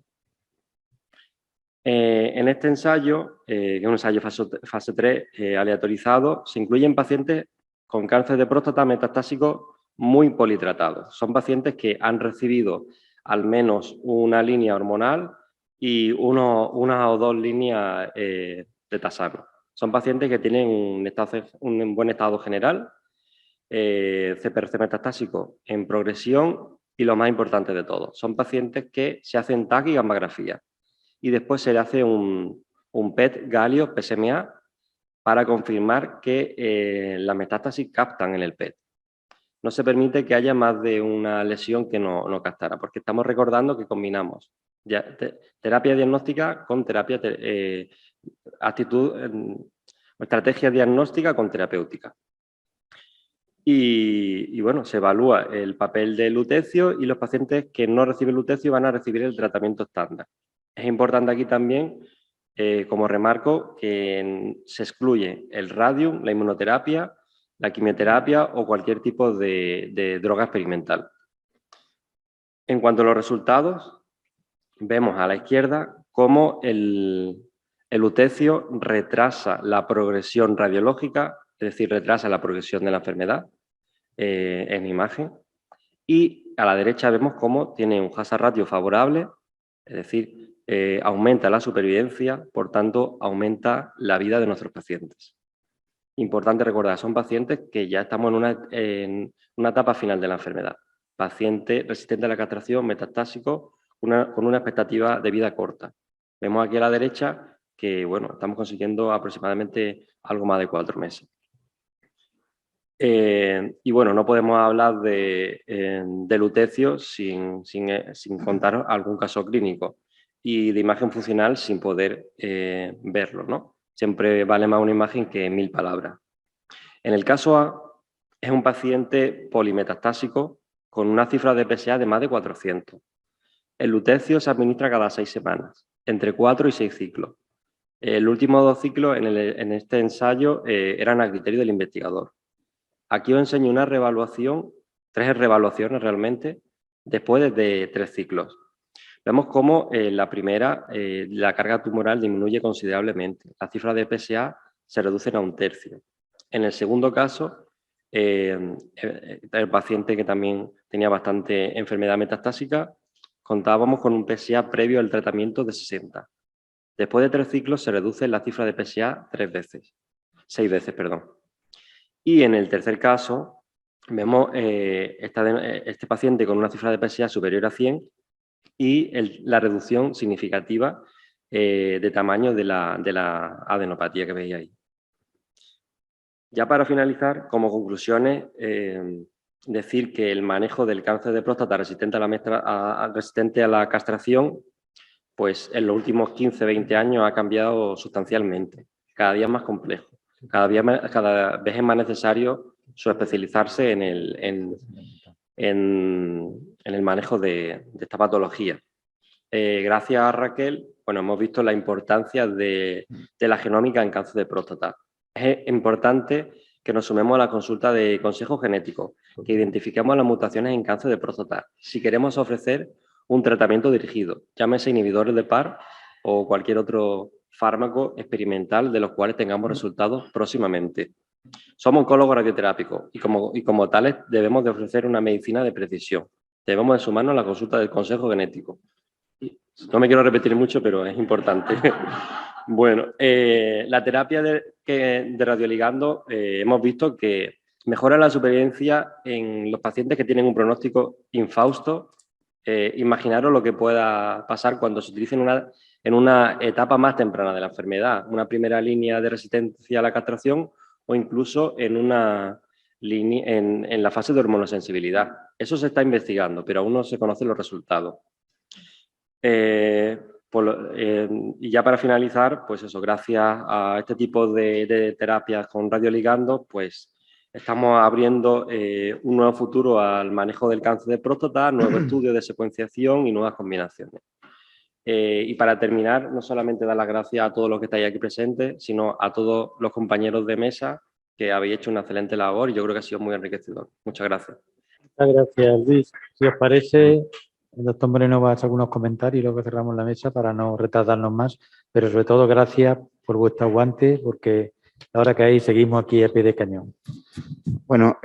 En este ensayo, que es un ensayo fase 3 aleatorizado, se incluyen pacientes con cáncer de próstata metastásico muy politratados. Son pacientes que han recibido al menos una línea hormonal y una o dos líneas de tasano. Son pacientes que tienen un buen estado general, CPRC metastásico en progresión y lo más importante de todo, son pacientes que se hacen TAC y gammagrafía y después se le hace un PET galio PSMA para confirmar que la metástasis captan en el PET. No se permite que haya más de una lesión que no captara, porque estamos recordando que combinamos terapia diagnóstica con terapia, estrategia diagnóstica con terapéutica. Y bueno, se evalúa el papel del lutecio y los pacientes que no reciben lutecio van a recibir el tratamiento estándar. Es importante aquí también, como remarco, que se excluye el radium, la inmunoterapia, la quimioterapia o cualquier tipo de droga experimental. En cuanto a los resultados, vemos a la izquierda cómo el lutecio retrasa la progresión radiológica, es decir, retrasa la progresión de la enfermedad en imagen. Y a la derecha vemos cómo tiene un hazard ratio favorable, es decir, aumenta la supervivencia, por tanto, aumenta la vida de nuestros pacientes. Importante recordar, son pacientes que ya estamos en una etapa final de la enfermedad. Paciente resistente a la castración, metastásico, con una expectativa de vida corta. Vemos aquí a la derecha que, bueno, estamos consiguiendo aproximadamente algo más de 4 meses. Y bueno, no podemos hablar de lutecio sin contar algún caso clínico y de imagen funcional sin poder verlo, ¿no? Siempre vale más una imagen que 1000 palabras. En el caso A, es un paciente polimetastásico con una cifra de PSA de más de 400. El lutecio se administra cada 6 semanas, entre 4 y 6 ciclos. Los últimos 2 ciclos en este ensayo eran a criterio del investigador. Aquí os enseño una reevaluación, 3 reevaluaciones realmente, después de 3 ciclos. Vemos cómo la primera, la carga tumoral disminuye considerablemente. Las cifras de PSA se reducen a 1/3. En el segundo caso, el paciente que también tenía bastante enfermedad metastásica, contábamos con un PSA previo al tratamiento de 60. Después de 3 ciclos se reduce la cifra de PSA 6 veces, perdón. Y en el tercer caso, vemos este paciente con una cifra de PSA superior a 100 y la reducción significativa de tamaño de la adenopatía que veis ahí. Ya para finalizar, como conclusiones, decir que el manejo del cáncer de próstata resistente a la castración, pues en los últimos 15-20 años ha cambiado sustancialmente, cada día más complejo. Cada vez es más necesario especializarse en el manejo de esta patología. Gracias a Raquel, bueno, hemos visto la importancia de la genómica en cáncer de próstata. Es importante que nos sumemos a la consulta de consejo genético, que identifiquemos las mutaciones en cáncer de próstata, si queremos ofrecer un tratamiento dirigido, llámese inhibidores de PARP o cualquier otro fármaco experimental de los cuales tengamos resultados próximamente. Somos oncólogos radioterápicos y como tales debemos de ofrecer una medicina de precisión. Debemos de sumarnos a la consulta del consejo genético. No me quiero repetir mucho, pero es importante. Bueno, la terapia de radioligando hemos visto que mejora la supervivencia en los pacientes que tienen un pronóstico infausto Imaginaros lo que pueda pasar cuando se utilice en una etapa más temprana de la enfermedad, una primera línea de resistencia a la castración o incluso en la fase de hormonosensibilidad. Eso se está investigando, pero aún no se conocen los resultados. Y ya para finalizar, pues eso, gracias a este tipo de terapias con radioligandos, pues estamos abriendo un nuevo futuro al manejo del cáncer de próstata, nuevos estudios de secuenciación y nuevas combinaciones. Y para terminar, no solamente dar las gracias a todos los que estáis aquí presentes, sino a todos los compañeros de mesa que habéis hecho una excelente labor y yo creo que ha sido muy enriquecedor. Muchas gracias. Muchas gracias, Luis. Si os parece, el doctor Moreno va a hacer algunos comentarios y luego cerramos la mesa para no retardarnos más, pero sobre todo gracias por vuestro aguante, porque ahora que hay seguimos aquí a pie de cañón. Bueno,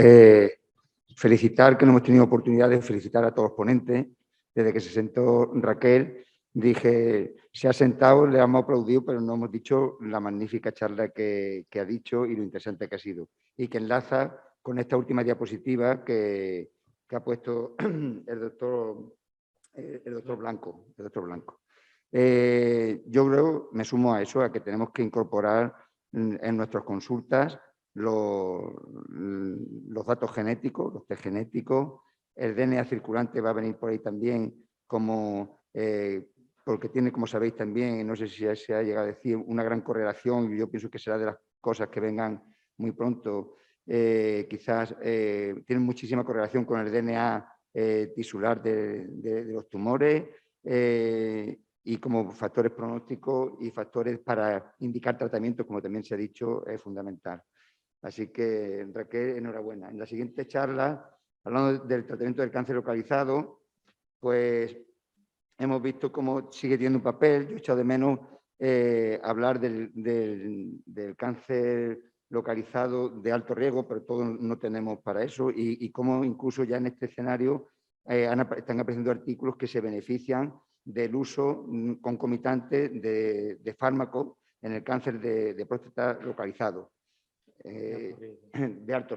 felicitar que no hemos tenido oportunidad de felicitar a todos los ponentes. Desde que se sentó Raquel, dije, se ha sentado, le hemos aplaudido, pero no hemos dicho la magnífica charla que ha dicho y lo interesante que ha sido. Y que enlaza con esta última diapositiva que ha puesto el doctor Blanco. Yo creo, me sumo a eso, a que tenemos que incorporar en nuestras consultas los datos genéticos, los test genéticos. El DNA circulante va a venir por ahí también, porque tiene, como sabéis también, no sé si se ha llegado a decir, una gran correlación, y yo pienso que será de las cosas que vengan muy pronto. Quizás tienen muchísima correlación con el DNA tisular de los tumores y como factores pronósticos y factores para indicar tratamientos, como también se ha dicho, es fundamental. Así que, Raquel, enhorabuena. En la siguiente charla, hablando del tratamiento del cáncer localizado, pues hemos visto cómo sigue teniendo un papel. Yo he echado de menos hablar del cáncer localizado de alto riesgo, pero todos no tenemos para eso, y cómo incluso ya en este escenario están apareciendo artículos que se benefician del uso concomitante de fármacos en el cáncer de próstata localizado. De alto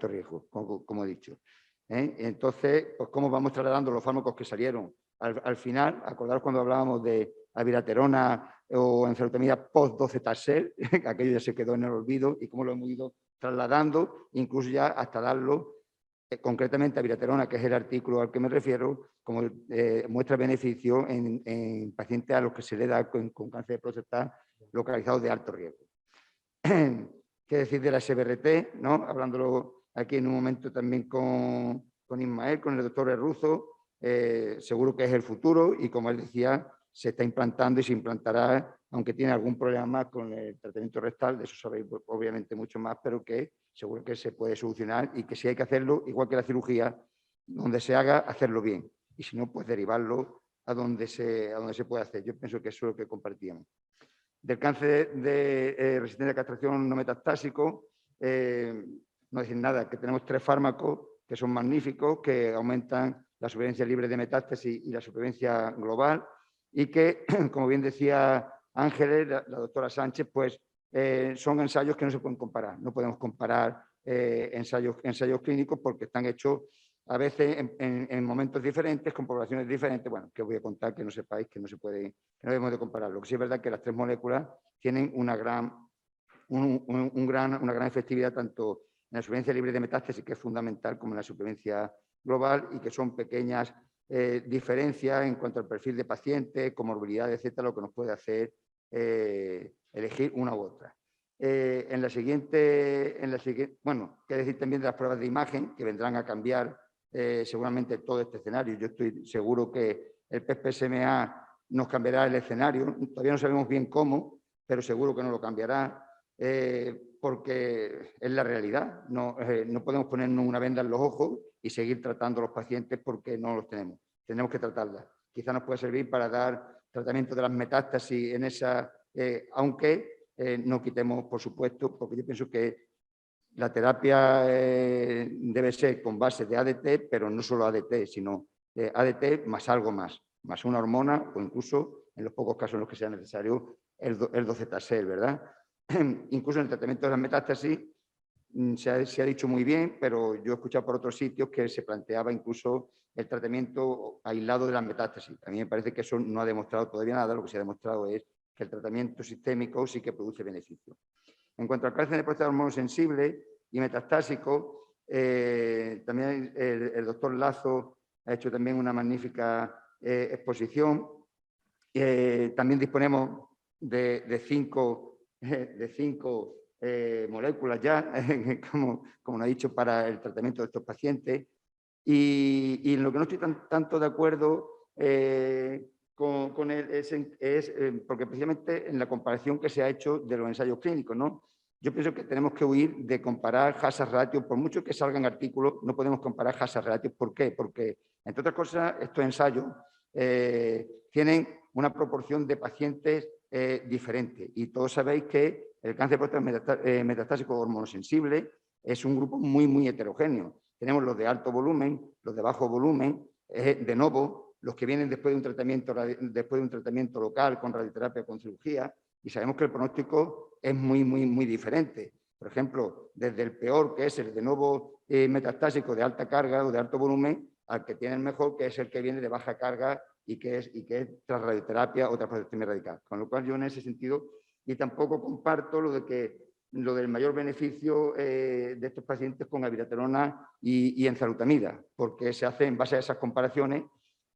riesgo, como he dicho. Entonces, pues cómo vamos trasladando los fármacos que salieron al final. Acordaros cuando hablábamos de abiraterona o encelotamida post-12-taxel, aquello ya se quedó en el olvido, y cómo lo hemos ido trasladando, incluso ya hasta darlo concretamente abiraterona, que es el artículo al que me refiero, como muestra beneficio en pacientes a los que se le da con cáncer de próstata localizado de alto riesgo. ¿Qué decir de la SBRT? ¿No? Hablándolo aquí en un momento también con Ismael, con el doctor Erruzo, seguro que es el futuro y, como él decía, se está implantando y se implantará, aunque tiene algún problema más con el tratamiento rectal, de eso sabéis obviamente mucho más, pero que seguro que se puede solucionar y que si hay que hacerlo, igual que la cirugía, donde se haga, hacerlo bien. Y si no, pues derivarlo a donde se puede hacer. Yo pienso que eso es lo que compartíamos. Del cáncer de resistencia a castración no metastásico, no decir nada, que tenemos 3 fármacos que son magníficos, que aumentan la supervivencia libre de metástasis y la supervivencia global, y que, como bien decía Ángeles, la doctora Sánchez, pues son ensayos que no se pueden comparar. No podemos comparar ensayos clínicos porque están hechos a veces en momentos diferentes, con poblaciones diferentes. Bueno, que os voy a contar que no sepáis que no se puede, que no debemos de comparar. Lo que sí es verdad es que las 3 moléculas tienen una gran efectividad tanto en la supervivencia libre de metástasis, que es fundamental, como en la supervivencia global, y que son pequeñas diferencias en cuanto al perfil de paciente, comorbilidad, etcétera, lo que nos puede hacer elegir una u otra. En la siguiente, bueno, qué decir también de las pruebas de imagen, que vendrán a cambiar seguramente todo este escenario. Yo estoy seguro que el PET-PSMA nos cambiará el escenario. Todavía no sabemos bien cómo, pero seguro que nos lo cambiará, porque es la realidad. No podemos ponernos una venda en los ojos y seguir tratando a los pacientes porque no los tenemos. Tenemos que tratarlas. Quizá nos puede servir para dar tratamiento de las metástasis en esa, aunque no quitemos, por supuesto, porque yo pienso que la terapia debe ser con base de ADT, pero no solo ADT, sino ADT más algo más una hormona, o incluso, en los pocos casos en los que sea necesario, el 12-taxel, ¿verdad? Incluso en el tratamiento de las metástasis, se ha dicho muy bien, pero yo he escuchado por otros sitios que se planteaba incluso el tratamiento aislado de las metástasis. A mí me parece que eso no ha demostrado todavía nada, lo que se ha demostrado es que el tratamiento sistémico sí que produce beneficio. En cuanto al cáncer de próstata hormonosensible y metastásico, también el doctor Lazo ha hecho también una magnífica exposición. También disponemos de cinco moléculas ya, como nos ha dicho, para el tratamiento de estos pacientes. Y en lo que no estoy tanto de acuerdo con él es porque precisamente en la comparación que se ha hecho de los ensayos clínicos, ¿no? Yo pienso que tenemos que huir de comparar hazard ratio, por mucho que salgan artículos, no podemos comparar hazard ratio. ¿Por qué? Porque, entre otras cosas, estos ensayos tienen una proporción de pacientes diferente. Y todos sabéis que el cáncer de próstata metastásico hormonosensible es un grupo muy, muy heterogéneo. Tenemos los de alto volumen, los de bajo volumen, de nuevo, los que vienen después de un tratamiento local con radioterapia o con cirugía, y sabemos que el pronóstico es muy, muy, muy diferente. Por ejemplo, desde el peor, que es el de nuevo metastásico de alta carga o de alto volumen, al que tiene el mejor, que es el que viene de baja carga y que es tras radioterapia o tras prostatectomía radical. Con lo cual yo en ese sentido, y tampoco comparto lo del mayor beneficio de estos pacientes con abiraterona y enzalutamida, porque se hace en base a esas comparaciones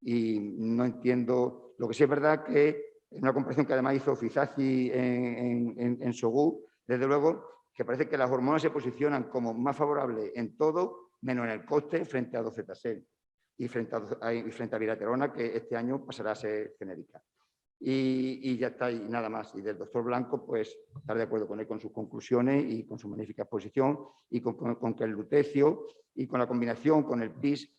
y no entiendo. Lo que sí es verdad que es una comparación que además hizo Fizazi en SOGU, desde luego, que parece que las hormonas se posicionan como más favorables en todo, menos en el coste, frente a docetaxel y frente a abiraterona, que este año pasará a ser genérica. Y ya está, y nada más. Y del doctor Blanco, pues estar de acuerdo con él, con sus conclusiones y con su magnífica exposición, y con que el lutecio y con la combinación con el PIS,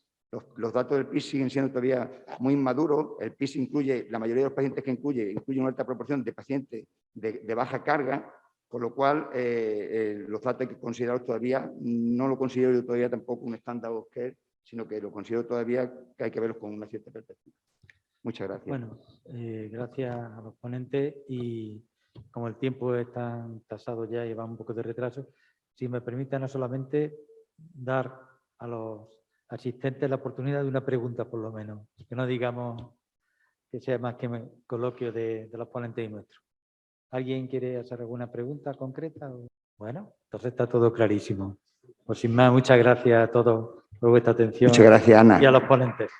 los datos del PIS siguen siendo todavía muy inmaduros. El PIS incluye, la mayoría de los pacientes que incluye una alta proporción de pacientes de baja carga, con lo cual los datos que considerados todavía, no lo considero yo todavía tampoco un estándar of care, sino que lo considero todavía que hay que verlos con una cierta perspectiva. Muchas gracias. Bueno, gracias a los ponentes, y como el tiempo está tasado ya y va un poco de retraso, si me permiten, no solamente dar a los asistentes la oportunidad de una pregunta por lo menos, que no digamos que sea más que un coloquio de los ponentes y nuestros. ¿Alguien quiere hacer alguna pregunta concreta? Bueno, entonces está todo clarísimo. Pues sin más, muchas gracias a todos por vuestra atención. Muchas gracias, Ana. Y a los ponentes.